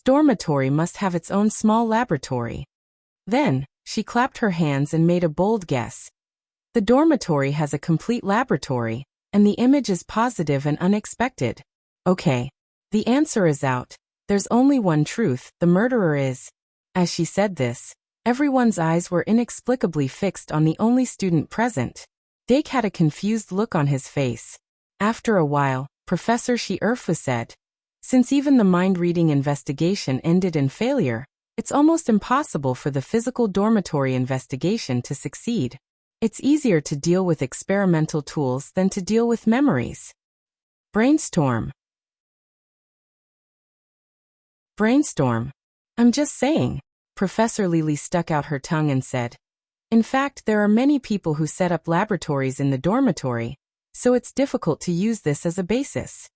dormitory must have its own small laboratory." Then, she clapped her hands and made a bold guess. "The dormitory has a complete laboratory, and the image is positive and unexpected. Okay. The answer is out. There's only one truth, the murderer is." As she said this, everyone's eyes were inexplicably fixed on the only student present. Dake had a confused look on his face. After a while, Professor Shi-Erfu said, "Since even the mind-reading investigation ended in failure, it's almost impossible for the physical dormitory investigation to succeed. It's easier to deal with experimental tools than to deal with memories. Brainstorm." "Brainstorm? I'm just saying." Professor Lili stuck out her tongue and said, "In fact, there are many people who set up laboratories in the dormitory, so it's difficult to use this as a basis."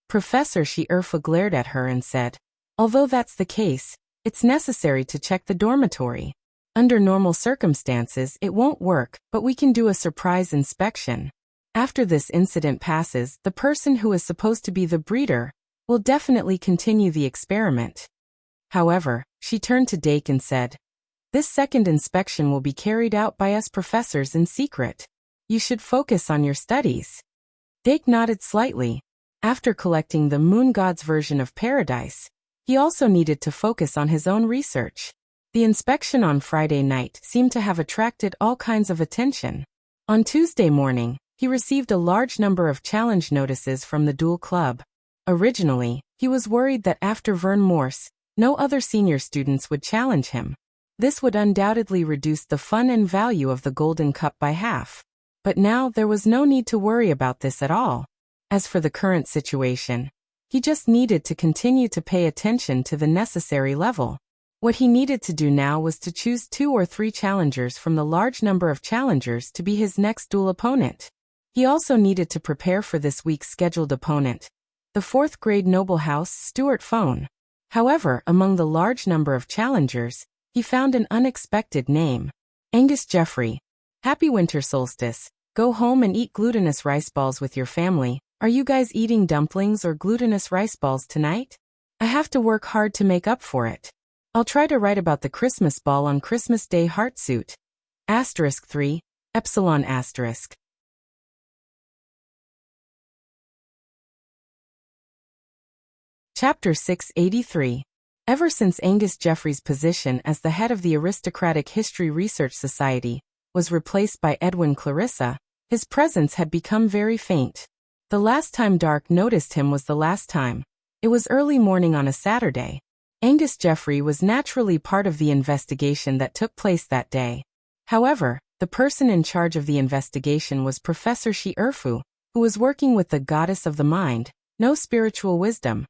Professor Shi-Erfu glared at her and said, "Although that's the case, it's necessary to check the dormitory. Under normal circumstances it won't work, but we can do a surprise inspection. After this incident passes, the person who is supposed to be the breeder will definitely continue the experiment." However, she turned to Dake and said, "This second inspection will be carried out by us professors in secret. You should focus on your studies." Dake nodded slightly. After collecting the moon god's version of paradise, he also needed to focus on his own research. The inspection on Friday night seemed to have attracted all kinds of attention. On Tuesday morning, he received a large number of challenge notices from the Duel Club. Originally, he was worried that after Vern Morse, no other senior students would challenge him. This would undoubtedly reduce the fun and value of the Golden Cup by half. But now there was no need to worry about this at all. As for the current situation, He just needed to continue to pay attention to the necessary level. What he needed to do now was to choose 2 or 3 challengers from the large number of challengers to be his next duel opponent. He also needed to prepare for this week's scheduled opponent, the 4th grade noble house Stuart Phone. However, among the large number of challengers, he found an unexpected name. Angus Jeffrey. Happy winter solstice. Go home and eat glutinous rice balls with your family. Are you guys eating dumplings or glutinous rice balls tonight? I have to work hard to make up for it. I'll try to write about the Christmas ball on Christmas Day Heartsuit. Asterisk 3, Epsilon asterisk. Chapter 683. Ever since Angus Jeffrey's position as the head of the Aristocratic History Research Society was replaced by Edwin Clarissa, his presence had become very faint. The last time Dark noticed him was the last time. It was early morning on a Saturday. Angus Jeffrey was naturally part of the investigation that took place that day. However, the person in charge of the investigation was Professor Shi Erfu, who was working with the goddess of the mind, no spiritual wisdom.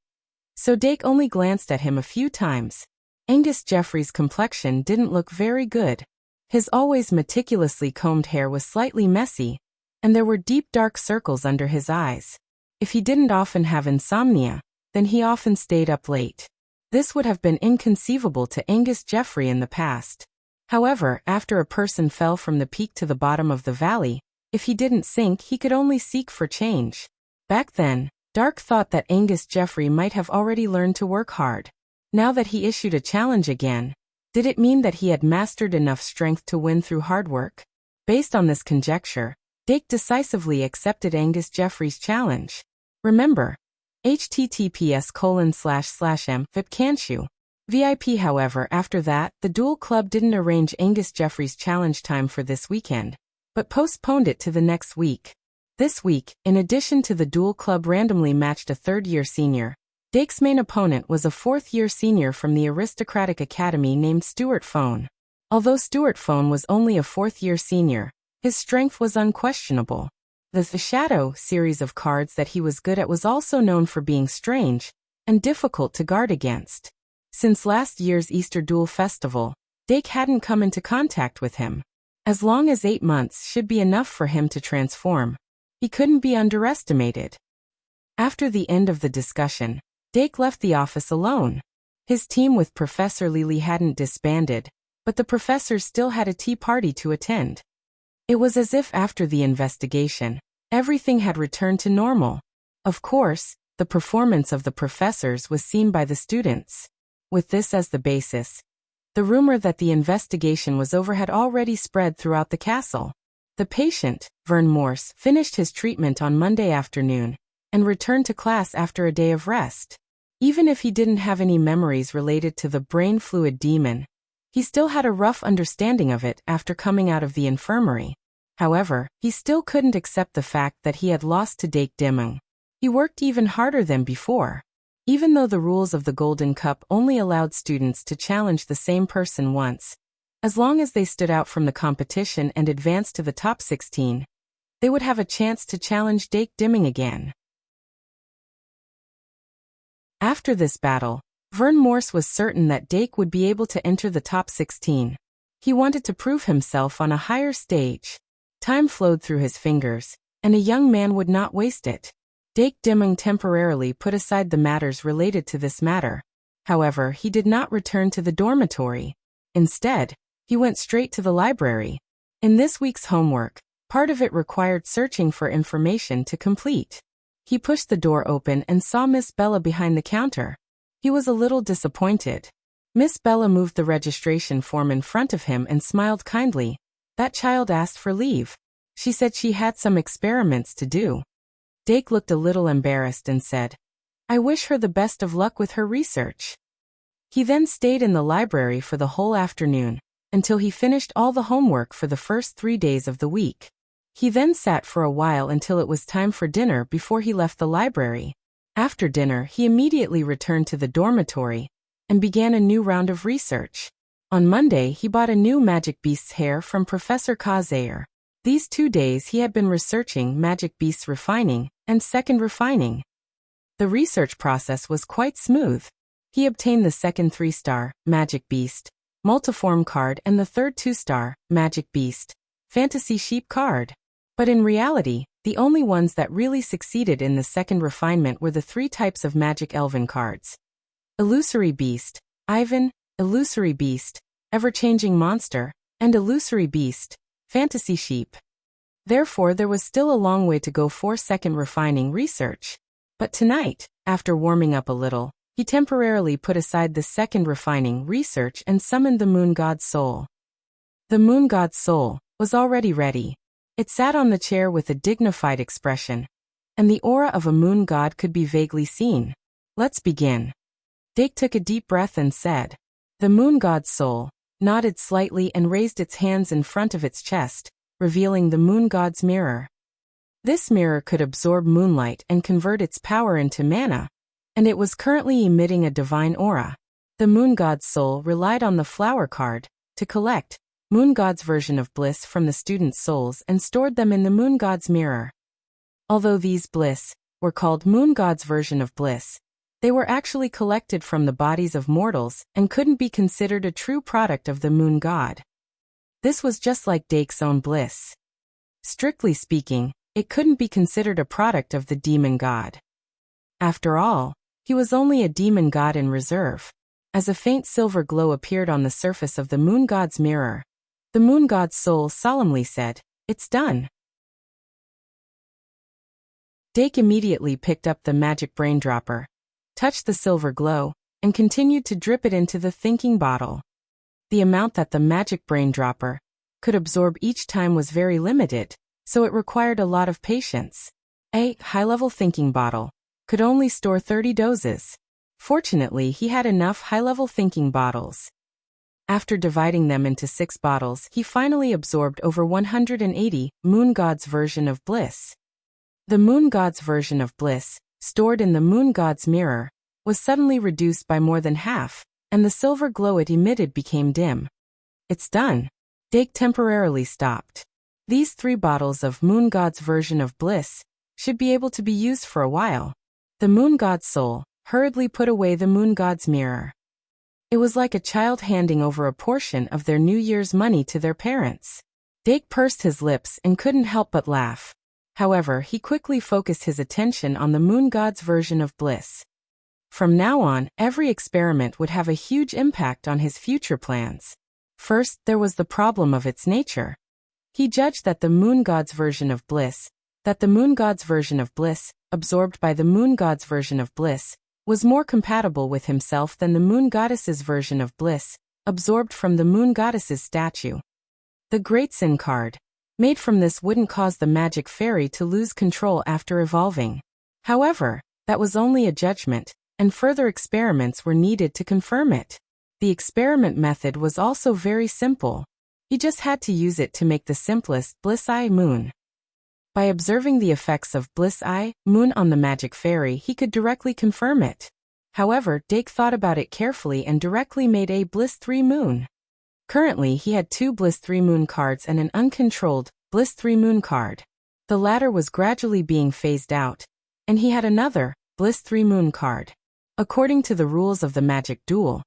So Dake only glanced at him a few times. Angus Jeffrey's complexion didn't look very good. His always meticulously combed hair was slightly messy, and there were deep dark circles under his eyes. If he didn't often have insomnia, then he often stayed up late. This would have been inconceivable to Angus Jeffrey in the past. However, after a person fell from the peak to the bottom of the valley, if he didn't sink, he could only seek for change. Back then, Dark thought that Angus Jeffrey might have already learned to work hard. Now that he issued a challenge again, did it mean that he had mastered enough strength to win through hard work? Based on this conjecture, Dake decisively accepted Angus Jeffrey's challenge. Remember, https://m VIP Canshu. VIP. However, after that, the Duel Club didn't arrange Angus Jeffrey's challenge time for this weekend, but postponed it to the next week. This week, in addition to the Duel Club randomly matched a 3rd-year senior, Dake's main opponent was a 4th-year senior from the Aristocratic Academy named Stuart Phone. Although Stuart Phone was only a 4th-year senior, his strength was unquestionable. The Shadow series of cards that he was good at was also known for being strange and difficult to guard against. Since last year's Easter Duel Festival, Dake hadn't come into contact with him. As long as 8 months should be enough for him to transform. He couldn't be underestimated. After the end of the discussion, Dake left the office alone. His team with Professor Lily hadn't disbanded, but the professors still had a tea party to attend. It was as if after the investigation, everything had returned to normal. Of course, the performance of the professors was seen by the students. With this as the basis, the rumor that the investigation was over had already spread throughout the castle. The patient, Vern Morse, finished his treatment on Monday afternoon and returned to class after a day of rest. Even if he didn't have any memories related to the brain fluid demon, he still had a rough understanding of it after coming out of the infirmary. However, he still couldn't accept the fact that he had lost to Dake Dimung. He worked even harder than before. Even though the rules of the Golden Cup only allowed students to challenge the same person once, as long as they stood out from the competition and advanced to the top 16, they would have a chance to challenge Dake Dimung again. After this battle, Vern Morse was certain that Dake would be able to enter the top 16. He wanted to prove himself on a higher stage. Time flowed through his fingers, and a young man would not waste it. Dake Dimung temporarily put aside the matters related to this matter. However, he did not return to the dormitory. Instead, he went straight to the library. In this week's homework, part of it required searching for information to complete. He pushed the door open and saw Miss Bella behind the counter. He was a little disappointed. Miss Bella moved the registration form in front of him and smiled kindly. That child asked for leave. She said she had some experiments to do. Dake looked a little embarrassed and said, "I wish her the best of luck with her research." He then stayed in the library for the whole afternoon, until he finished all the homework for the first 3 days of the week. He then sat for a while until it was time for dinner before he left the library. After dinner, he immediately returned to the dormitory and began a new round of research. On Monday, he bought a new Magic Beast's hair from Professor Kazair. These 2 days he had been researching Magic Beast's refining and second refining. The research process was quite smooth. He obtained the second 3-star, Magic Beast, Multiform card and the third 2-star, Magic Beast, Fantasy Sheep card. But in reality, the only ones that really succeeded in the second refinement were the 3 types of Magic Elven cards. Illusory Beast, Ivan, Illusory Beast, Ever-Changing Monster, and Illusory Beast, Fantasy Sheep. Therefore, there was still a long way to go for second refining research. But tonight, after warming up a little, he temporarily put aside the second refining research and summoned the Moon God's soul. The Moon God's soul was already ready. It sat on the chair with a dignified expression, and the aura of a moon god could be vaguely seen. Let's begin. Dake took a deep breath and said. The moon god's soul nodded slightly and raised its hands in front of its chest, revealing the moon god's mirror. This mirror could absorb moonlight and convert its power into mana, and it was currently emitting a divine aura. The moon god's soul relied on the flower card to collect Moon God's version of bliss from the students' souls and stored them in the Moon God's mirror. Although these bliss were called Moon God's version of bliss, they were actually collected from the bodies of mortals and couldn't be considered a true product of the Moon God. This was just like Dake's own bliss. Strictly speaking, it couldn't be considered a product of the demon god. After all, he was only a demon god in reserve. As a faint silver glow appeared on the surface of the Moon God's mirror, the Moon God's soul solemnly said, "It's done." Dake immediately picked up the magic brain dropper, touched the silver glow, and continued to drip it into the thinking bottle. The amount that the magic brain dropper could absorb each time was very limited, so it required a lot of patience. A high-level thinking bottle could only store 30 doses. Fortunately, he had enough high-level thinking bottles. After dividing them into 6 bottles, he finally absorbed over 180 Moon God's version of bliss. The Moon God's version of bliss, stored in the Moon God's mirror, was suddenly reduced by more than half, and the silver glow it emitted became dim. It's done. Dake temporarily stopped. These 3 bottles of Moon God's version of bliss should be able to be used for a while. The Moon God's soul hurriedly put away the Moon God's mirror. It was like a child handing over a portion of their New Year's money to their parents. Dake pursed his lips and couldn't help but laugh. However, he quickly focused his attention on the Moon God's version of bliss. From now on, every experiment would have a huge impact on his future plans. First, there was the problem of its nature. He judged that the Moon God's version of bliss, absorbed by the Moon God's version of bliss, was more compatible with himself than the Moon Goddess's version of bliss, absorbed from the Moon Goddess's statue. The Great Sin card, made from this, wouldn't cause the magic fairy to lose control after evolving. However, that was only a judgment, and further experiments were needed to confirm it. The experiment method was also very simple. He just had to use it to make the simplest Bliss Eye Moon. By observing the effects of Bliss Eye Moon on the magic fairy, he could directly confirm it. However, Dake thought about it carefully and directly made a Bliss 3 Moon. Currently, he had 2 Bliss 3 Moon cards and an uncontrolled Bliss 3 Moon card. The latter was gradually being phased out, and he had another Bliss 3 Moon card. According to the rules of the Magic Duel,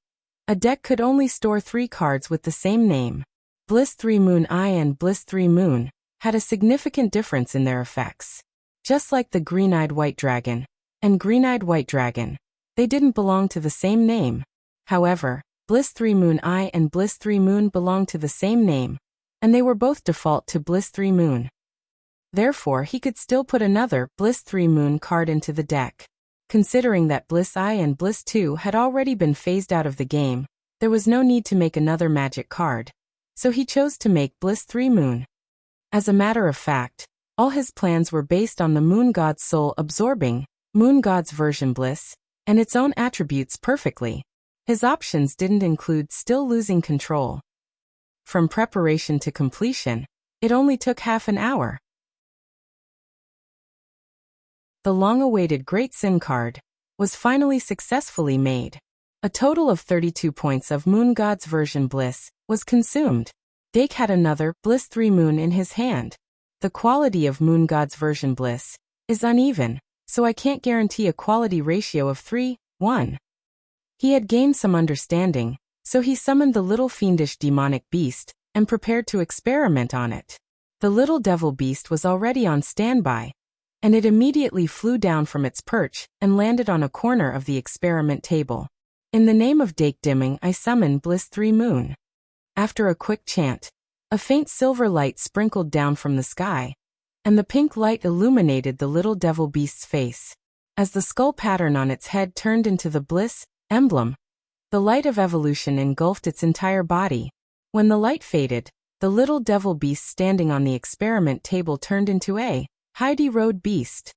a deck could only store 3 cards with the same name. Bliss 3 Moon Eye and Bliss 3 Moon had a significant difference in their effects. Just like the Green-Eyed White Dragon and Green-Eyed White Dragon, they didn't belong to the same name. However, Bliss 3 Moon Eye and Bliss 3 Moon belonged to the same name, and they were both default to Bliss 3 Moon. Therefore, he could still put another Bliss 3 Moon card into the deck. Considering that Bliss Eye and Bliss 2 had already been phased out of the game, there was no need to make another magic card, so he chose to make Bliss 3 Moon. As a matter of fact, all his plans were based on the Moon God's soul absorbing Moon God's version bliss and its own attributes perfectly. His options didn't include still losing control. From preparation to completion, it only took half an hour. The long-awaited Great Sin card was finally successfully made. A total of 32 points of Moon God's version bliss was consumed. Dake had another Bliss 3 Moon in his hand. The quality of Moon God's version bliss is uneven. so I can't guarantee a quality ratio of 3:1. He had gained some understanding, so he summoned the little fiendish demonic beast and prepared to experiment on it. The little devil beast was already on standby, and it immediately flew down from its perch and landed on a corner of the experiment table. In the name of Dake Dimming, I summon Bliss 3 Moon. After a quick chant, a faint silver light sprinkled down from the sky, and the pink light illuminated the little devil beast's face. As the skull pattern on its head turned into the Bliss emblem, the light of evolution engulfed its entire body. When the light faded, the little devil beast standing on the experiment table turned into a Heidi Road beast.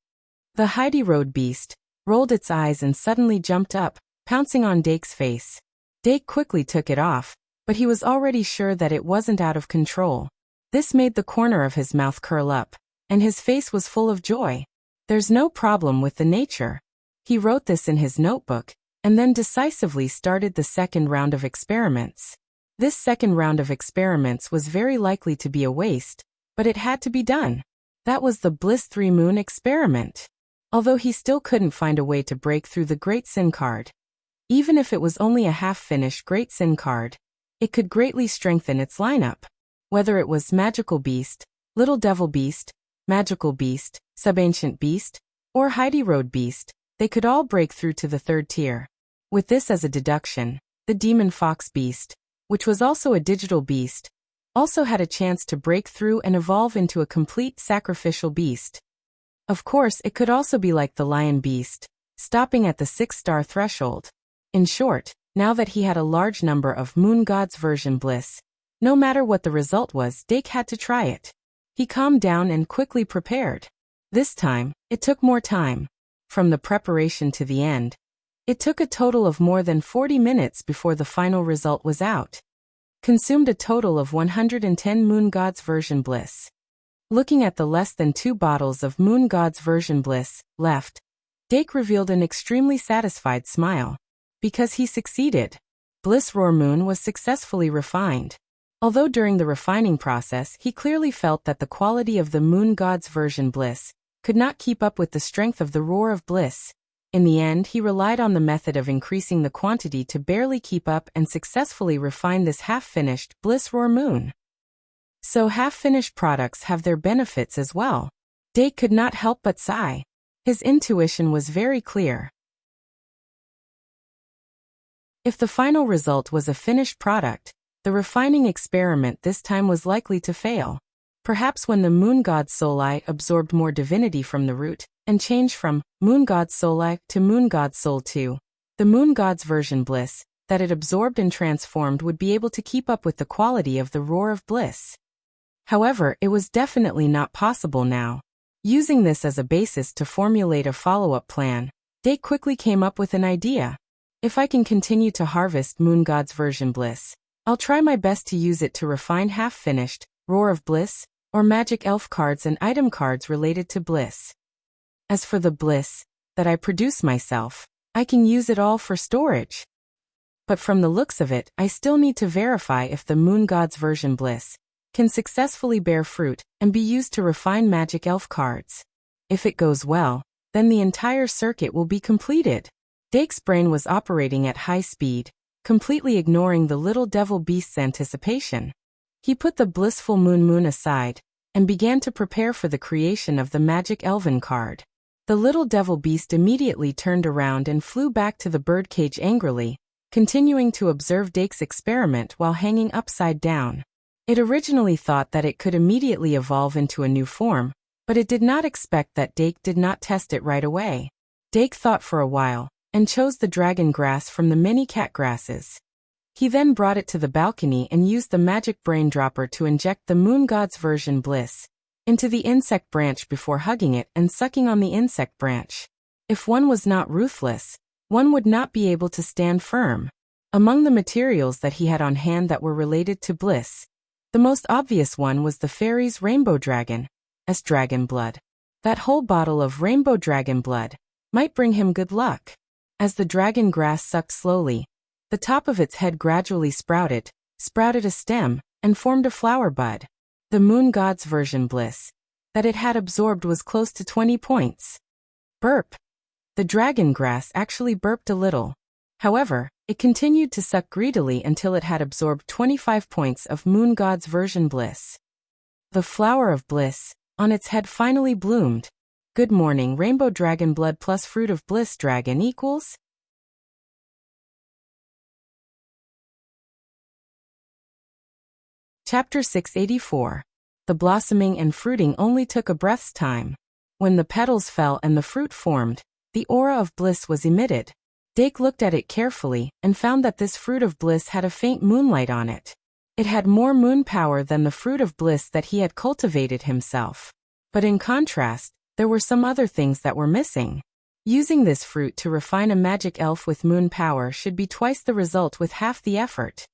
The Heidi Road beast rolled its eyes and suddenly jumped up, pouncing on Dake's face. Dake quickly took it off, but he was already sure that it wasn't out of control. This made the corner of his mouth curl up, and his face was full of joy. There's no problem with the nature. He wrote this in his notebook, and then decisively started the second round of experiments. This second round of experiments was very likely to be a waste, but it had to be done. That was the Bliss 3 Moon experiment. Although he still couldn't find a way to break through the Great Sin card. Even if it was only a half-finished Great Sin card, it could greatly strengthen its lineup. Whether it was Magical Beast, Little Devil Beast, Magical Beast, Subancient Beast, or Heidi Road Beast, they could all break through to the third tier. With this as a deduction, the Demon Fox Beast, which was also a digital beast, also had a chance to break through and evolve into a complete sacrificial beast. Of course, it could also be like the Lion Beast, stopping at the 6-star threshold. In short, now that he had a large number of Moon God's version Bliss, no matter what the result was, Dake had to try it. He calmed down and quickly prepared. This time, it took more time. From the preparation to the end, it took a total of more than 40 minutes before the final result was out. Consumed a total of 110 Moon God's version Bliss. Looking at the less than 2 bottles of Moon God's version Bliss left, Dake revealed an extremely satisfied smile. Because he succeeded. Bliss Roar Moon was successfully refined. Although during the refining process he clearly felt that the quality of the Moon God's version Bliss could not keep up with the strength of the Roar of Bliss. In the end, he relied on the method of increasing the quantity to barely keep up and successfully refine this half-finished Bliss Roar Moon. So half-finished products have their benefits as well. Dake could not help but sigh. His intuition was very clear. If the final result was a finished product, the refining experiment this time was likely to fail. Perhaps when the Moon God's Soul Eye absorbed more divinity from the root, and changed from Moon God's Soul Eye to Moon God's Soul 2, the Moon God's version Bliss that it absorbed and transformed would be able to keep up with the quality of the Roar of Bliss. However, it was definitely not possible now. Using this as a basis to formulate a follow-up plan, Dake quickly came up with an idea. If I can continue to harvest Moon God's version Bliss, I'll try my best to use it to refine half-finished Roar of Bliss or Magic Elf cards and item cards related to Bliss. As for the Bliss that I produce myself, I can use it all for storage. But from the looks of it, I still need to verify if the Moon God's version Bliss can successfully bear fruit and be used to refine Magic Elf cards. If it goes well, then the entire circuit will be completed. Dake's brain was operating at high speed, completely ignoring the little devil beast's anticipation. He put the blissful moon aside, and began to prepare for the creation of the Magic Elven card. The little devil beast immediately turned around and flew back to the birdcage angrily, continuing to observe Dake's experiment while hanging upside down. It originally thought that it could immediately evolve into a new form, but it did not expect that Dake did not test it right away. Dake thought for a while, and chose the dragon grass from the many cat grasses. He then brought it to the balcony and used the magic brain dropper to inject the Moon God's version Bliss into the insect branch before hugging it and sucking on the insect branch. If one was not ruthless, one would not be able to stand firm. Among the materials that he had on hand that were related to Bliss, the most obvious one was the fairy's rainbow dragon, as dragon blood. That whole bottle of rainbow dragon blood might bring him good luck. As the dragon grass sucked slowly, the top of its head gradually sprouted a stem, and formed a flower bud. The Moon God's version Bliss that it had absorbed was close to 20 points. Burp. The dragon grass actually burped a little. However, it continued to suck greedily until it had absorbed 25 points of Moon God's version bliss. The flower of bliss on its head finally bloomed. Good morning, Rainbow Dragon Blood plus Fruit of Bliss Dragon equals. Chapter 684. The blossoming and fruiting only took a breath's time. When the petals fell and the fruit formed, the aura of bliss was emitted. Dake looked at it carefully and found that this fruit of bliss had a faint moonlight on it. It had more moon power than the fruit of bliss that he had cultivated himself. But in contrast, there were some other things that were missing. Using this fruit to refine a magic elf with moon power should be twice the result with half the effort.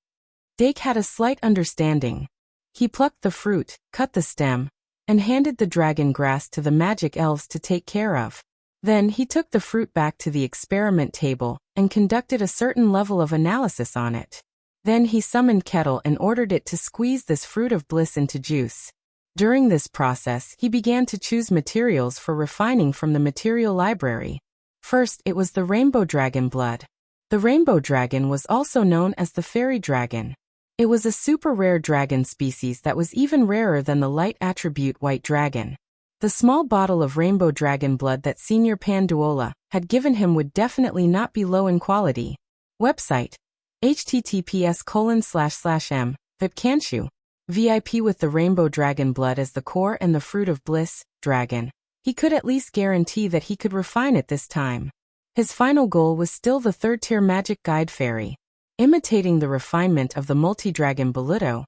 Dake had a slight understanding. He plucked the fruit, cut the stem, and handed the dragon grass to the magic elves to take care of. Then he took the fruit back to the experiment table and conducted a certain level of analysis on it. Then he summoned Kettle and ordered it to squeeze this fruit of bliss into juice. During this process, he began to choose materials for refining from the material library. First, it was the rainbow dragon blood. The rainbow dragon was also known as the fairy dragon. It was a super rare dragon species that was even rarer than the light attribute white dragon. The small bottle of rainbow dragon blood that Senior Panduola had given him would definitely not be low in quality. Website: https://m vipcanshu. VIP with the rainbow dragon blood as the core and the fruit of bliss dragon. He could at least guarantee that he could refine it this time. His final goal was still the third-tier magic guide fairy. Imitating the refinement of the multi-dragon Boluto.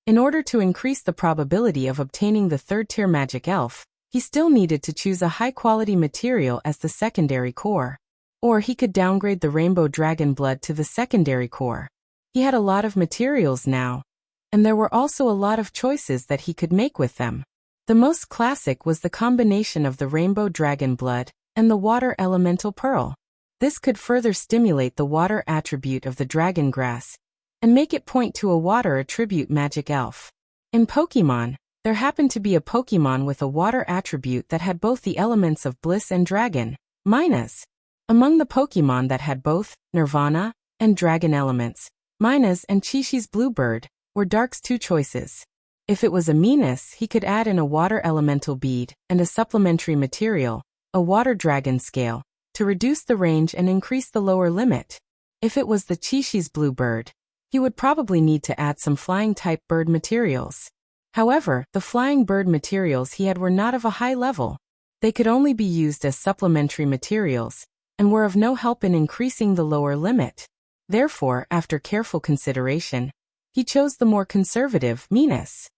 In order to increase the probability of obtaining the third-tier magic elf, he still needed to choose a high-quality material as the secondary core. Or he could downgrade the rainbow dragon blood to the secondary core. He had a lot of materials now, and there were also a lot of choices that he could make with them. The most classic was the combination of the rainbow dragon blood and the water elemental pearl. This could further stimulate the water attribute of the dragon grass and make it point to a water attribute magic elf. In Pokemon, there happened to be a Pokemon with a water attribute that had both the elements of bliss and dragon, Minas. Among the Pokemon that had both Nirvana and dragon elements, Minas and Chishi's Bluebird were Dark's two choices. If it was a Minas, he could add in a water elemental bead and a supplementary material, a water dragon scale, to reduce the range and increase the lower limit. If it was the Chishi's Bluebird, he would probably need to add some flying-type bird materials. However, the flying bird materials he had were not of a high level. They could only be used as supplementary materials, and were of no help in increasing the lower limit. Therefore, after careful consideration, he chose the more conservative Minas.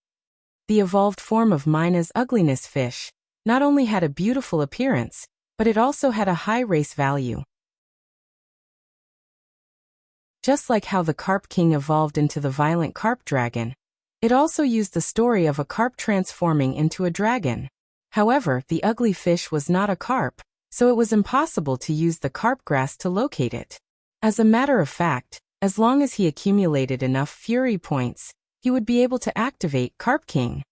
The evolved form of Mina's ugliness fish not only had a beautiful appearance, but it also had a high race value. Just like how the Carp King evolved into the violent carp dragon, it also used the story of a carp transforming into a dragon. However, the ugly fish was not a carp, so it was impossible to use the carp grass to locate it. As a matter of fact, as long as he accumulated enough Fury points, he would be able to activate Carp King.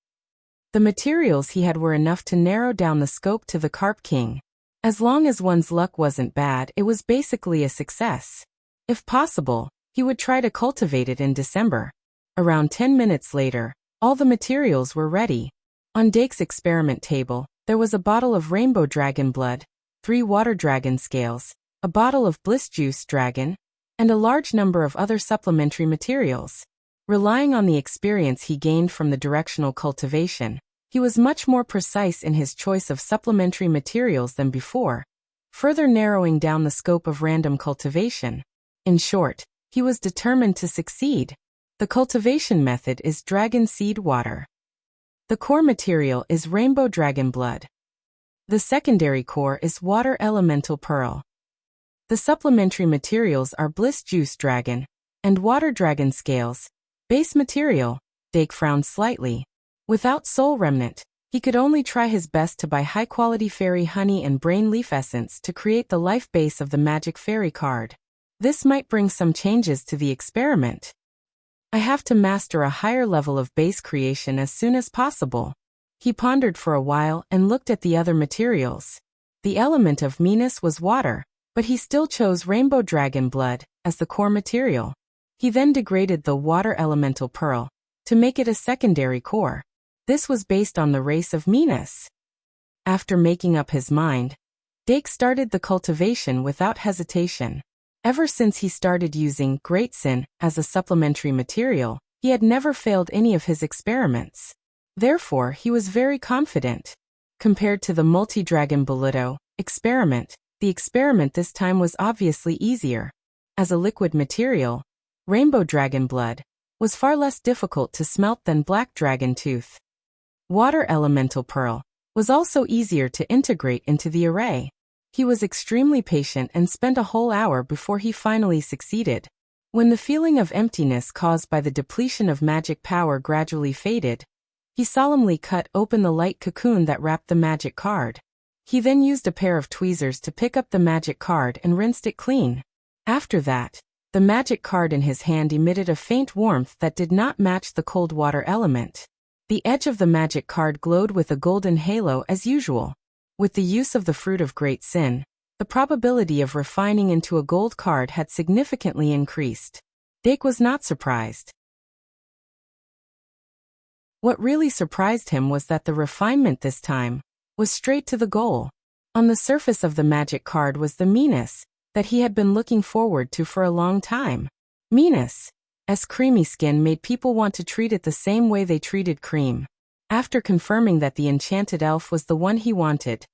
The materials he had were enough to narrow down the scope to the Carp King. As long as one's luck wasn't bad, it was basically a success. If possible, he would try to cultivate it in December. Around 10 minutes later, all the materials were ready. On Dake's experiment table, there was a bottle of rainbow dragon blood, 3 water dragon scales, a bottle of bliss juice dragon, and a large number of other supplementary materials. Relying on the experience he gained from the directional cultivation, he was much more precise in his choice of supplementary materials than before, further narrowing down the scope of random cultivation. In short, he was determined to succeed. The cultivation method is dragon seed water. The core material is rainbow dragon blood. The secondary core is water elemental pearl. The supplementary materials are bliss juice dragon and water dragon scales. Base material. Dake frowned slightly. Without soul remnant, he could only try his best to buy high-quality fairy honey and brain leaf essence to create the life base of the magic fairy card. This might bring some changes to the experiment. I have to master a higher level of base creation as soon as possible. He pondered for a while and looked at the other materials. The element of meanness was water, but he still chose rainbow dragon blood as the core material. He then degraded the water elemental pearl to make it a secondary core. This was based on the race of meanness. After making up his mind, Dake started the cultivation without hesitation. Ever since he started using Great Sin as a supplementary material, he had never failed any of his experiments. Therefore, he was very confident. Compared to the multi-dragon Bolito experiment, the experiment this time was obviously easier. As a liquid material, rainbow dragon blood was far less difficult to smelt than black dragon tooth. Water elemental pearl was also easier to integrate into the array. He was extremely patient and spent a whole hour before he finally succeeded. When the feeling of emptiness caused by the depletion of magic power gradually faded, he solemnly cut open the light cocoon that wrapped the magic card. He then used a pair of tweezers to pick up the magic card and rinsed it clean. After that, the magic card in his hand emitted a faint warmth that did not match the cold water element. The edge of the magic card glowed with a golden halo as usual. With the use of the fruit of great sin, the probability of refining into a gold card had significantly increased. Dake was not surprised. What really surprised him was that the refinement this time was straight to the goal. On the surface of the magic card was the meanness that he had been looking forward to for a long time. Meanness. Creamy skin made people want to treat it the same way they treated cream. After confirming that the enchanted elf was the one he wanted,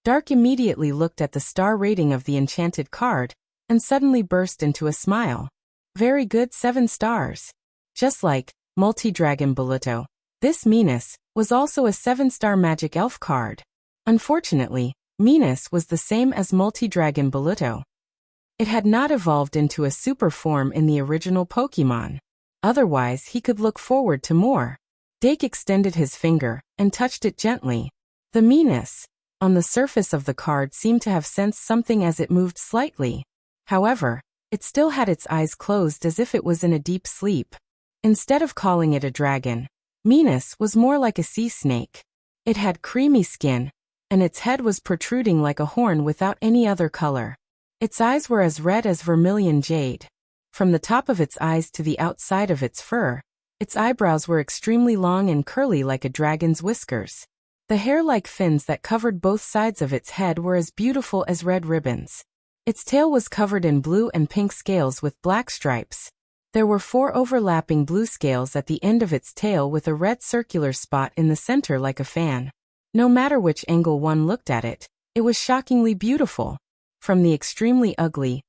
Dark immediately looked at the star rating of the enchanted card and suddenly burst into a smile. Very good, 7 stars. Just like Multi-Dragon Bolito, this meanness was also a 7-star magic elf card. Unfortunately, meanness was the same as Multi-Dragon Bolito. It had not evolved into a super form in the original Pokemon. Otherwise, he could look forward to more. Dake extended his finger and touched it gently. The meanness on the surface of the card seemed to have sensed something as it moved slightly. However, it still had its eyes closed as if it was in a deep sleep. Instead of calling it a dragon, meanness was more like a sea snake. It had creamy skin, and its head was protruding like a horn without any other color. Its eyes were as red as vermilion jade. From the top of its eyes to the outside of its fur, its eyebrows were extremely long and curly like a dragon's whiskers. The hair-like fins that covered both sides of its head were as beautiful as red ribbons. Its tail was covered in blue and pink scales with black stripes. There were 4 overlapping blue scales at the end of its tail with a red circular spot in the center like a fan. No matter which angle one looked at it, it was shockingly beautiful. From the extremely ugly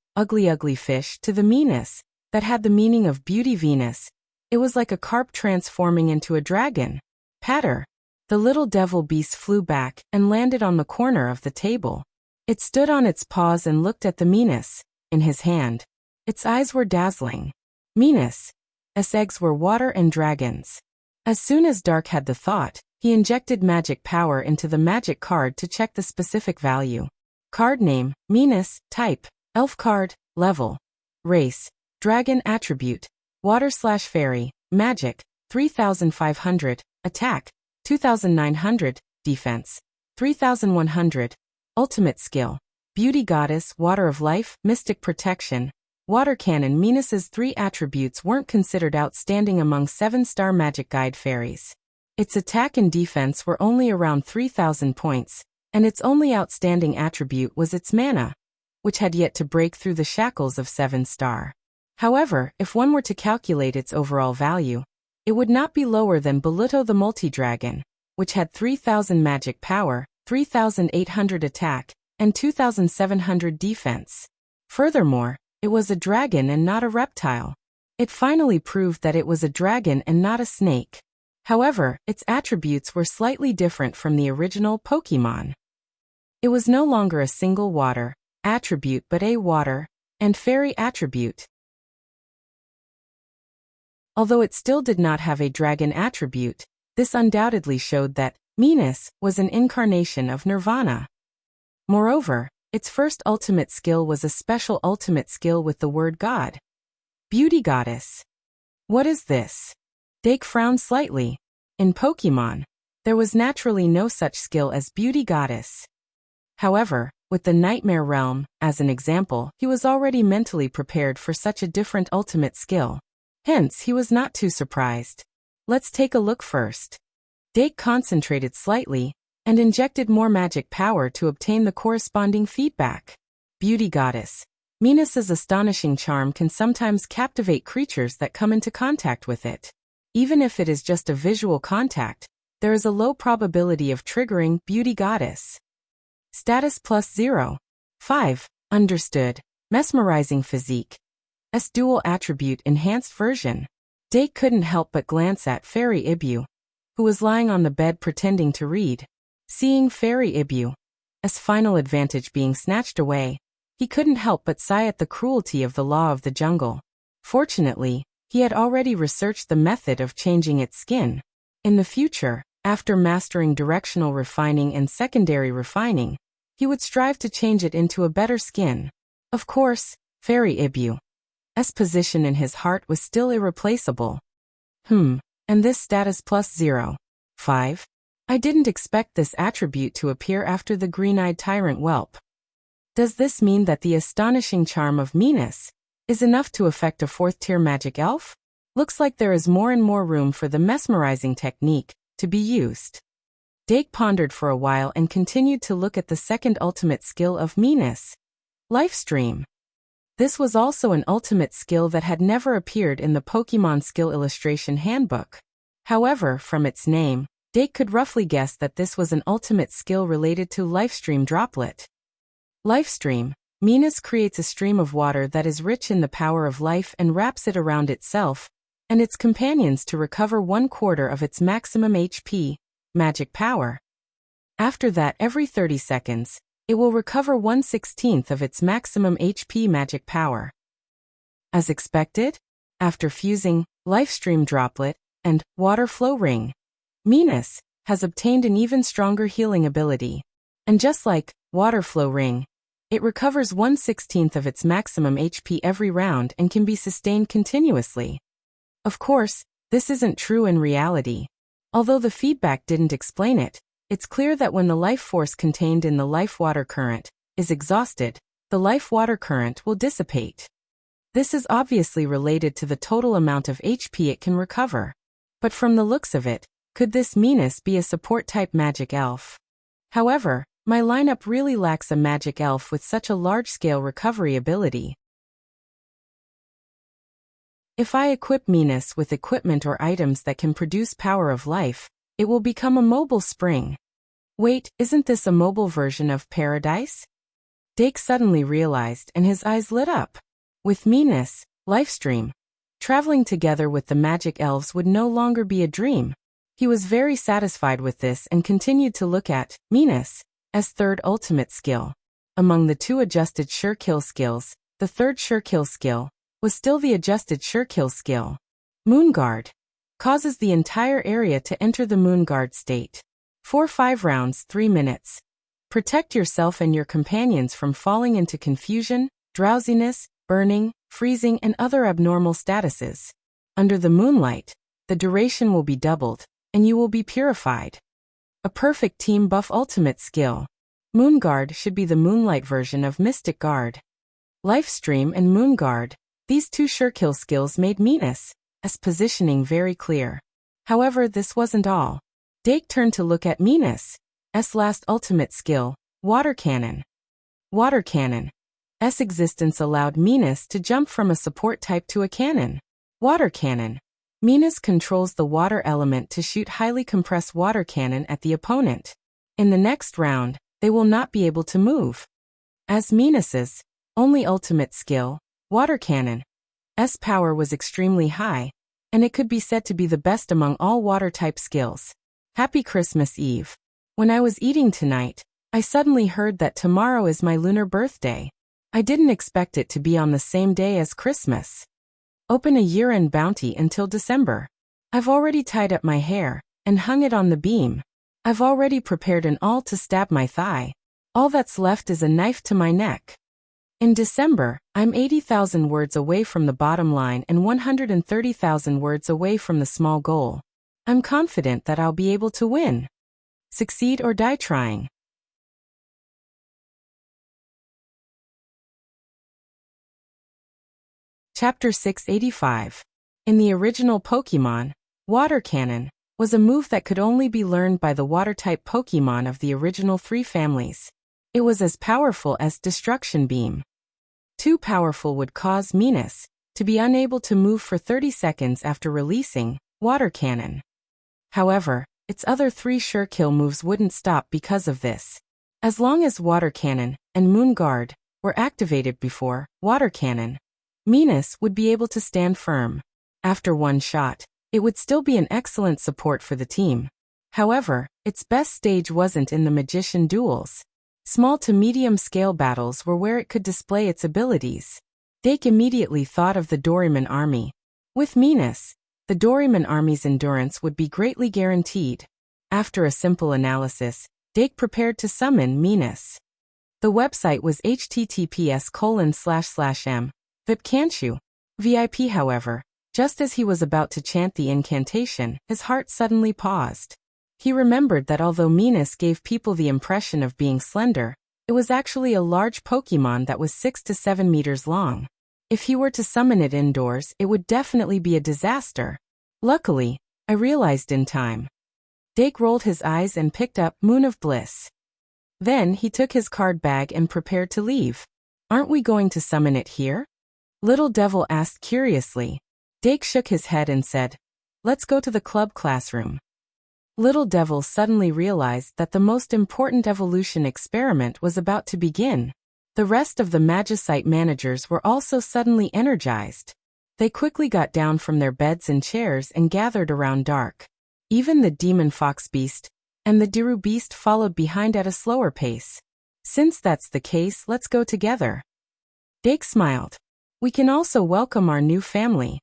fish to the meanness that had the meaning of beauty Venus, it was like a carp transforming into a dragon. Patter. The little devil beast flew back and landed on the corner of the table. It stood on its paws and looked at the meanness in his hand. Its eyes were dazzling. Meanness. Eggs were water and dragons. As soon as Dark had the thought, he injected magic power into the magic card to check the specific value. Card name, meanness, type, elf card, level, race, dragon attribute, water/fairy, magic, 3500, attack, 2900, defense, 3100, ultimate skill, beauty goddess, water of life, mystic protection, water cannon. Meanness's 3 attributes weren't considered outstanding among 7-star magic guide fairies. Its attack and defense were only around 3000 points, and its only outstanding attribute was its mana, which had yet to break through the shackles of 7-star. However, if one were to calculate its overall value, it would not be lower than Bolito the Multi-Dragon, which had 3000 magic power, 3800 attack, and 2700 defense. Furthermore, it was a dragon and not a reptile. It finally proved that it was a dragon and not a snake. However, its attributes were slightly different from the original Pokemon. It was no longer a single water attribute but a water and fairy attribute. Although it still did not have a dragon attribute, this undoubtedly showed that meanness was an incarnation of Nirvana. Moreover, its first ultimate skill was a special ultimate skill with the word God. Beauty goddess. What is this? Dake frowned slightly. In Pokemon, there was naturally no such skill as beauty goddess. However, with the nightmare realm, as an example, he was already mentally prepared for such a different ultimate skill. Hence, he was not too surprised. Let's take a look first. Dake concentrated slightly, and injected more magic power to obtain the corresponding feedback. Beauty Goddess. Venus's astonishing charm can sometimes captivate creatures that come into contact with it. Even if it is just a visual contact, there is a low probability of triggering Beauty Goddess. Status +0. 5. Understood. Mesmerizing physique. S dual attribute enhanced version. Dake couldn't help but glance at Fairy Ibu, who was lying on the bed pretending to read. Seeing Fairy Ibu's final advantage being snatched away, he couldn't help but sigh at the cruelty of the law of the jungle. Fortunately, he had already researched the method of changing its skin. In the future, after mastering directional refining and secondary refining, he would strive to change it into a better skin. Of course, Fairy Ibu's position in his heart was still irreplaceable. And this status +0. 5. I didn't expect this attribute to appear after the green-eyed tyrant whelp. Does this mean that the astonishing charm of Venus is enough to affect a 4th-tier magic elf? Looks like there is more and more room for the mesmerizing technique to be used. Dake pondered for a while and continued to look at the second ultimate skill of Venus, Life Stream. This was also an ultimate skill that had never appeared in the Pokemon Skill Illustration Handbook. However, from its name, Dake could roughly guess that this was an ultimate skill related to Lifestream Droplet. Lifestream. Venus creates a stream of water that is rich in the power of life and wraps it around itself and its companions to recover 1/4 of its maximum HP, magic power. After that, every 30 seconds, it will recover 1/16 of its maximum HP magic power. As expected, after fusing Lifestream Droplet and Water Flow Ring, Venus has obtained an even stronger healing ability. And just like Water Flow Ring, it recovers 1/16 of its maximum HP every round and can be sustained continuously. Of course, this isn't true in reality. Although the feedback didn't explain it, it's clear that when the life force contained in the life water current is exhausted, the life water current will dissipate. This is obviously related to the total amount of HP it can recover. But from the looks of it, could this Venus be a support-type magic elf? However, my lineup really lacks a magic elf with such a large-scale recovery ability. If I equip Venus with equipment or items that can produce power of life, it will become a mobile spring. Wait, isn't this a mobile version of Paradise? Dake suddenly realized and his eyes lit up. With Venus, Lifestream, traveling together with the magic elves would no longer be a dream. He was very satisfied with this and continued to look at Venus as third ultimate skill. Among the 2 adjusted sure kill skills, the third sure kill skill was still the adjusted sure kill skill. Moonguard causes the entire area to enter the Moonguard state. For 5 rounds, 3 minutes. Protect yourself and your companions from falling into confusion, drowsiness, burning, freezing, and other abnormal statuses. Under the moonlight, the duration will be doubled, and you will be purified. A perfect team buff ultimate skill. Moonguard should be the moonlight version of Mystic Guard. Lifestream and Moonguard, these 2 sure kill skills made Venus' positioning very clear. However, this wasn't all. Dake turned to look at Venus' last ultimate skill, Water Cannon. Water Cannon's existence allowed Venus to jump from a support type to a cannon. Water Cannon. Venus controls the water element to shoot highly compressed water cannon at the opponent. In the next round, they will not be able to move. As Venus's only ultimate skill, Water Cannon's power was extremely high, and it could be said to be the best among all water-type skills. Happy Christmas Eve. When I was eating tonight, I suddenly heard that tomorrow is my lunar birthday. I didn't expect it to be on the same day as Christmas. Open a year-end bounty until December. I've already tied up my hair and hung it on the beam. I've already prepared an awl to stab my thigh. All that's left is a knife to my neck. In December, I'm 80,000 words away from the bottom line and 130,000 words away from the small goal. I'm confident that I'll be able to win. Succeed or die trying. Chapter 685. In the original Pokemon, Water Cannon was a move that could only be learned by the Water-type Pokemon of the original 3 families. It was as powerful as Destruction Beam. Too powerful would cause Venus to be unable to move for 30 seconds after releasing Water Cannon. However, its other 3 sure-kill moves wouldn't stop because of this. As long as Water Cannon and Moon Guard were activated before Water Cannon, Venus would be able to stand firm. After one shot, it would still be an excellent support for the team. However, its best stage wasn't in the Magician duels. Small to medium-scale battles were where it could display its abilities. Dake immediately thought of the Doraemon army. With Venus, the Doraemon army's endurance would be greatly guaranteed. After a simple analysis, Dake prepared to summon Venus. The website was https://m. Vipkanchu. VIP. However, just as he was about to chant the incantation, his heart suddenly paused. He remembered that although Venus gave people the impression of being slender, it was actually a large Pokemon that was 6 to 7 meters long. If he were to summon it indoors, it would definitely be a disaster. Luckily, I realized in time. Dake rolled his eyes and picked up Moon of Bliss. Then he took his card bag and prepared to leave. Aren't we going to summon it here? Little Devil asked curiously. Dake shook his head and said, "Let's go to the club classroom." Little Devil suddenly realized that the most important evolution experiment was about to begin. The rest of the Magicite managers were also suddenly energized. They quickly got down from their beds and chairs and gathered around Dark. Even the Demon Fox Beast and the Diru Beast followed behind at a slower pace. Since that's the case, let's go together. Dake smiled. We can also welcome our new family.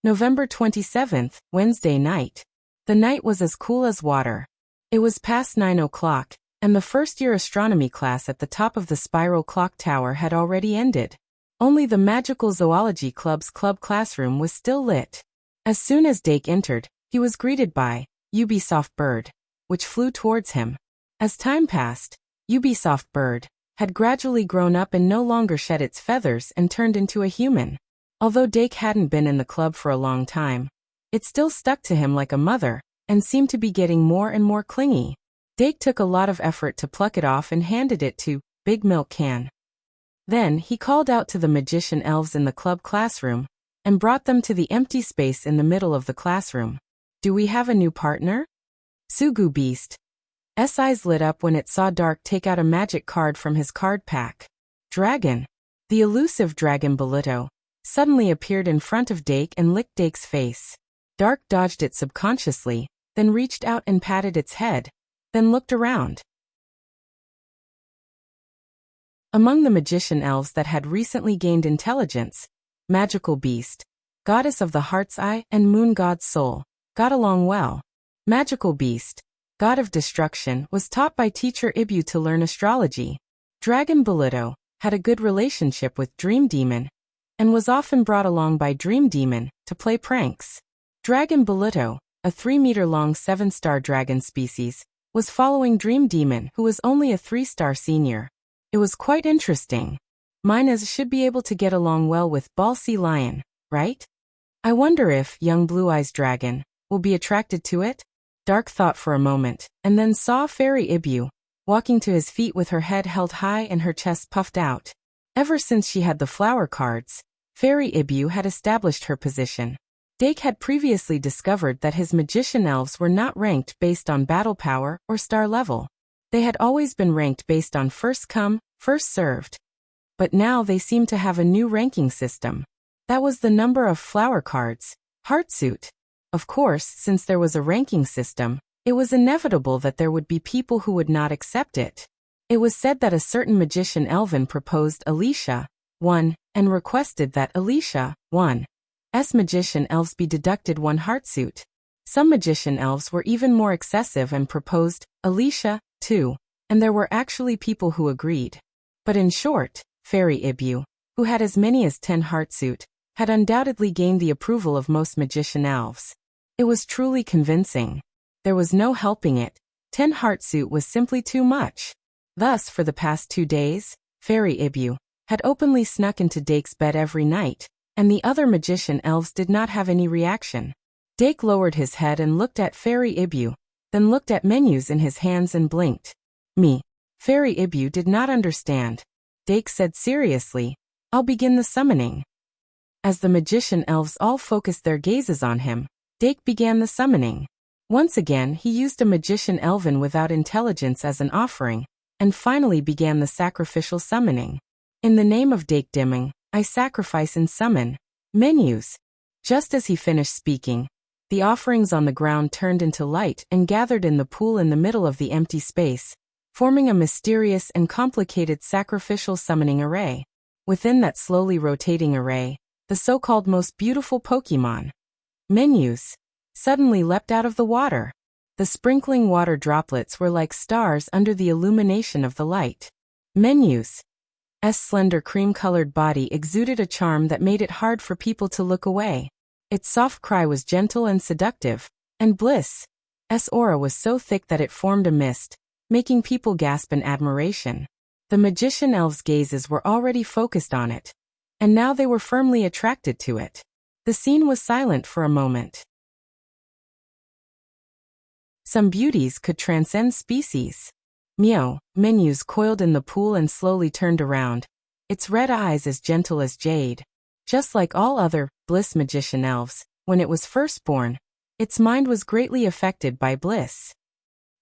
November 27th, Wednesday night. The night was as cool as water. It was past 9 o'clock, and the first-year astronomy class at the top of the spiral clock tower had already ended. Only the Magical Zoology Club's club classroom was still lit. As soon as Dake entered, he was greeted by Ubisoft Bird, which flew towards him. As time passed, Ubisoft Bird had gradually grown up and no longer shed its feathers and turned into a human. Although Dake hadn't been in the club for a long time, it still stuck to him like a mother, and seemed to be getting more and more clingy. Dake took a lot of effort to pluck it off and handed it to Big Milk Can. Then he called out to the magician elves in the club classroom, and brought them to the empty space in the middle of the classroom. Do we have a new partner? Sugu Beast's eyes lit up when it saw Dark take out a magic card from his card pack. Dragon. The elusive Dragon Bolito suddenly appeared in front of Dake and licked Dake's face. Dark dodged it subconsciously, then reached out and patted its head, then looked around. Among the magician elves that had recently gained intelligence, Magical Beast, Goddess of the Heart's Eye and Moon God's Soul, got along well. Magical Beast, God of Destruction, was taught by teacher Ibu to learn astrology. Dragon Bolito had a good relationship with Dream Demon, and was often brought along by Dream Demon to play pranks. Dragon Bolito, a 3-meter-long 7-star dragon species, was following Dream Demon, who was only a 3-star senior. It was quite interesting. Minas should be able to get along well with Ball Sea Lion, right? I wonder if young Blue Eyes Dragon will be attracted to it? Dark thought for a moment, and then saw Fairy Ibu walking to his feet with her head held high and her chest puffed out. Ever since she had the flower cards, Fairy Ibu had established her position. Dake had previously discovered that his magician elves were not ranked based on battle power or star level. They had always been ranked based on first come, first served. But now they seemed to have a new ranking system. That was the number of flower cards, Heartsuit. Of course, since there was a ranking system, it was inevitable that there would be people who would not accept it. It was said that a certain magician Elvin proposed Alicia, 1, and requested that Alicia, 1's magician elves be deducted 1 Heartsuit. Some magician elves were even more excessive and proposed Alicia, 2, and there were actually people who agreed. But in short, Fairy Ibu, who had as many as 10 Heartsuit, had undoubtedly gained the approval of most magician elves. It was truly convincing. There was no helping it. 10 Heartsuit was simply too much. Thus, for the past 2 days, Fairy Ibu had openly snuck into Dake's bed every night, and the other magician elves did not have any reaction. Dake lowered his head and looked at Fairy Ibu, then looked at menus in his hands and blinked. Me. Fairy Ibu did not understand. Dake said seriously, "I'll begin the summoning." As the magician elves all focused their gazes on him, Dake began the summoning. Once again he used a magician elven without intelligence as an offering, and finally began the sacrificial summoning. "In the name of Dake Dimming, I sacrifice and summon menus." Just as he finished speaking, the offerings on the ground turned into light and gathered in the pool in the middle of the empty space, forming a mysterious and complicated sacrificial summoning array. Within that slowly rotating array, the so-called most beautiful Pokemon, menus, suddenly leapt out of the water. The sprinkling water droplets were like stars under the illumination of the light. Menus' slender cream-colored body exuded a charm that made it hard for people to look away. Its soft cry was gentle and seductive, and Bliss's aura was so thick that it formed a mist, making people gasp in admiration. The magician elves' gazes were already focused on it, and now they were firmly attracted to it. The scene was silent for a moment. Some beauties could transcend species. Meow, menus coiled in the pool and slowly turned around, its red eyes as gentle as jade. Just like all other Bliss magician elves, when it was first born, its mind was greatly affected by Bliss.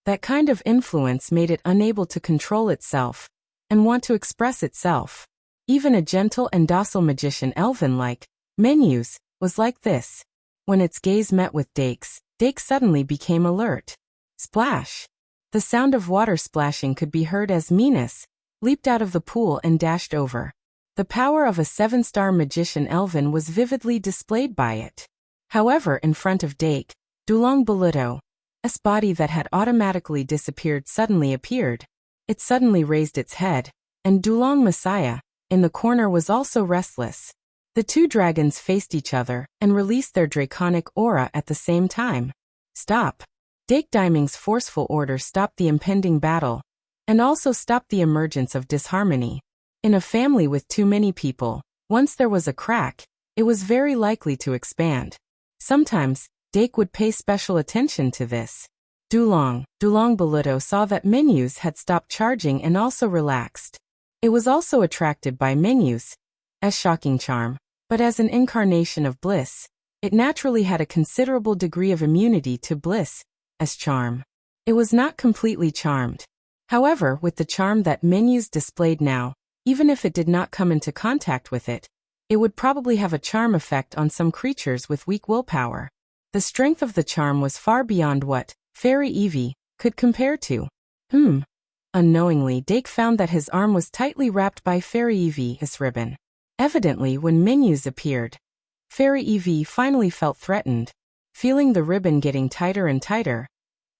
That kind of influence made it unable to control itself and want to express itself. Even a gentle and docile magician elven like menus was like this. When its gaze met with Dake's, Dake suddenly became alert. Splash! The sound of water splashing could be heard as Minas leaped out of the pool and dashed over. The power of a 7-star magician elven was vividly displayed by it. However, in front of Dake, Dulong Baluto's body that had automatically disappeared suddenly appeared. It suddenly raised its head, and Dulong Messiah, in the corner, was also restless. The two dragons faced each other and released their draconic aura at the same time. Stop! Dake Diming's forceful order stopped the impending battle, and also stopped the emergence of disharmony. In a family with too many people, once there was a crack, it was very likely to expand. Sometimes, Dake would pay special attention to this. Dulong Baluto saw that menus had stopped charging and also relaxed. It was also attracted by menus' shocking charm, but as an incarnation of Bliss, it naturally had a considerable degree of immunity to Bliss' charm. It was not completely charmed. However, with the charm that menus displayed now, even if it did not come into contact with it, it would probably have a charm effect on some creatures with weak willpower. The strength of the charm was far beyond what Fairy Evie could compare to. Unknowingly, Dake found that his arm was tightly wrapped by Fairy Evie's ribbon. Evidently, when menus appeared, Fairy Evie finally felt threatened. Feeling the ribbon getting tighter and tighter,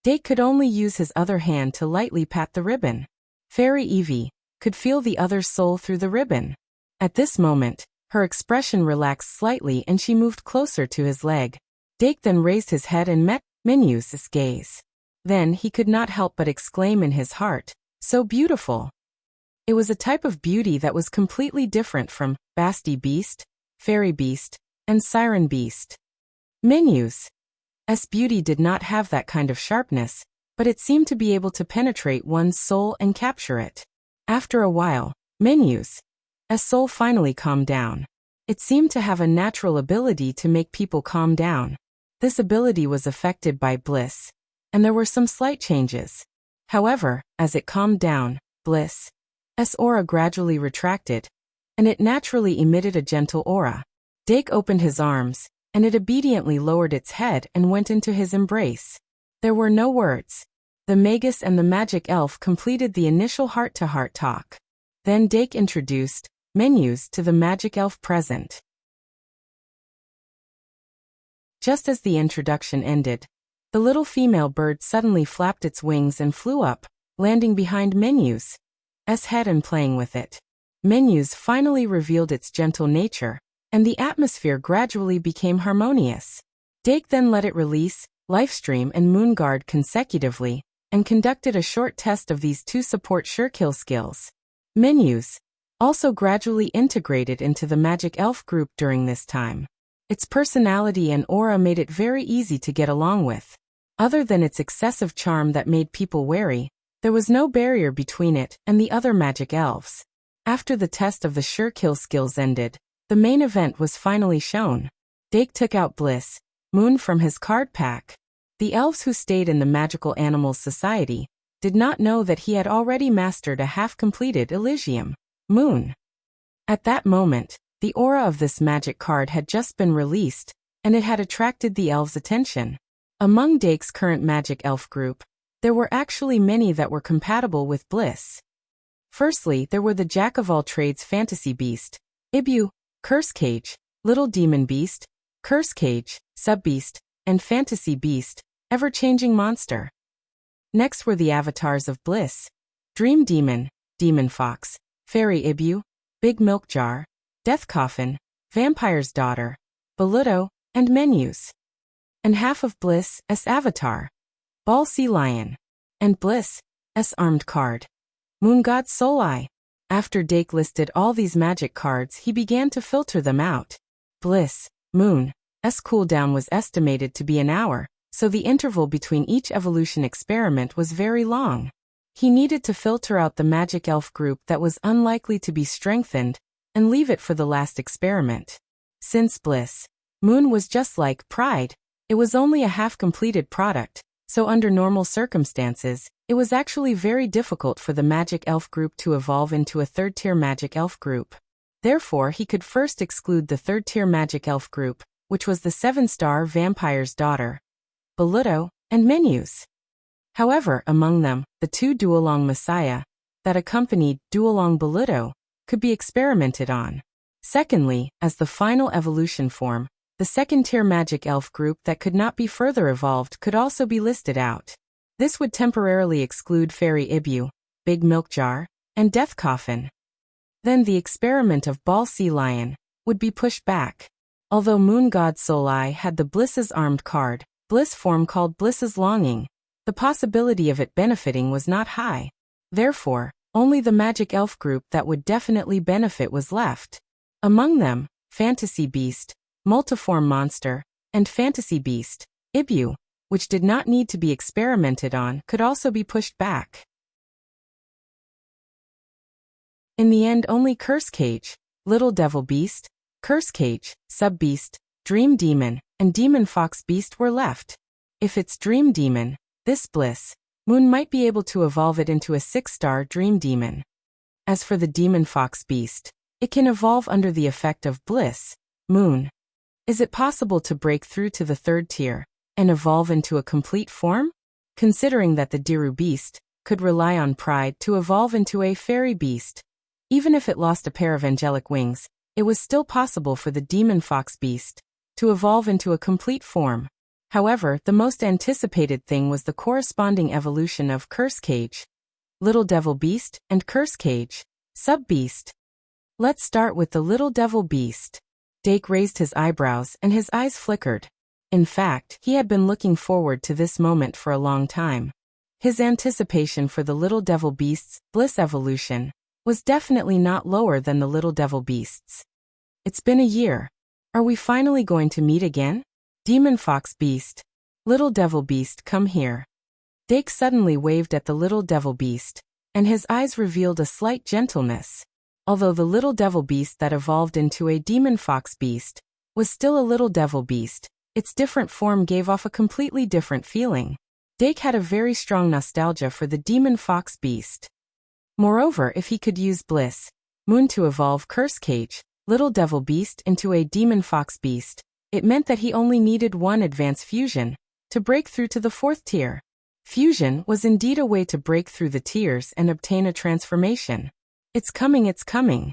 Dake could only use his other hand to lightly pat the ribbon. Fairy Evie could feel the other's soul through the ribbon. At this moment, her expression relaxed slightly and she moved closer to his leg. Dake then raised his head and met menus' gaze. Then he could not help but exclaim in his heart, "So beautiful!" It was a type of beauty that was completely different from Basti Beast, Fairy Beast, and Siren Beast. Menus' beauty did not have that kind of sharpness, but it seemed to be able to penetrate one's soul and capture it. After a while, menus' soul finally calmed down. It seemed to have a natural ability to make people calm down. This ability was affected by Bliss, and there were some slight changes. However, as it calmed down, Bliss' aura gradually retracted, and it naturally emitted a gentle aura. Dake opened his arms, and it obediently lowered its head and went into his embrace. There were no words. The Magus and the Magic Elf completed the initial heart-to-heart talk. Then Dake introduced menus to the Magic Elf present. Just as the introduction ended, the little female bird suddenly flapped its wings and flew up, landing behind menus' head and playing with it. Menus finally revealed its gentle nature, and the atmosphere gradually became harmonious. Dake then let it release Lifestream and Moonguard consecutively, and conducted a short test of these two support Surekill skills. Menus' also gradually integrated into the magic elf group during this time. Its personality and aura made it very easy to get along with. Other than its excessive charm that made people wary, there was no barrier between it and the other magic elves. After the test of the sure kill skills ended, the main event was finally shown. Dake took out Bliss, Moon from his card pack. The elves who stayed in the Magical Animals Society did not know that he had already mastered a half-completed Elysium, Moon. At that moment, the aura of this magic card had just been released, and it had attracted the elves' attention. Among Dake's current magic elf group, there were actually many that were compatible with Bliss. Firstly, there were the jack-of-all-trades fantasy beast, Ibu, Curse Cage, Little Demon Beast, Curse Cage, Sub-Beast, and Fantasy Beast, Ever-Changing Monster. Next were the avatars of Bliss, Dream Demon, Demon Fox, Fairy Ibu, Big Milk Jar, Death Coffin, Vampire's Daughter, Baluto, and Menus. And half of Bliss' avatar, Ball Sea Lion, and Bliss' armed card, Moon God Soul Eye. After Dake listed all these magic cards, he began to filter them out. Bliss, Moon's cooldown was estimated to be an hour, so the interval between each evolution experiment was very long. He needed to filter out the magic elf group that was unlikely to be strengthened, and leave it for the last experiment. Since Bliss, Moon was just like Pride, it was only a half-completed product, so under normal circumstances, it was actually very difficult for the magic elf group to evolve into a third-tier magic elf group. Therefore, he could first exclude the third-tier magic elf group, which was the 7-star Vampire's Daughter, Baluto, and Menus. However, among them, the 2 Duolong Messiah that accompanied Duolong Baluto could be experimented on. Secondly, as the final evolution form, the second-tier magic elf group that could not be further evolved could also be listed out. This would temporarily exclude Fairy Ibu, Big Milk Jar, and Death Coffin. Then the experiment of Ball Sea Lion would be pushed back. Although Moon God Soul Eye had the Bliss's armed card, Bliss form called Bliss's Longing, the possibility of it benefiting was not high. Therefore, only the magic elf group that would definitely benefit was left. Among them, Fantasy Beast, Multiform Monster, and Fantasy Beast, Ibu, which did not need to be experimented on, could also be pushed back. In the end, only Curse Cage, Little Devil Beast, Curse Cage, Sub-Beast, Dream Demon, and Demon Fox Beast were left. If it's Dream Demon, this Bliss, Moon might be able to evolve it into a 6-star Dream Demon. As for the Demon Fox Beast, it can evolve under the effect of Bliss, Moon. Is it possible to break through to the 3rd tier and evolve into a complete form? Considering that the Diru Beast could rely on Pride to evolve into a Fairy Beast, even if it lost a pair of angelic wings, it was still possible for the Demon Fox Beast to evolve into a complete form. However, the most anticipated thing was the corresponding evolution of Curse Cage, Little Devil Beast, and Curse Cage, Sub-Beast. Let's start with the Little Devil Beast. Dake raised his eyebrows and his eyes flickered. In fact, he had been looking forward to this moment for a long time. His anticipation for the Little Devil Beast's Bliss evolution was definitely not lower than the Little Devil Beast's. It's been a year. Are we finally going to meet again? Demon Fox Beast, Little Devil Beast, come here. Dake suddenly waved at the Little Devil Beast, and his eyes revealed a slight gentleness. Although the Little Devil Beast that evolved into a Demon Fox Beast was still a Little Devil Beast, its different form gave off a completely different feeling. Dake had a very strong nostalgia for the Demon Fox Beast. Moreover, if he could use Bliss, Moon to evolve Curse Cage, Little Devil Beast into a Demon Fox Beast, it meant that he only needed one advanced fusion to break through to the 4th tier. Fusion was indeed a way to break through the tiers and obtain a transformation. It's coming, it's coming.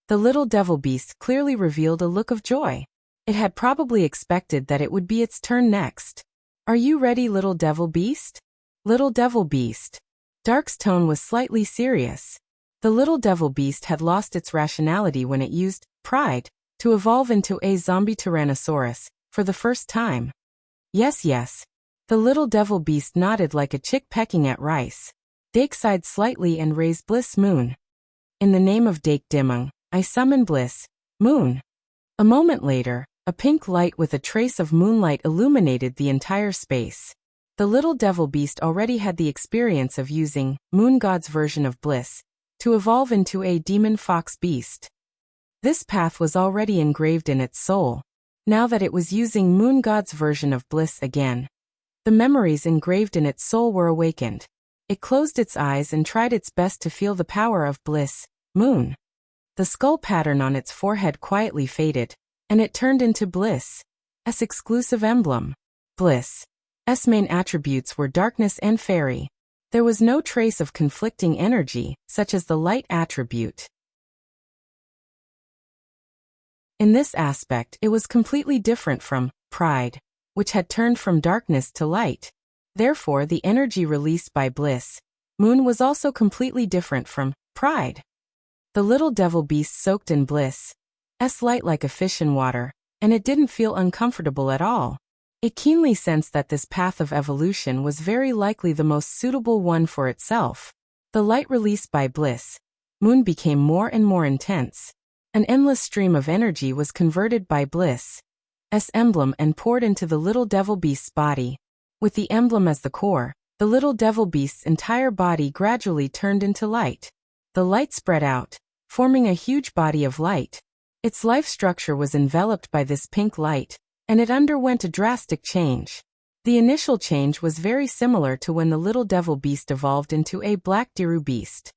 The Little Devil Beast clearly revealed a look of joy. It had probably expected that it would be its turn next. Are you ready, Little Devil Beast? Little Devil Beast. Dark's tone was slightly serious. The Little Devil Beast had lost its rationality when it used Pride to evolve into a zombie Tyrannosaurus for the first time. Yes, yes. The Little Devil Beast nodded like a chick pecking at rice. Dake sighed slightly and raised Bliss Moon. In the name of Dake Dimung, I summon bliss, moon. A moment later, a pink light with a trace of moonlight illuminated the entire space. The little devil beast already had the experience of using Moon God's version of bliss to evolve into a demon fox beast. This path was already engraved in its soul. Now that it was using Moon God's version of bliss again, the memories engraved in its soul were awakened. It closed its eyes and tried its best to feel the power of bliss, moon. The skull pattern on its forehead quietly faded, and it turned into bliss, S exclusive emblem. Bliss. S main attributes were darkness and fairy. There was no trace of conflicting energy, such as the light attribute. In this aspect, it was completely different from pride, which had turned from darkness to light. Therefore, the energy released by bliss, moon, was also completely different from pride. The little devil beast soaked in bliss, S light like a fish in water, and it didn't feel uncomfortable at all. It keenly sensed that this path of evolution was very likely the most suitable one for itself. The light released by bliss, moon, became more and more intense. An endless stream of energy was converted by bliss, S emblem, and poured into the little devil beast's body. With the emblem as the core, the little devil beast's entire body gradually turned into light. The light spread out, forming a huge body of light. Its life structure was enveloped by this pink light, and it underwent a drastic change. The initial change was very similar to when the little devil beast evolved into a black Diru beast.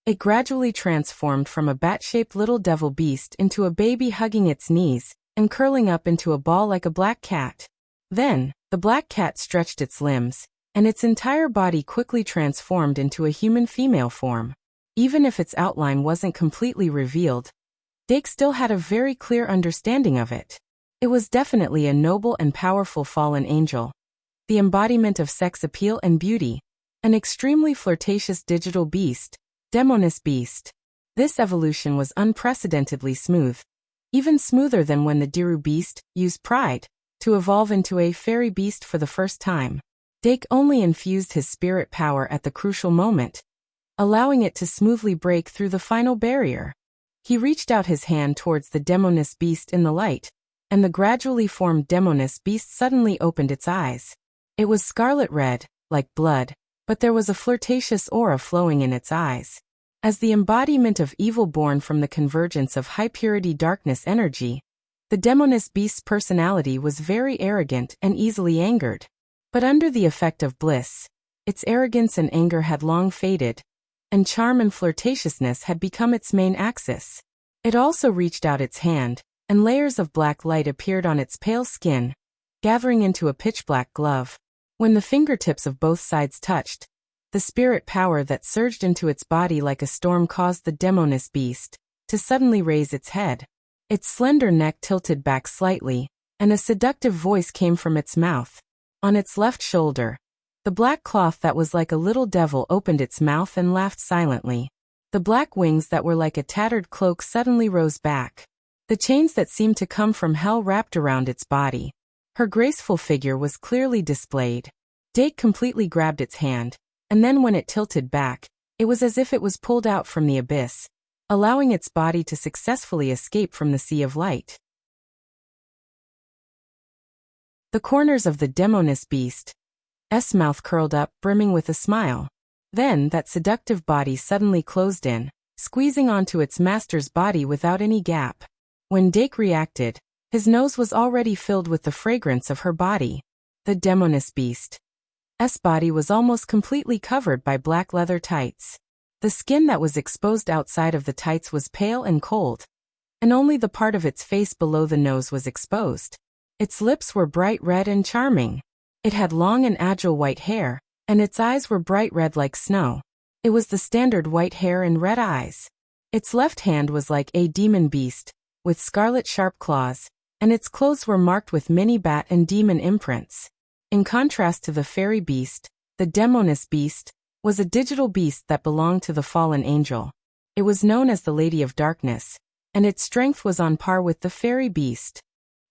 It gradually transformed from a bat-shaped little devil beast into a baby hugging its knees and curling up into a ball like a black cat. Then, the black cat stretched its limbs, and its entire body quickly transformed into a human female form. Even if its outline wasn't completely revealed, Dake still had a very clear understanding of it. It was definitely a noble and powerful fallen angel, the embodiment of sex appeal and beauty, an extremely flirtatious digital beast, demoness beast. This evolution was unprecedentedly smooth, even smoother than when the Diru beast used pride to evolve into a fairy beast for the first time. Dake only infused his spirit power at the crucial moment, allowing it to smoothly break through the final barrier. He reached out his hand towards the demoness beast in the light, and the gradually formed demoness beast suddenly opened its eyes. It was scarlet red, like blood, but there was a flirtatious aura flowing in its eyes. As the embodiment of evil born from the convergence of high-purity darkness energy, the demoness beast's personality was very arrogant and easily angered. But under the effect of bliss, its arrogance and anger had long faded, and charm and flirtatiousness had become its main axis. It also reached out its hand, and layers of black light appeared on its pale skin, gathering into a pitch-black glove. When the fingertips of both sides touched, the spirit power that surged into its body like a storm caused the demoness beast to suddenly raise its head. Its slender neck tilted back slightly, and a seductive voice came from its mouth. On its left shoulder, the black cloth that was like a little devil opened its mouth and laughed silently. The black wings that were like a tattered cloak suddenly rose back. The chains that seemed to come from hell wrapped around its body. Her graceful figure was clearly displayed. Dake completely grabbed its hand, and then when it tilted back, it was as if it was pulled out from the abyss, allowing its body to successfully escape from the sea of light. The corners of the demoness beast's mouth curled up, brimming with a smile. Then that seductive body suddenly closed in, squeezing onto its master's body without any gap. When Dake reacted, his nose was already filled with the fragrance of her body. The demoness beast's body was almost completely covered by black leather tights. The skin that was exposed outside of the tights was pale and cold, and only the part of its face below the nose was exposed. Its lips were bright red and charming. It had long and agile white hair, and its eyes were bright red like snow. It was the standard white hair and red eyes. Its left hand was like a demon beast, with scarlet sharp claws, and its clothes were marked with many bat and demon imprints. In contrast to the fairy beast, the demoness beast was a digital beast that belonged to the fallen angel. It was known as the Lady of Darkness, and its strength was on par with the fairy beast.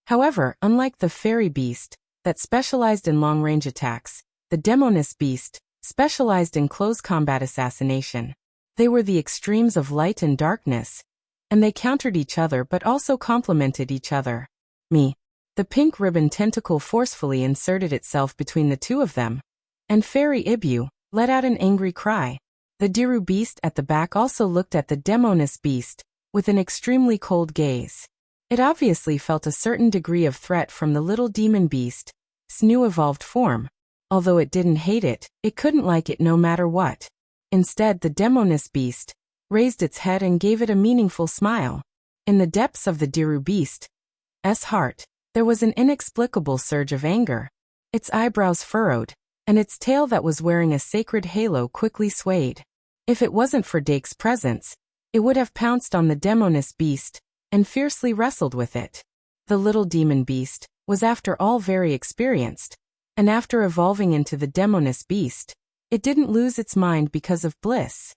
However, unlike the fairy beast, that specialized in long-range attacks, the demoness beast specialized in close combat assassination. They were the extremes of light and darkness, and they countered each other but also complemented each other. Me. The pink ribbon tentacle forcefully inserted itself between the two of them, and Fairy Ibu let out an angry cry. The Diru beast at the back also looked at the Demoness beast with an extremely cold gaze. It obviously felt a certain degree of threat from the little demon beast's new evolved form. Although it didn't hate it, it couldn't like it no matter what. Instead, the Demoness beast raised its head and gave it a meaningful smile. In the depths of the Diru beast's heart, there was an inexplicable surge of anger. Its eyebrows furrowed, and its tail that was wearing a sacred halo quickly swayed. If it wasn't for Dake's presence, it would have pounced on the Demoness beast and fiercely wrestled with it. The little demon beast was after all very experienced, and after evolving into the Demoness beast, it didn't lose its mind because of bliss.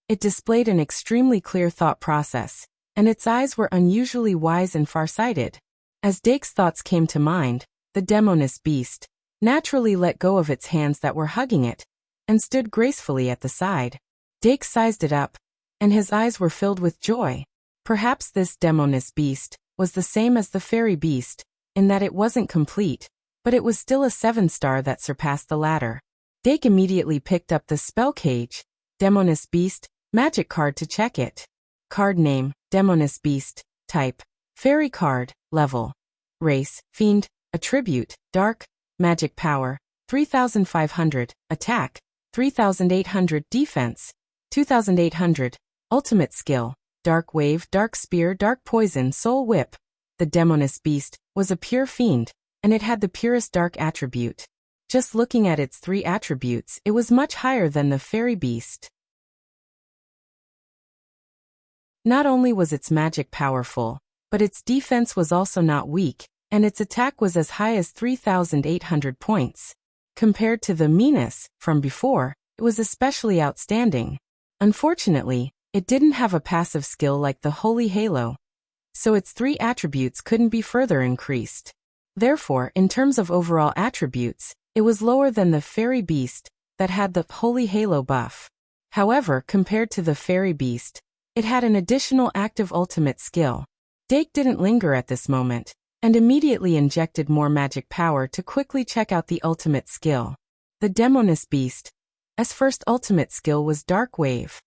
It displayed an extremely clear thought process, and its eyes were unusually wise and farsighted. As Dake's thoughts came to mind, the Demoness beast naturally let go of its hands that were hugging it, and stood gracefully at the side. Dake sized it up, and his eyes were filled with joy. Perhaps this Demoness beast was the same as the fairy beast, in that it wasn't complete, but it was still a 7-star that surpassed the latter. Dake immediately picked up the spell cage, Demoness beast, magic card to check it. Card name, Demoness beast, type, fairy card, level, race, fiend, attribute, dark, magic power, 3500, attack, 3800, defense, 2800, ultimate skill, dark wave, dark spear, dark poison, soul whip. The Demoness beast was a pure fiend, and it had the purest dark attribute. Just looking at its 3 attributes, it was much higher than the fairy beast. Not only was its magic powerful, but its defense was also not weak, and its attack was as high as 3800 points. Compared to the meanness from before, it was especially outstanding. Unfortunately, it didn't have a passive skill like the Holy Halo, so its 3 attributes couldn't be further increased. Therefore, in terms of overall attributes, it was lower than the fairy beast that had the Holy Halo buff. However, compared to the fairy beast, it had an additional active ultimate skill. Dake didn't linger at this moment, and immediately injected more magic power to quickly check out the ultimate skill. The Demoness beast's first ultimate skill was Dark Wave.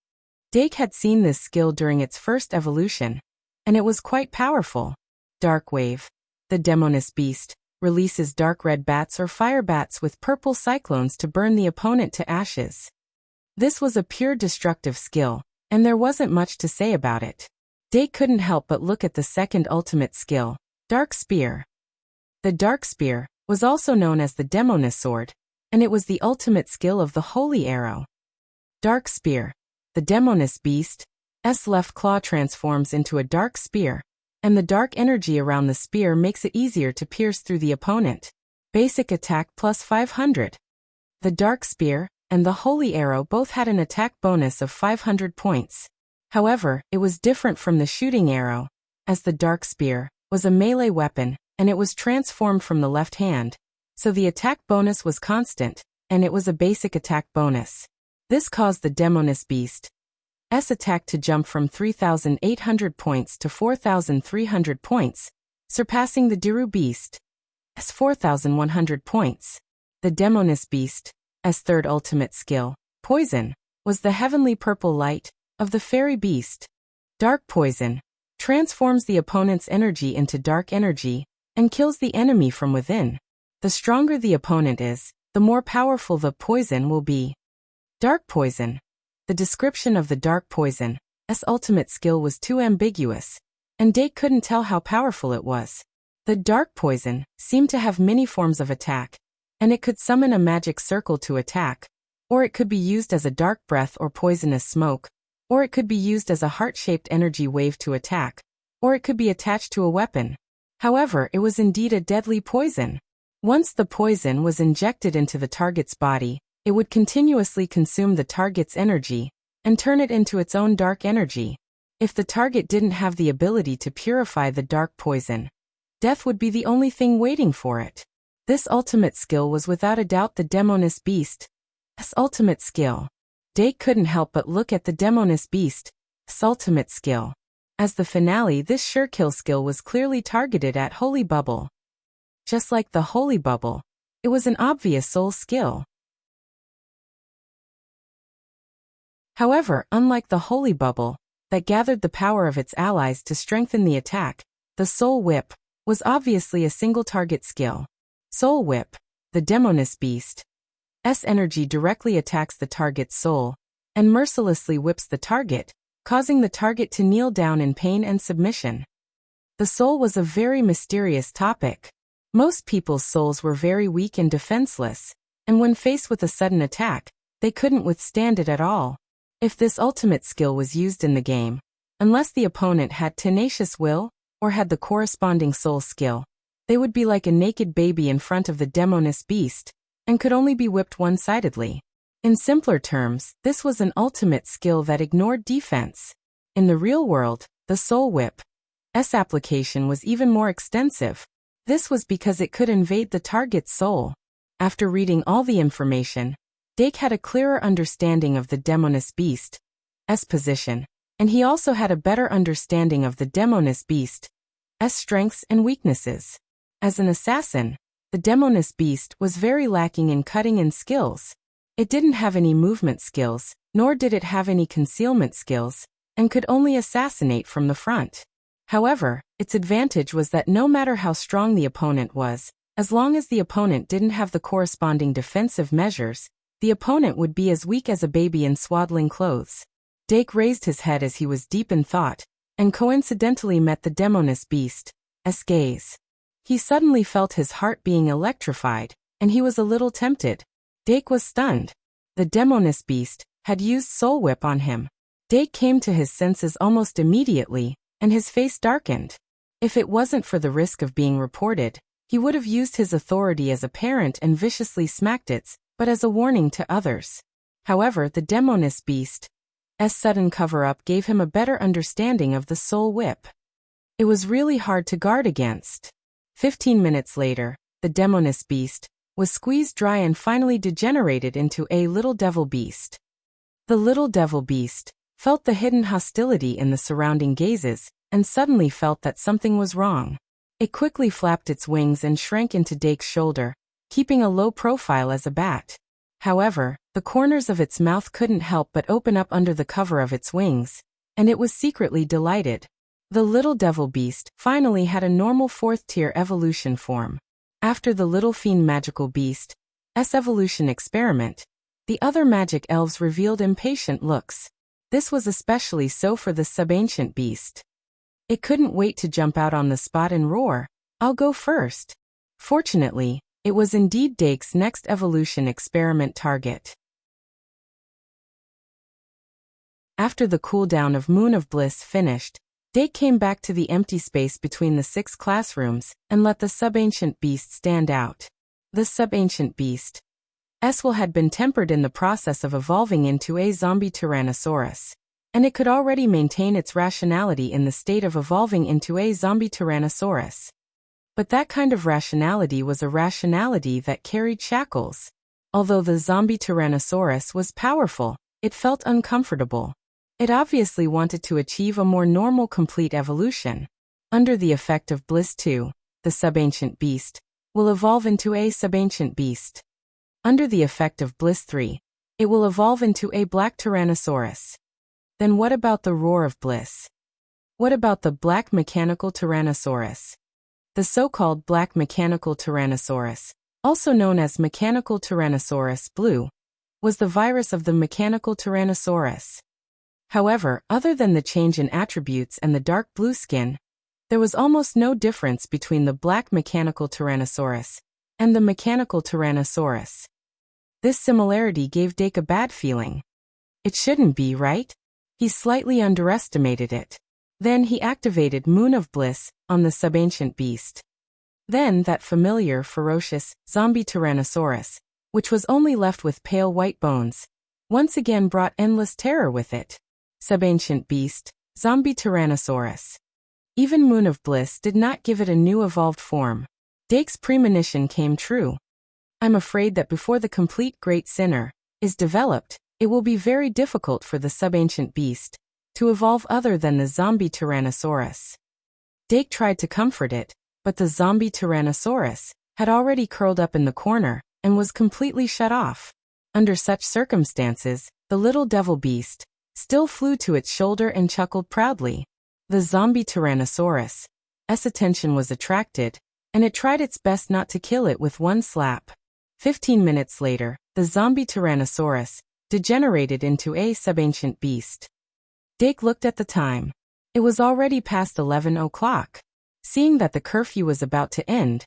Dake had seen this skill during its first evolution, and it was quite powerful. Dark Wave. The Demoness beast releases dark red bats or fire bats with purple cyclones to burn the opponent to ashes. This was a pure destructive skill, and there wasn't much to say about it. Dake couldn't help but look at the second ultimate skill, Dark Spear. The Dark Spear was also known as the Demoness Sword, and it was the ultimate skill of the Holy Arrow. Dark Spear. The Demoness beast's left claw transforms into a dark spear, and the dark energy around the spear makes it easier to pierce through the opponent. Basic attack plus 500. The Dark Spear and the Holy Arrow both had an attack bonus of 500 points. However, it was different from the shooting arrow, as the Dark Spear was a melee weapon, and it was transformed from the left hand, so the attack bonus was constant, and it was a basic attack bonus. This caused the Demoness beast's attack to jump from 3,800 points to 4,300 points, surpassing the Diru beast's 4,100 points. The Demoness beast's third ultimate skill, Poison, was the heavenly purple light of the fairy beast. Dark Poison transforms the opponent's energy into dark energy and kills the enemy from within. The stronger the opponent is, the more powerful the poison will be. Dark Poison. The description of the Dark Poison's ultimate skill was too ambiguous, and Dake couldn't tell how powerful it was. The Dark Poison seemed to have many forms of attack, and it could summon a magic circle to attack, or it could be used as a dark breath or poisonous smoke, or it could be used as a heart-shaped energy wave to attack, or it could be attached to a weapon. However, it was indeed a deadly poison. Once the poison was injected into the target's body, it would continuously consume the target's energy and turn it into its own dark energy. If the target didn't have the ability to purify the dark poison, death would be the only thing waiting for it. This ultimate skill was without a doubt the Demoness beast's ultimate skill. Dake couldn't help but look at the Demoness Beast's ultimate skill. As the finale, this sure kill skill was clearly targeted at Holy Bubble. Just like the Holy Bubble, it was an obvious soul skill. However, unlike the Holy Bubble, that gathered the power of its allies to strengthen the attack, the Soul Whip was obviously a single-target skill. Soul Whip, the Demoness Beast's energy directly attacks the target's soul, and mercilessly whips the target, causing the target to kneel down in pain and submission. The soul was a very mysterious topic. Most people's souls were very weak and defenseless, and when faced with a sudden attack, they couldn't withstand it at all. If this ultimate skill was used in the game, unless the opponent had tenacious will, or had the corresponding soul skill, they would be like a naked baby in front of the Demoness Beast, and could only be whipped one-sidedly. In simpler terms, this was an ultimate skill that ignored defense. In the real world, the Soul Whip's application was even more extensive. This was because it could invade the target's soul. After reading all the information, Dake had a clearer understanding of the Demoness Beast's position, and he also had a better understanding of the Demoness Beast's strengths and weaknesses. As an assassin, the Demoness Beast was very lacking in cutting and skills. It didn't have any movement skills, nor did it have any concealment skills, and could only assassinate from the front. However, its advantage was that no matter how strong the opponent was, as long as the opponent didn't have the corresponding defensive measures, the opponent would be as weak as a baby in swaddling clothes. Dake raised his head as he was deep in thought, and coincidentally met the Demoness Beast's gaze. He suddenly felt his heart being electrified, and he was a little tempted. Dake was stunned. The Demoness Beast had used Soul Whip on him. Dake came to his senses almost immediately, and his face darkened. If it wasn't for the risk of being reported, he would have used his authority as a parent and viciously smacked it, but as a warning to others. However, the Demoness Beast's sudden cover-up gave him a better understanding of the Soul Whip. It was really hard to guard against. 15 minutes later, the Demoness Beast was squeezed dry and finally degenerated into a little devil beast. The little devil beast felt the hidden hostility in the surrounding gazes, and suddenly felt that something was wrong. It quickly flapped its wings and shrank into Dake's shoulder, keeping a low profile as a bat. However, the corners of its mouth couldn't help but open up under the cover of its wings, and it was secretly delighted. The little devil beast finally had a normal 4th-tier evolution form. After the Little Fiend Magical Beast's evolution experiment, the other magic elves revealed impatient looks. This was especially so for the Subancient Beast. It couldn't wait to jump out on the spot and roar, "I'll go first." Fortunately, it was indeed Dake's next evolution experiment target. After the cooldown of Moon of Bliss finished, Dake came back to the empty space between the 6 classrooms and let the Subancient Beast stand out. The Subancient Beast's will had been tempered in the process of evolving into a zombie Tyrannosaurus, and it could already maintain its rationality in the state of evolving into a zombie Tyrannosaurus. But that kind of rationality was a rationality that carried shackles. Although the zombie Tyrannosaurus was powerful, it felt uncomfortable. It obviously wanted to achieve a more normal complete evolution. Under the effect of Bliss 2, the Subancient Beast will evolve into a Subancient Beast. Under the effect of Bliss 3, it will evolve into a Black Tyrannosaurus. Then what about the Roar of Bliss? What about the Black Mechanical Tyrannosaurus? The so-called Black Mechanical Tyrannosaurus, also known as Mechanical Tyrannosaurus Blue, was the virus of the Mechanical Tyrannosaurus. However, other than the change in attributes and the dark blue skin, there was almost no difference between the Black Mechanical Tyrannosaurus and the Mechanical Tyrannosaurus. This similarity gave Dake a bad feeling. It shouldn't be, right? He slightly underestimated it. Then he activated Moon of Bliss on the Subancient Beast. Then that familiar, ferocious, zombie Tyrannosaurus, which was only left with pale white bones, once again brought endless terror with it. Subancient Beast, zombie Tyrannosaurus. Even Moon of Bliss did not give it a new evolved form. Dake's premonition came true. I'm afraid that before the complete Great Sinner is developed, it will be very difficult for the subancient beast to evolve other than the zombie Tyrannosaurus. Dake tried to comfort it, but the zombie Tyrannosaurus had already curled up in the corner and was completely shut off. Under such circumstances, the little devil beast still flew to its shoulder and chuckled proudly. The zombie Tyrannosaurus's attention was attracted, and it tried its best not to kill it with one slap. 15 minutes later, the zombie Tyrannosaurus degenerated into a subancient beast. Dake looked at the time. It was already past 11 o'clock. Seeing that the curfew was about to end,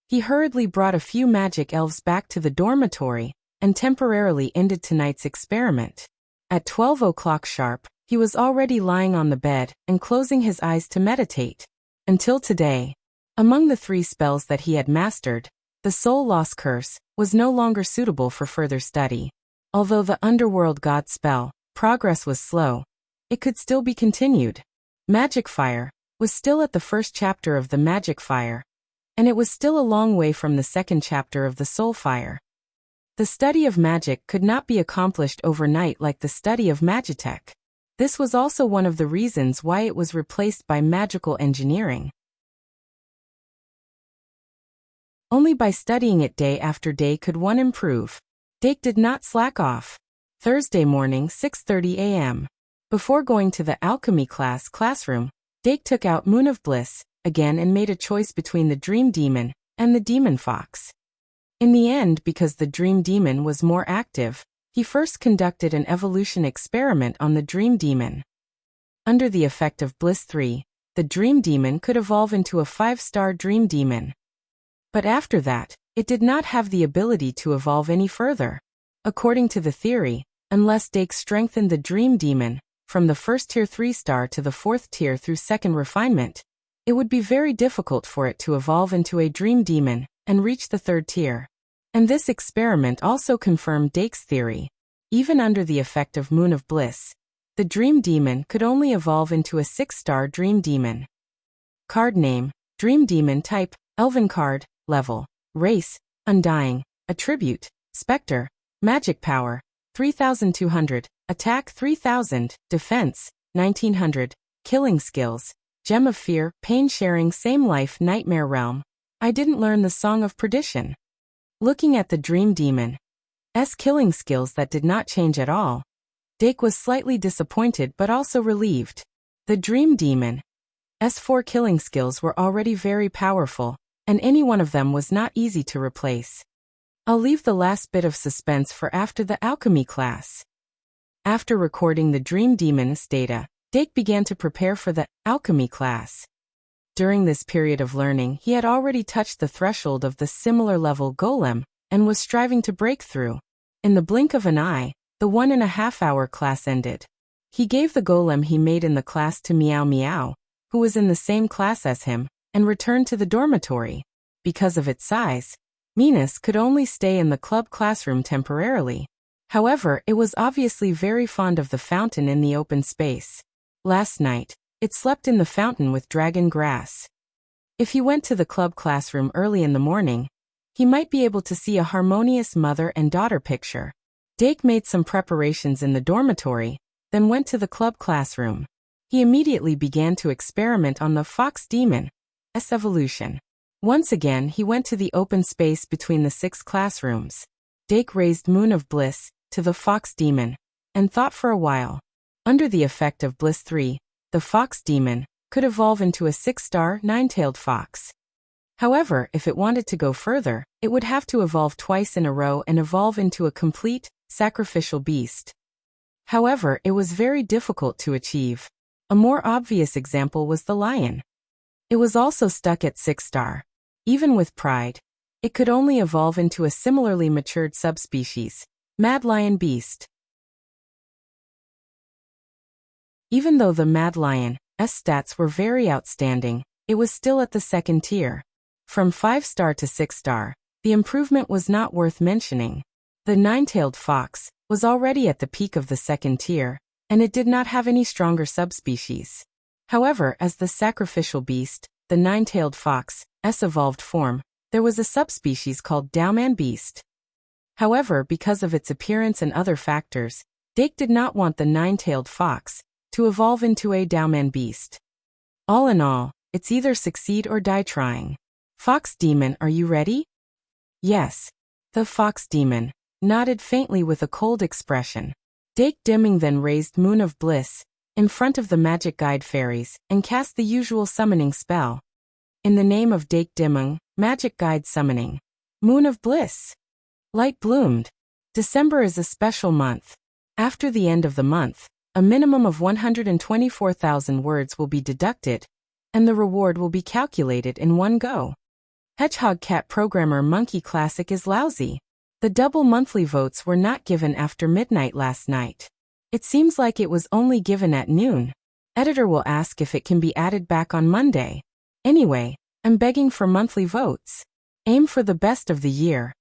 he hurriedly brought a few magic elves back to the dormitory and temporarily ended tonight's experiment. At 12 o'clock sharp, he was already lying on the bed and closing his eyes to meditate. Until today, among the 3 spells that he had mastered, the Soul Loss Curse was no longer suitable for further study. Although the Underworld God spell progress was slow, it could still be continued. Magic Fire was still at the first chapter of the Magic Fire, and it was still a long way from the second chapter of the Soul Fire. The study of magic could not be accomplished overnight like the study of Magitech. This was also one of the reasons why it was replaced by magical engineering. Only by studying it day after day could one improve. Dake did not slack off. Thursday morning, 6:30 a.m. Before going to the alchemy classroom, Dake took out Moon of Bliss again and made a choice between the Dream Demon and the Demon Fox. In the end, because the Dream Demon was more active, he first conducted an evolution experiment on the Dream Demon. Under the effect of Bliss 3, the Dream Demon could evolve into a 5-star Dream Demon. But after that, it did not have the ability to evolve any further. According to the theory, unless Dake strengthened the Dream Demon from the first tier 3-star to the 4th tier through second refinement, it would be very difficult for it to evolve into a Dream Demon and reach the 3rd tier. And this experiment also confirmed Dake's theory. Even under the effect of Moon of Bliss, the Dream Demon could only evolve into a 6-star Dream Demon. Card name, Dream Demon type, Elven card, level, race, undying, attribute, Spectre, magic power, 3200, attack 3000, defense, 1900, killing skills, Gem of Fear, pain sharing, same life, nightmare realm. I didn't learn the Song of Perdition. Looking at the Dream Demon's killing skills that did not change at all, Dake was slightly disappointed but also relieved. The Dream Demon's 4 killing skills were already very powerful, and any one of them was not easy to replace. I'll leave the last bit of suspense for after the alchemy class. After recording the Dream Demon's data, Dake began to prepare for the alchemy class. During this period of learning, he had already touched the threshold of the similar level golem and was striving to break through. In the blink of an eye, the 1.5-hour class ended. He gave the golem he made in the class to Meow Meow, who was in the same class as him, and returned to the dormitory. Because of its size, Minas could only stay in the club classroom temporarily. However, it was obviously very fond of the fountain in the open space. Last night, it slept in the fountain with dragon grass. If he went to the club classroom early in the morning, he might be able to see a harmonious mother and daughter picture. Dake made some preparations in the dormitory, then went to the club classroom. He immediately began to experiment on the Fox Demon's evolution. Once again, he went to the open space between the 6 classrooms. Dake raised Moon of Bliss to the Fox Demon and thought for a while. Under the effect of Bliss 3, the Fox Demon could evolve into a 6-star, 9-tailed fox. However, if it wanted to go further, it would have to evolve twice in a row and evolve into a complete, sacrificial beast. However, it was very difficult to achieve. A more obvious example was the lion. It was also stuck at 6-star. Even with pride, it could only evolve into a similarly matured subspecies, Mad Lion Beast. Even though the Mad Lion's stats were very outstanding, it was still at the 2nd tier. From 5-star to 6-star, the improvement was not worth mentioning. The 9-tailed fox was already at the peak of the 2nd tier, and it did not have any stronger subspecies. However, as the sacrificial beast, the 9-tailed fox's evolved form, there was a subspecies called Dowman Beast. However, because of its appearance and other factors, Dake did not want the nine-tailed fox to evolve into a Dowman beast. All in all, it's either succeed or die trying. Fox Demon, are you ready? Yes. The Fox Demon nodded faintly with a cold expression. Dake Dimming then raised Moon of Bliss in front of the magic guide fairies and cast the usual summoning spell. In the name of Dake Dimming, magic guide summoning. Moon of Bliss. Light bloomed. December is a special month. After the end of the month, a minimum of 124,000 words will be deducted, and the reward will be calculated in one go. Hedgehog Cat Programmer Monkey Classic is lousy. The double monthly votes were not given after midnight last night. It seems like it was only given at noon. Editor will ask if it can be added back on Monday. Anyway, I'm begging for monthly votes. Aim for the best of the year.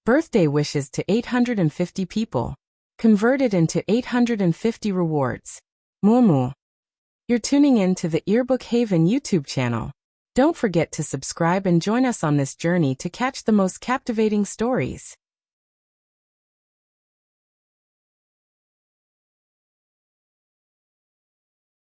Birthday wishes to 850 people. Converted into 850 rewards. Moo. You're tuning in to the Earbook Haven YouTube channel. Don't forget to subscribe and join us on this journey to catch the most captivating stories.